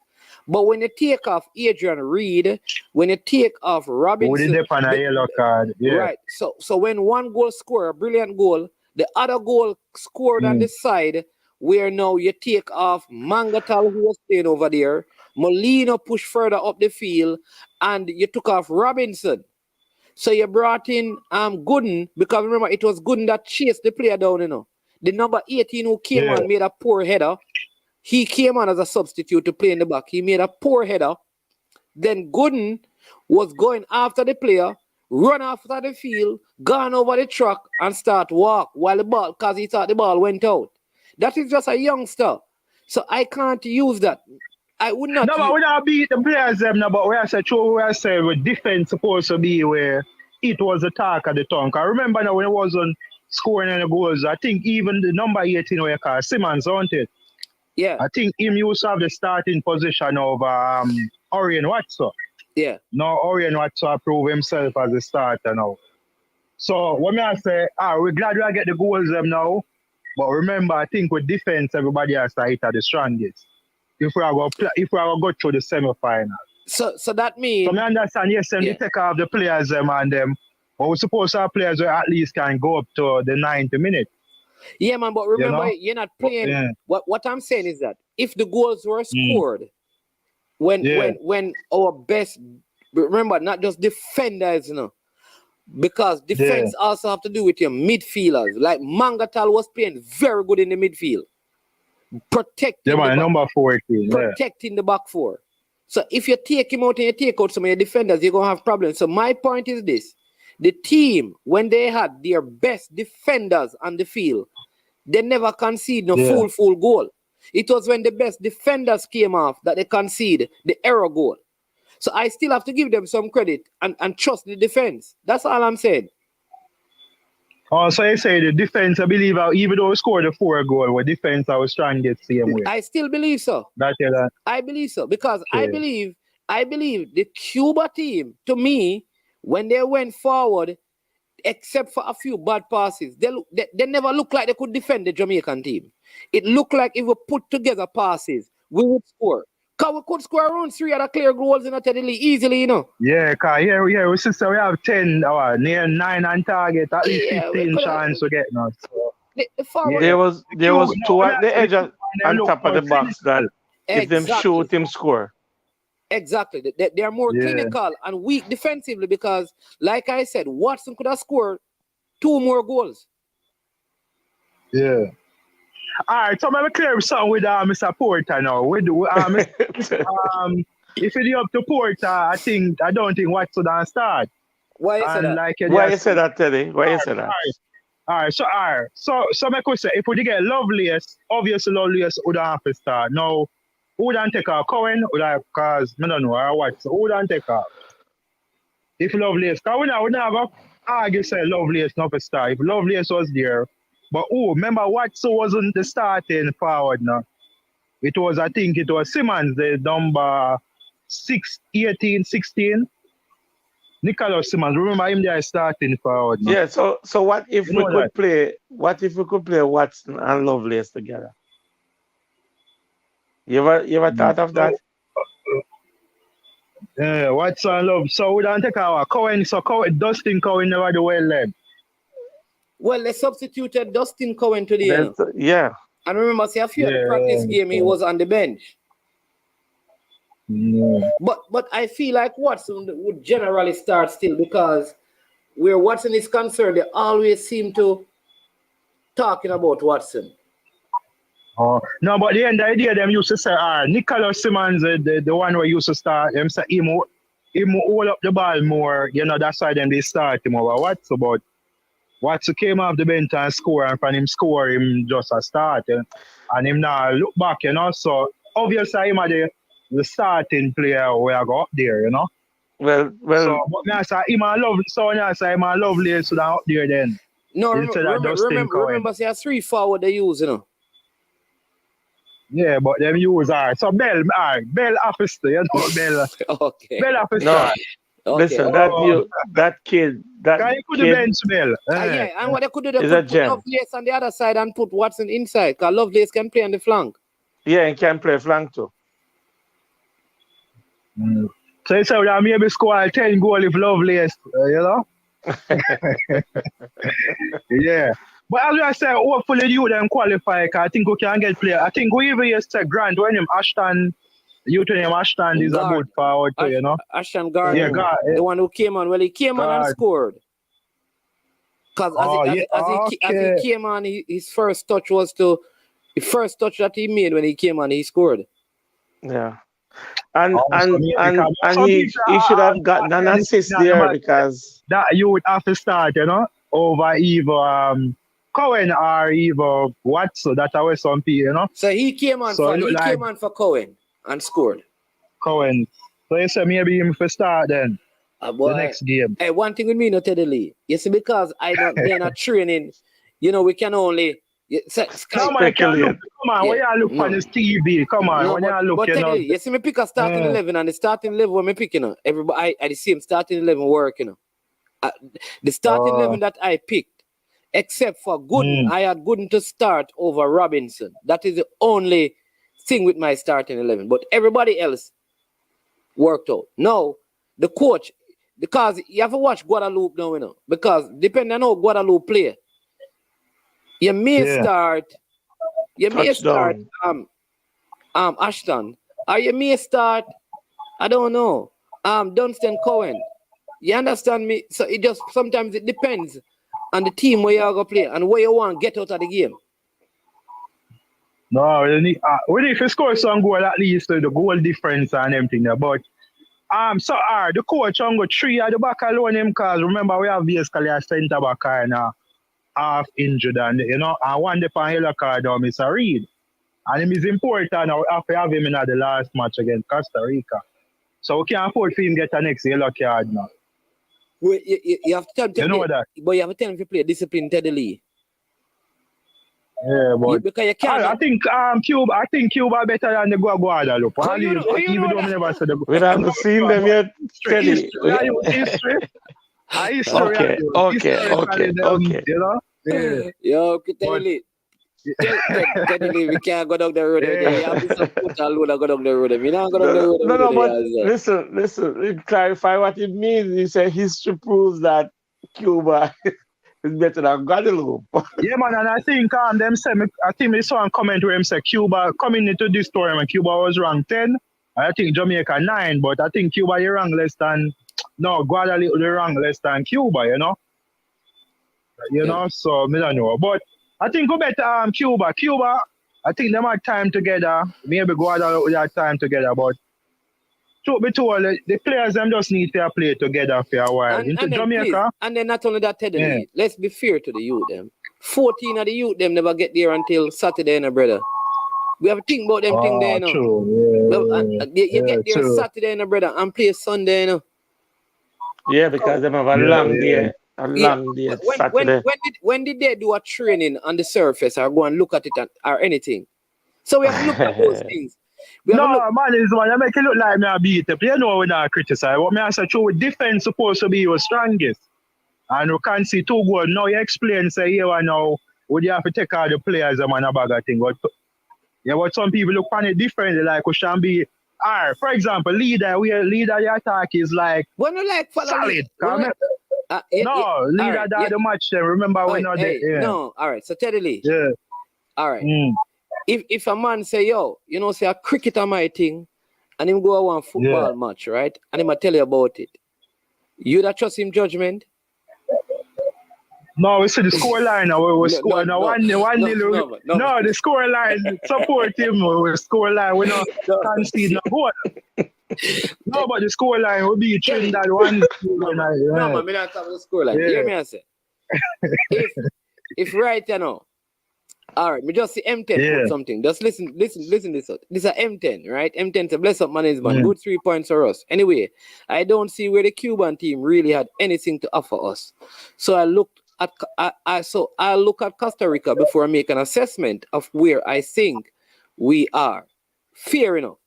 But when you take off Adrian Reed, when you take off would it Robinson, depend on a yellow card? Yeah. right. So when one goal score, a brilliant goal, the other goal scored on Mm. the side where now you take off Mangatal who was playing over there, Molina pushed further up the field, and you took off Robinson. So you brought in Gooden, because remember it was Gooden that chased the player down, you know. The number 18 who came Yeah. on made a poor header. He came on as a substitute to play in the back. He made a poor header. Then Gooden was going after the player, run after the field, gone over the track, and start walk while the ball, because he thought the ball went out. That is just a youngster. So I can't use that. I would not No, but use. we not beat the players them now, but we are say true, we are say with defense supposed to be where it was the talk of the town. Cause remember now when it wasn't scoring any goals, I think even the number 18 we call Simmons, don't it? Yeah, I think him used to have the starting position over Orion Watson. yeah. Now Orion Watson prove himself as a starter now. So when I say, we're glad we get the goals them now, but remember, I think with defense, everybody has to hit at the strongest. If we are going to go through the semi-final. So that So means, I understand, yes, them they yeah. take off the players them and them, but we're supposed to have players who at least can go up to the 90 minutes, Yeah, man, but you remember, know? you're not But, playing. yeah, What I'm saying is that if the goals were mm, scored when yeah, when our best, remember, not just defenders, you know, because yeah, defense also have to do with your midfielders. Like Mangatal was playing very good in the midfield, yeah, protecting the man, back, number 14, yeah. protecting the back four. So if you take him out and you take out some of your defenders, you're gonna have problems. So my point is this: the team, when they had their best defenders on the field, they never concede no Yeah. full goal. It was when the best defenders came off that they concede the error goal. So I still have to give them some credit and trust the defense. That's all I'm saying. Also, you say the defense, I believe, even though we scored the 4 goal, the defense I was trying to get same way. I still believe so. That you that. I believe so because Okay. I believe the Cuba team, to me, when they went forward, except for a few bad passes, they never looked like they could defend the Jamaican team. It looked like if we put together passes, we would score. Because we could score around 3 other clear goals in a Teddy League easily, you know. Yeah, cause we sister we have 10 near 9 on target, at least Yeah, we 15 could chance to get now. So the forward. yeah. There was No, two when at I the say edge Cuba, they on look top of more the box that clinical. if them Exactly. shoot him score. Exactly. They are more Yeah, clinical and weak defensively because, like I said, Watson could have scored 2 more goals. yeah. Alright, so I'm gonna clear something with Mr. Porter now. If it's up to Porter, I don't think Watson will start. Why you say And that? like you Why you just say that, Teddy? Why you alright, say that? So I could say if we get Loveliest, obviously Loveliest would have to start. Now, who would take off Cohen? Would I cause I don't know or what? So who would take off? If Loveliest, because we not have a argue say Loveliest not a start. If Loveliest was there, but remember Watson wasn't the starting forward now. It was I think it was Simmons, the number 18, 16. Nicholas Simmons. Remember him there starting forward, man. Yeah. So what if You we know that. could play? What if we could play Watson and Lovelace together? You ever thought of So, that? yeah, what's on love? So we don't take our Cohen. So Cohen, Dustin Cohen never do well then. Well, they substituted Dustin Cohen today, you know. Yeah. And remember, see, a few of the practice Yeah. game, he was on the bench. Yeah. But I feel like Watson would generally start still because where Watson is concerned, they always seem to talking about Watson. Oh, no, but the end of the day, them used to say, Nicholas Simmons, the one who used to start, them say him hold up the ball more, you know, that's why them they start him over Watson. But Watson came off the bench and score, and from him score, him just a start. And him now look back, you know, so obviously him are the starting player where I go up there, you know. Well, So, but now say him a love, so now say him a lovely, so that up there then. No, Instead of Dustin Cohen. remember, see, a 3 forward they use, you know. Yeah, but them use so Bell, Bell officer, you know, Bell. Okay. Bell officer. no. Okay. Listen, that kid, Can you put the bench Bell? Yeah, and what they could do, they Is could a put gem. Lovelace on the other side and put Watson inside, because Lovelace can play on the flank. Yeah, and can play flank too. So you say that maybe score 10 goal if Lovelace, you know? Yeah. But as I say, hopefully you them qualify, 'cause I think we can get player. I think we even used to Grant when him Ashton, you to him Ashton is a Guard. good forward too, you know? Ashton Gardner, Yeah, guard, yeah. the one who came on. Well, he came on and Guard. scored. Because as he came on, his first touch was the first touch that he made when he came on, he scored. Yeah. And Also, he should have gotten an assist there because that you would have to start, you know, over either Cohen or either Watson. That's how some people, you know. So he came on came on for Cohen and scored. Cohen. So you say maybe him for start then the next game. Hey, one thing with me, not Teddy Lee. You see, because they're not training, you know, we can only. Come on, when you look on this TV, come on, when you look, but you know. You see me pick a starting 11, and the starting 11 when me pick, you know, everybody, I see him starting 11 work, you know. The starting 11 that I picked, except for Gooden, I had Gooden to start over Robinson. That is the only thing with my starting 11. But everybody else worked out. Now, the coach, because you have to watch Guadalupe now, you know, because depending on how Guadalupe play, you may start Ashton, or you may start, I don't know, Dunstan Cohen. You understand me? So it just sometimes it depends on the team where you're gonna play and where you want to get out of the game. No, we need to score some goal at least, the goal difference and everything there. But the coach on go 3 at the back alone him, because remember we have basically a centre back and half injured, and you know, I want the yellow card down Mr. Reed. And him is important now after have him in the last match against Costa Rica. So we can't afford for him get a next yellow card now. Well, you have to tell him to play, that. But you have to tell him to play discipline Teddy Lee. Yeah, but because you can't. I think Cuba better than the Guadalupe. Even though we never said the we haven't seen them yet. History. Okay. You know? Yeah. Yo, Teddy Lee, we can't go down the road. You have to put a load and go down the road. We not go down the road. No, but listen. Clarify what it means. He said history proves that Cuba is better than Guadeloupe. Yeah, man, and I think them say, I think I saw a comment where him say Cuba coming into this tournament, Cuba was ranked 10. I think Jamaica 9, but I think Cuba they ranked less than Guadeloupe they ranked less than Cuba, you know. You know, so me don't know. But I think we better Cuba. Cuba, I think them had time together. Maybe Guadeloupe had time together, but truth be told, the players them just need to play together for a while. Into Jamaica. And then not only that, Teddy, let's be fair to the youth them. 14 of the youth them never get there until Saturday, no, brother. We have to think about them thing there, no. True. You get there Saturday, no, brother, and play Sunday, no. Yeah, because them have a long day. A long day Saturday. When did they do a training on the surface or go and look at it or anything? So we have to look at those things. We have a look. No, man, is man, I make it look like me a beat up. You know, we not criticize. What me I say, true, defense supposed to be your strongest. And we can't see two goals. Now you explain, say, here and now, would you have to take all the players and man a bag of thing. But, yeah, but some people look on it differently, like we should be, for example, leader the attack is like When you like follow solid. no, Leader right, the match then. Remember oh, we not hey, there. Yeah. no, all right. So Teddy Lee, Yeah. all right. Mm. If a man say, yo, you know, say a cricket on my thing, and him go on one football match, right? And him a tell you about it. You that trust him judgment? No, we see the score line now. We score now. One nil. No, the score line support him. We score line. We not concede no goal. No, but the score line will be Trinidad 1. No, man, me not talking the score line. Hear me, I say. If right, you know. All right, me just see M10 put something. Just listen this out. This is a M10, right? M10 to bless up management. Good 3 points for us. Anyway, I don't see where the Cuban team really had anything to offer us. So I look at Costa Rica before I make an assessment of where I think we are. Fair enough.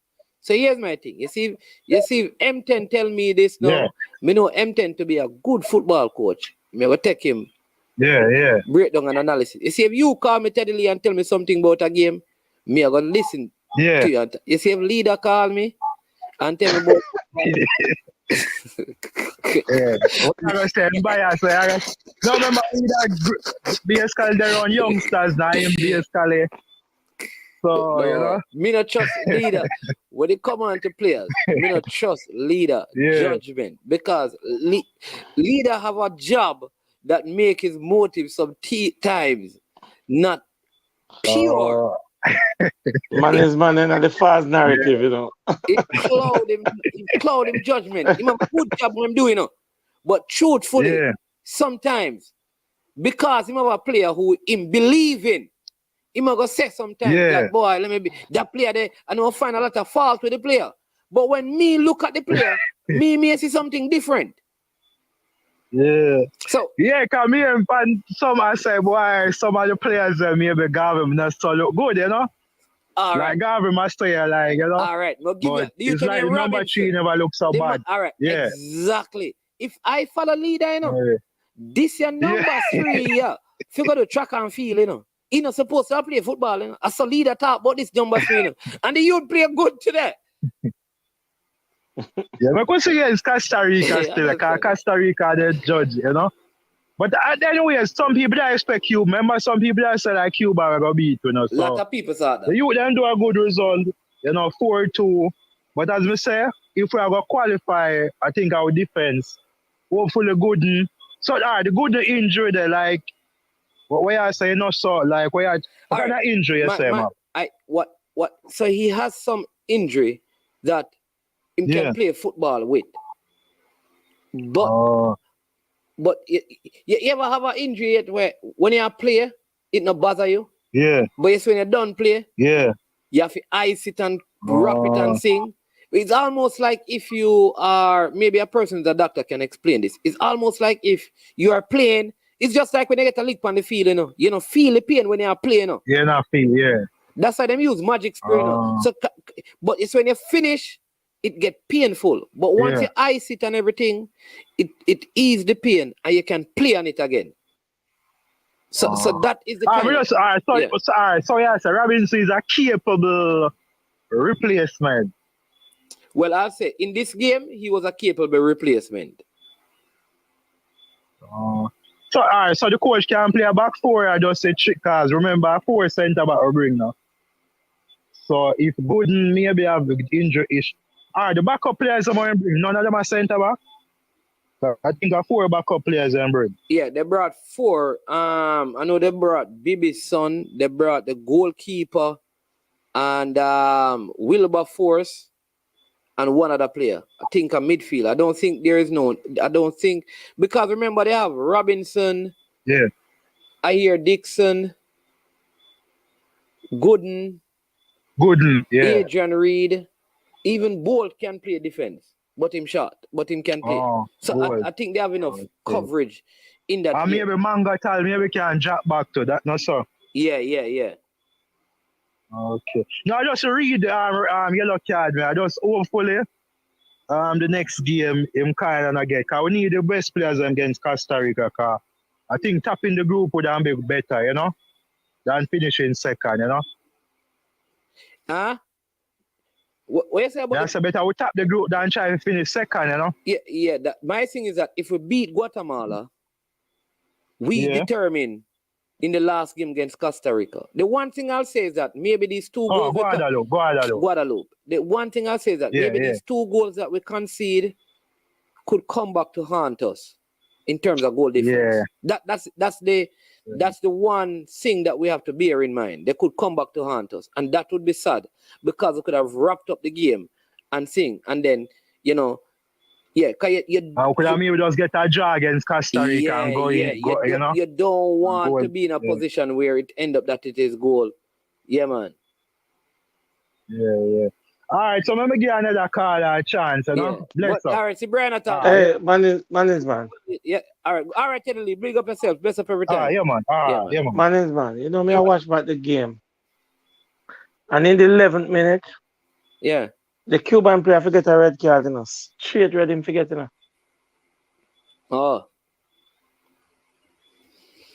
So here's my thing. You see if M10 tell me this now, me know M10 to be a good football coach. Me will take him. Yeah. Breakdown and analysis. You see, if you call me Teddy Lee and tell me something about a game, me are gonna listen to you. You see, if leader call me and tell me about What I was saying, bias. No, remember leader basically they're on youngsters now, him basically. So, no, you know. Me not trust leader. When it come on to players, me not trust leader judgment because leader have a job that make his motive sometimes not pure. Man is man in the fast narrative, you know. It cloud him judgment. He have a good job when him doing it. But truthfully, sometimes, because he have a player who him believe in, he might go say sometimes that boy, let me be that player there, and I'll find a lot of fault with the player. But when me look at the player, me see something different. Yeah. So come here and some I say, boy, some of the players maybe Gavin not so look good, you know. All right. Like Gavin must say, like, you know. All right. Well, it's like number 3 never looks so bad. All right. Yeah. Exactly. If I follow leader, you know, this your number 3, if you go to track and field, you know. He not supposed to play football, you know. I saw leader talk about this number 3, you know. And the youth play good today. Because it's Costa Rica still. Costa Rica the judge, you know. But anyway, some people that expect Cuba. Remember, some people that say like Cuba are gonna beat, you know. So lot of people saw that. The youth then do a good result, you know, 4-2. But as we say, if we are gonna qualify, I think our defense, hopefully good. So the good injury there, like what I say, no, so like what kind of injury you say, man? What? So he has some injury that he can play football with. But you ever have an injury yet where when you play, it not bother you? Yeah. But it's when you don't play, you have to ice it and wrap it and sing. It's almost like if you are maybe a person, the doctor can explain this. It's almost like if you are playing, it's just like when you get a lick on the field, you know. You know, feel the pain when you are playing, you know. Yeah, not feel, That's why they use magic spray, you know. So, but it's when you finish, it get painful. But once you ice it and everything, it ease the pain and you can play on it again. So that is the kind so Robinson is a capable replacement. Well, I'll say in this game he was a capable replacement. So the coach can play a back 4 or just say trick cause remember 4 center back or bring now. So if Gooden maybe have injury issue. The backup players are bring. None of them are center back. So I think 4 backup players are bring. Yeah, they brought 4. I know they brought Bibi's son, they brought the goalkeeper and Wilberforce and one other player. I think a midfield. I don't think because remember they have Robinson. Yeah. I hear Dixon, Gooden, Adrian Reed. Even Bolt can play defense, but him short, but him can play. So I think they have enough coverage in that. And maybe Manga tell maybe can drop back to that, no sir. Yeah. Okay. No, I just read yellow card, man. I just hopefully the next game him kind of not get. Cause we need the best players against Costa Rica. Cause I think tapping the group would have be better, than finishing second, Huh? What you say about the That's a better we tap the group than try to finish second. yeah? My thing is that if we beat Guatemala, we Yeah. determine in the last game against Costa Rica. The one thing I'll say is that maybe these two Oh, goals Guadalupe, Guadalupe. Guadeloupe. The one thing I'll say is that Yeah, maybe yeah, these two goals that we concede could come back to haunt us in terms of goal yeah. difference. That's the one thing that we have to bear in mind. They could come back to haunt us, and that would be sad because we could have wrapped up the game and sing, and then yeah, cause Could have maybe just get a draw against Costa Rica yeah, and go yeah, in, you don't and want go to in. be in a Yeah, position where it end up that it is goal. Yeah, man. yeah, yeah. All right, so let me give another call a chance, Yeah, Bless but up. all right, see Brian at all. Yeah. Hey, man. Yeah, all right, Kennedy, big up yourself, best up every time. Yeah, man. Yeah, man. Yeah, man. Man. You know me, I watch back the game. And in the 11th minute, Yeah. the Cuban player forget a red card, Straight red him forgetting. Oh,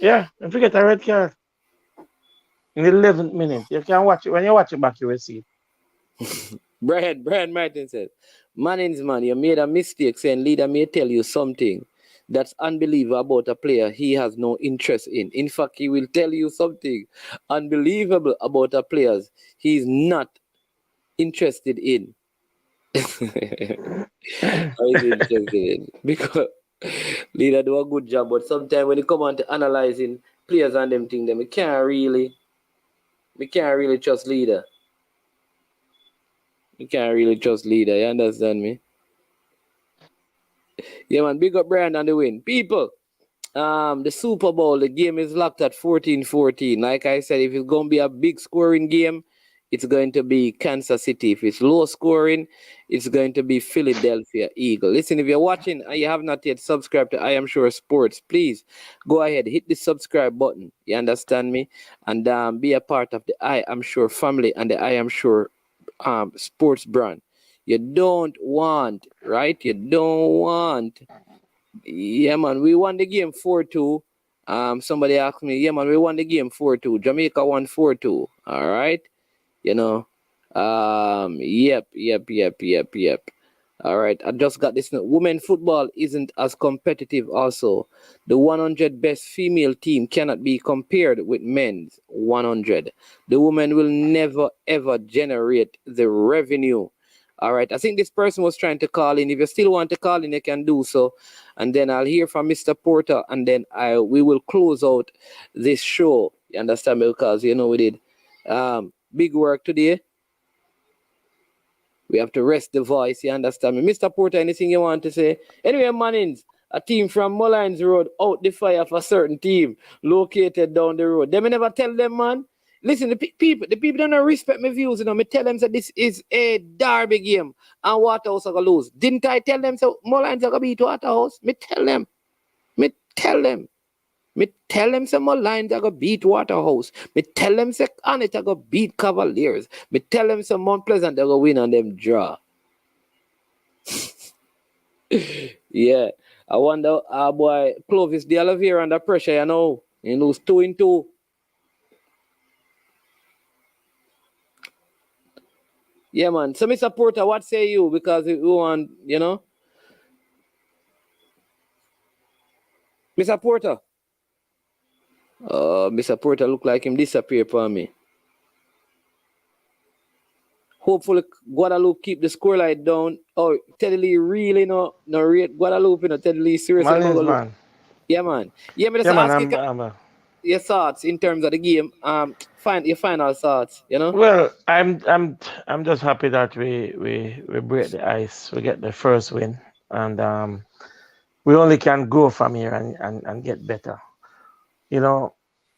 Yeah, and forget a red card. In the 11th minute. You can watch it. When you watch it back, you will see. Brian Martin said, Manning's man, you made a mistake saying leader may tell you something that's unbelievable about a player he has no interest in. In fact, he will tell you something unbelievable about a player he's not interested in. Or is interested in. Because leader do a good job, but sometimes when it come on to analyzing players and them thing, we can't really trust leader. We can't really trust leader, you understand me? Yeah, man, big up Brian on the win. People, the Super Bowl, the game is locked at 14-14. Like I said, if it's going to be a big scoring game, it's going to be Kansas City. If it's low scoring, it's going to be Philadelphia Eagle. Listen, if you're watching and you have not yet subscribed to I Am Sure Sports, please go ahead, hit the subscribe button. You understand me? And be a part of the I Am Sure family and the I Am Sure sports brand. You don't want, right? You don't want. Yeah, man, we won the game 4-2. Somebody asked me, yeah, man, we won the game 4-2. Jamaica won 4-2. All right. You know. Yep. All right. I just got this note. Women football isn't as competitive also. The 100 best female team cannot be compared with men's 100. The women will never ever generate the revenue. All right. I think this person was trying to call in. If you still want to call in, you can do so. And then I'll hear from Mr. Porter, and then we will close out this show. You understand me? Because we did big work today. We have to rest the voice, you understand me? Mr. Porter, anything you want to say? Anyway, Mannings, a team from Mullines Road out the fire for a certain team located down the road. They may never tell them, man. Listen, the people don't respect my views, Me tell them that this is a derby game and Waterhouse are going to lose. Didn't I tell them so Mullines are going to beat Waterhouse? Me tell them. Me tell them some more lines are gonna beat Waterhouse. Me tell them some Annette are gonna beat Cavaliers. Me tell them some Mount Pleasant are gonna win on them draw. Yeah. I wonder how boy Clovis de Oliveira under pressure, He lose 2-2. Yeah, man. So Mr. Porter, what say you? Because we want, Mr. Porter. Mr. Porter look like him disappear for me. Hopefully Guadalupe keep the scoreline down. Oh, Teddy Lee really no rate Guadalupe, Teddy Lee seriously Mannings, go look. man. Yeah, man. Yeah, me just Yeah, man. ask you your thoughts in terms of the game. Find your final thoughts, Well, I'm just happy that we break the ice. We get the first win, and we only can grow from here and get better.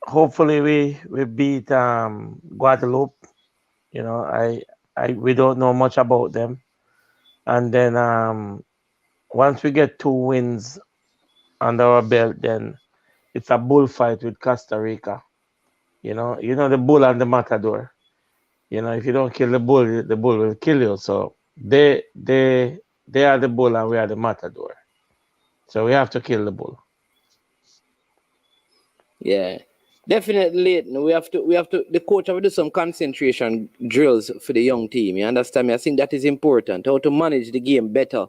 Hopefully we beat Guadeloupe. We don't know much about them, and then once we get 2 wins under our belt, then it's a bullfight with Costa Rica. The bull and the matador. You know, if you don't kill the bull will kill you. So they are the bull and we are the matador. So we have to kill the bull. Yeah. Definitely, no, we have to the coach have to do some concentration drills for the young team. You understand me? I think that is important. How to manage the game better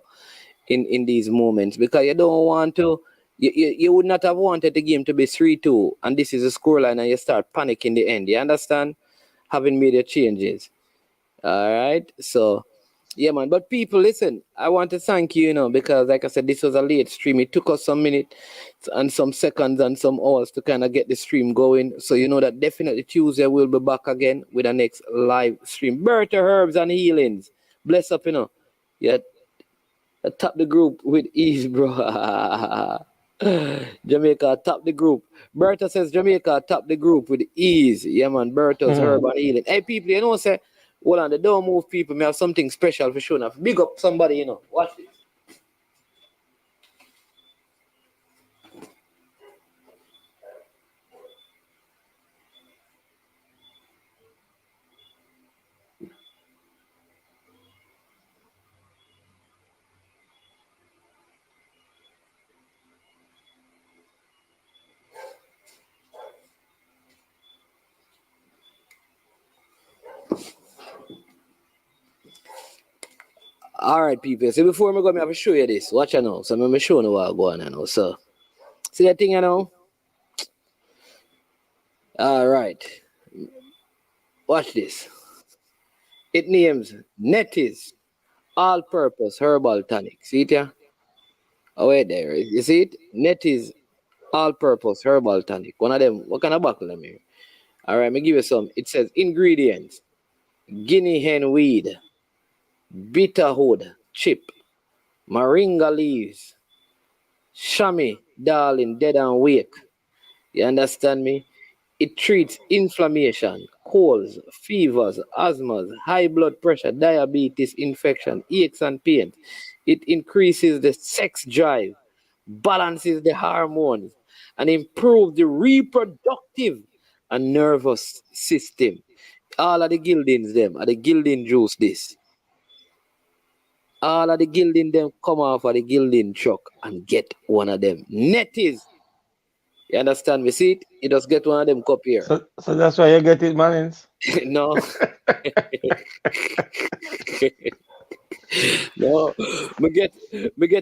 in these moments, because you don't want to you would not have wanted the game to be 3-2 and this is a scoreline and you start panic in the end. You understand? Having made your changes. All right. So, yeah, man. But people, listen, I want to thank you, because like I said, this was a late stream. It took us some minutes and some seconds and some hours to kind of get the stream going. So, you know that definitely Tuesday we'll be back again with the next live stream. Bertha Herbs and Healings. Bless up, Yeah, top the group with ease, bro. Jamaica, top the group. Bertha says Jamaica, top the group with ease. Yeah, man. Bertha's Hmm. Herb and Healing. Hey, people, say, hold on, they don't move people. May have something special for sure enough. Big up somebody, Watch this. All right, people. So before I go, I have to show you this. Watch it now. So I'm going to show you what going on now. So, see that thing, All right. Watch this. It names Netis All Purpose Herbal Tonic. See it, yeah? Oh, wait there. You see it? Netis All Purpose Herbal Tonic. One of them. What kind of bottle them here? All right, let me give you some. It says ingredients: guinea hen weed, bitterwood chip, moringa leaves, chamois, darling, dead and wake. You understand me? It treats inflammation, colds, fevers, asthmas, high blood pressure, diabetes, infection, aches and pains. It increases the sex drive, balances the hormones, and improves the reproductive and nervous system. All of the gildings them are the gilding juice this. All of the gilding them come off of the gilding truck and get one of them. Net is, you understand me? See it? You just get one of them cup here. So that's why you get it, manins. No, no, me get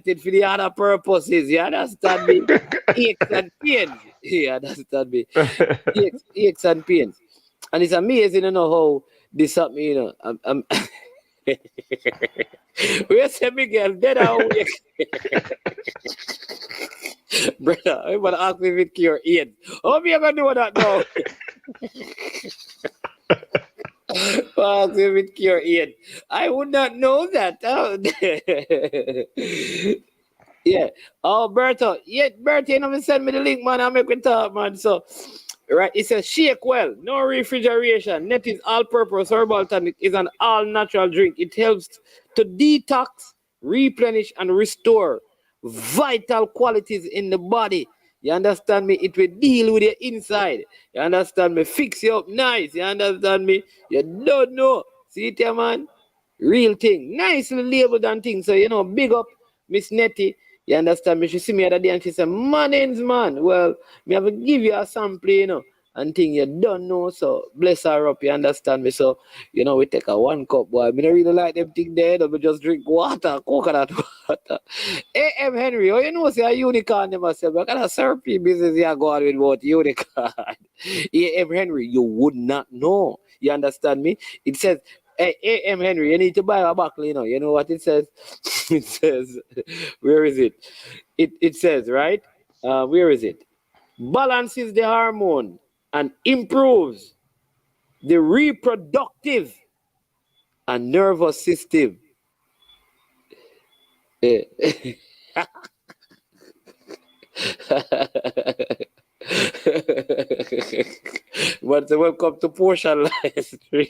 it for the other purposes. You understand me? Aches and pains. You understand me? Aches and pains. And it's amazing, how this something, I'm we say Miguel dead and awake. Brother, I'm gonna ask me if it cure AIDS. How me gonna do that now? Ask me if it cure AIDS. I would not know that. Oh, yeah. Oh, Berto. Yeah, Berto, you know, send me the link, man. I make it talk, man. So, right, it says shake well, no refrigeration. Net is all-purpose herbal tonic is an all-natural drink. It helps to detox, replenish, and restore vital qualities in the body. You understand me? It will deal with your inside. You understand me? Fix you up nice. You understand me? You don't know. See it here, man? Real thing. Nicely labeled and things. So, big up Miss Nettie. You understand me? She see me the other day and she said, Manins, man. Well, me have to give you a sample, and thing you don't know. So, bless her up. You understand me? So, we take a one cup, boy. Me don't really like them thing there. We just drink water, coconut water. A.M. Henry, oh, say a unicorn them myself. I got a syrupy business here going with what unicorn. A.M. Henry, you would not know. You understand me? It says, hey, A.M. Henry, you need to buy a buckle, You know what it says? It says, where is it? It says, right? Where is it? Balances the hormone and improves the reproductive and nervous system. Eh. But welcome to Portia Live Stream.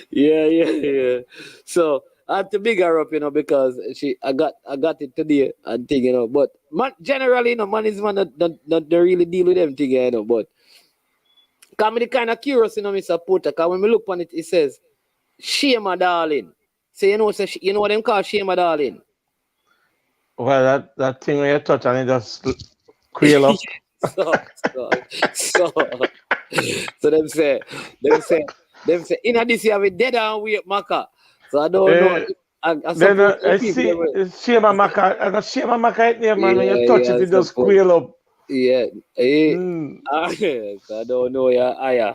Yeah. So I have to big her up, because I got it today and thing, But man, generally, man is man not really deal with them thing, But I'm the kind of curious, Mr. Porter, because when we look on it, it says, Shema darling. So you know what them call Shema darling? Well, that thing when you touch and it just quail up. so, so, so, so them say, in this you have a dead and weird maca. So I don't know. Eh, I then suppose the I people see them, Shema Maka. I got Shema Maka it there, man. When you yeah, touch yeah, it, I it just suppose. quail up. Yeah. Eh, Mm. so I don't know, yeah.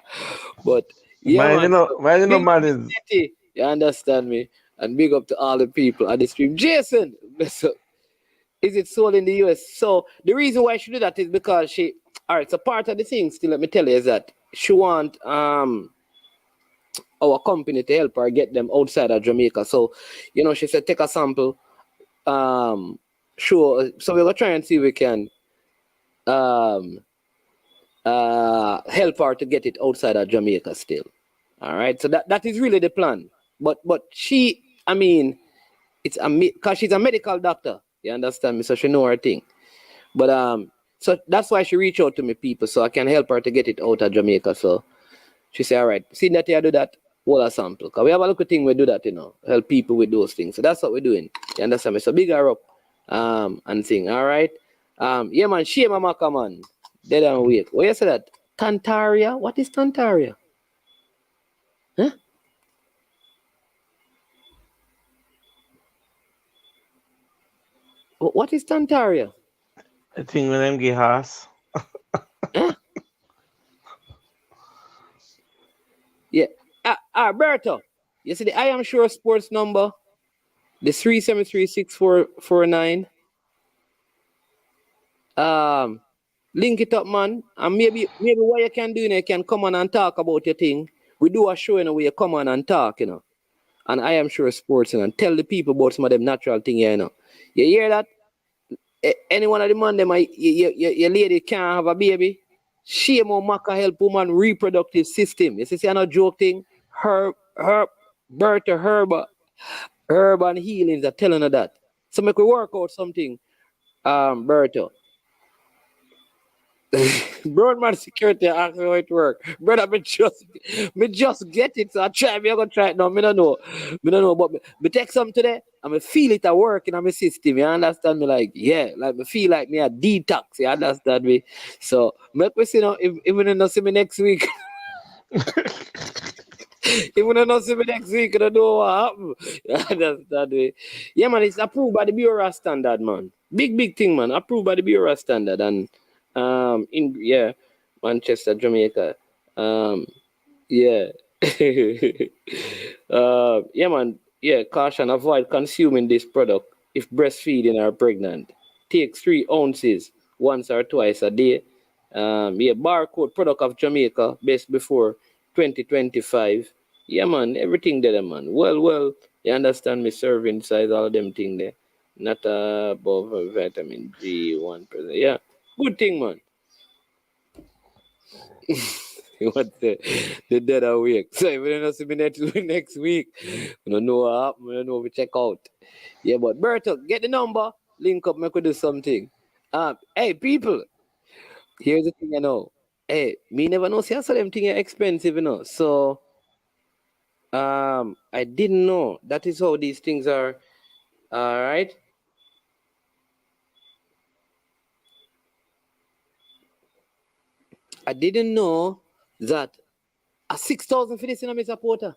But yeah, man. So Mine, you know, big up man the is. city. You understand me? And big up to all the people at the stream. Jason, so is it sold in the US? So the reason why she do that is because she all right, so part of the thing still let me tell you is that she want our company to help her get them outside of Jamaica. So, she said take a sample. Sure. So we're gonna try and see if we can um help her to get it outside of Jamaica still. All right. So that is really the plan. But she I mean it's a because she's a medical doctor. You understand me? So she know her thing. But so that's why she reached out to me people so I can help her to get it out of Jamaica. So she said, all right, see that you do that, hold a sample. Because we have a little thing we do that, help people with those things. So that's what we're doing. You understand me? So big her up and thing. All right. Yeah man, Shema Maka man. Dead and wait. What you say that? Tantaria? What is Tantaria? Huh? What is Tantaria? I think when them get horse. Huh? Yeah. Berto. You see the I am sure sports number, the 3736449. Um, link it up, man. And maybe what you can do, you can come on and talk about your thing. We do a show, where you come on and talk, And I am sure sports, and tell the people about some of them natural thing, You hear that? Any one of the man, them, your lady can't have a baby. Shame on Maka help woman reproductive system. You see, I'm not joking. Her, Bertha, Herb and healings are telling her that. So make we work out something, Bertha. Broadman security ask me how it work. Brother, me just get it. So I try, me I gonna try it now. Me don't know. But me take some today and me feel it at work in my system. You understand me? Like, yeah, like me feel like me a detox. You understand me? So make me see now if even not see me next week. Even not see me next week, I don't know what happen. You understand me? Yeah, man, it's approved by the Bureau of Standard, man. Big thing, man. Approved by the Bureau of Standard and Manchester, Jamaica. Yeah. Yeah, man. Yeah, caution, avoid consuming this product if breastfeeding or pregnant. Take 3 ounces once or twice a day. Yeah, barcode product of Jamaica, best before 2025. Yeah, man, everything there, man. Well, you understand me serving size, all them thing there. Not above vitamin G 1%. Yeah, good thing, man. What the dead awake. So if we don't see me next week, we don't know what happened, we don't know we check out. Yeah, but Berto, get the number, link up, make we do something. Hey people, here's the thing, Hey, me never know see I saw them thing are expensive, So I didn't know that is how these things are. All right. I didn't know that a 6,000 for this in a Mr. Porter.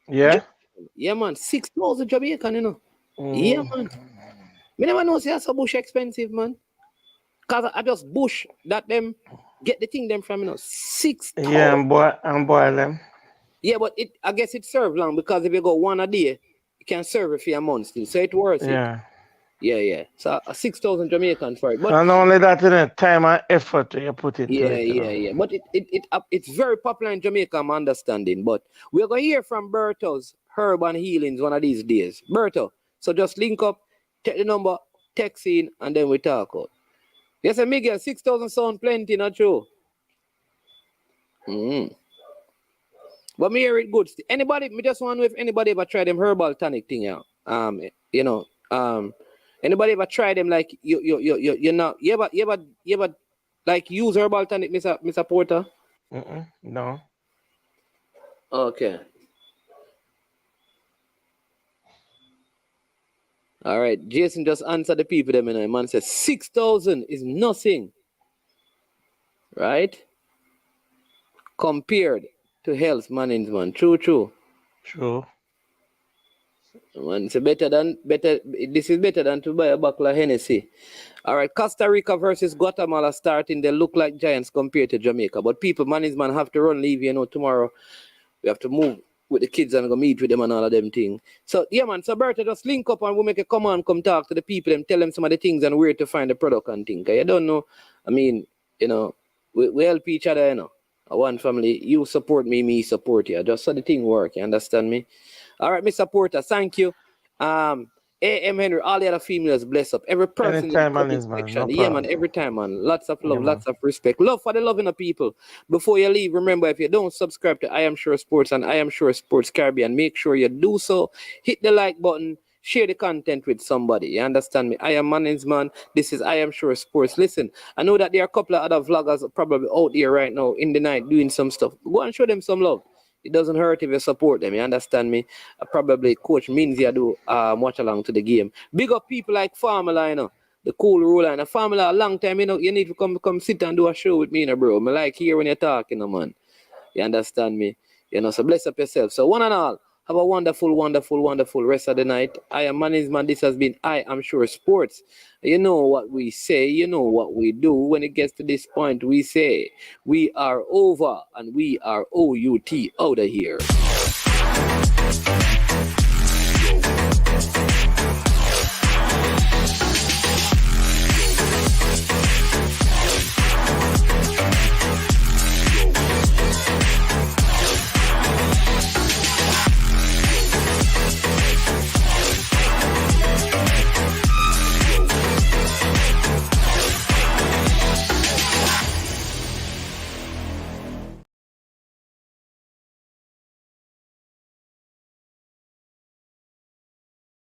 Yeah. Yeah, man, 6,000 Jamaican, Yeah, Mm. man. Me never know say that's a bush expensive, man. Cause I just bush that them get the thing them from 6,000. Yeah, and boy them. Yeah, but I guess it serve long because if you go one a day, you can serve it for a month still. So it worth it. Yeah. Yeah. So a 6,000 Jamaican for it. But And only that in the time and effort you put into yeah. But it's very popular in Jamaica, I'm understanding. But we're gonna hear from Berto's Herb and Healings one of these days. Berto. So just link up, take the number, text in, and then we talk out. Yes, and Miguel, 6,000 sound plenty, not true. Mm. But me hear it good. Anybody, me just want to know if anybody ever tried them herbal tonic thing out. You know, anybody ever tried them like you not you ever like use herbal tonic, Mr. Porter? No. Okay. All right. Jason just answered the people them, man says 6,000 is nothing, right? Compared to health management. True. True. Man, it's better. This is better than to buy a bottle of Hennessy. All right, Costa Rica versus Guatemala starting. They look like giants compared to Jamaica, but people, management have to run leave. Tomorrow we have to move with the kids and go meet with them and all of them things. So yeah, man. So Bertha, just link up and we'll make a come talk to the people and tell them some of the things and where to find the product and things. You don't know. I mean, we help each other. One family. You support me, me support you. Just so the thing work. You understand me? All right, Mr. Porter, thank you. A.M. Henry, all the other females, bless up. Every person in the Anytime, comment man. section. No Yeah, man, problem. every time, man. Lots of Yeah, love, man. lots of respect. Love for the loving of people. Before you leave, remember, if you don't subscribe to I Am Sure Sports and I Am Sure Sports Caribbean, make sure you do so. Hit the like button. Share the content with somebody. You understand me? I am Manning's man. This is I Am Sure Sports. Listen, I know that there are a couple of other vloggers probably out here right now in the night doing some stuff. Go and show them some love. It doesn't hurt if you support them. You understand me? Probably Coach Minzia do watch along to the game. Big up people like Famila, the cool ruler. And Famila, a long time, you need to come sit and do a show with me, bro. I like hear when you're talking, man. You understand me? So bless up yourself. So one and all, have a wonderful, wonderful, wonderful rest of the night. I am management. This has been I Am Sure Sports. You know what we say. You know what we do. When it gets to this point, we say we are over and we are OUT out of here.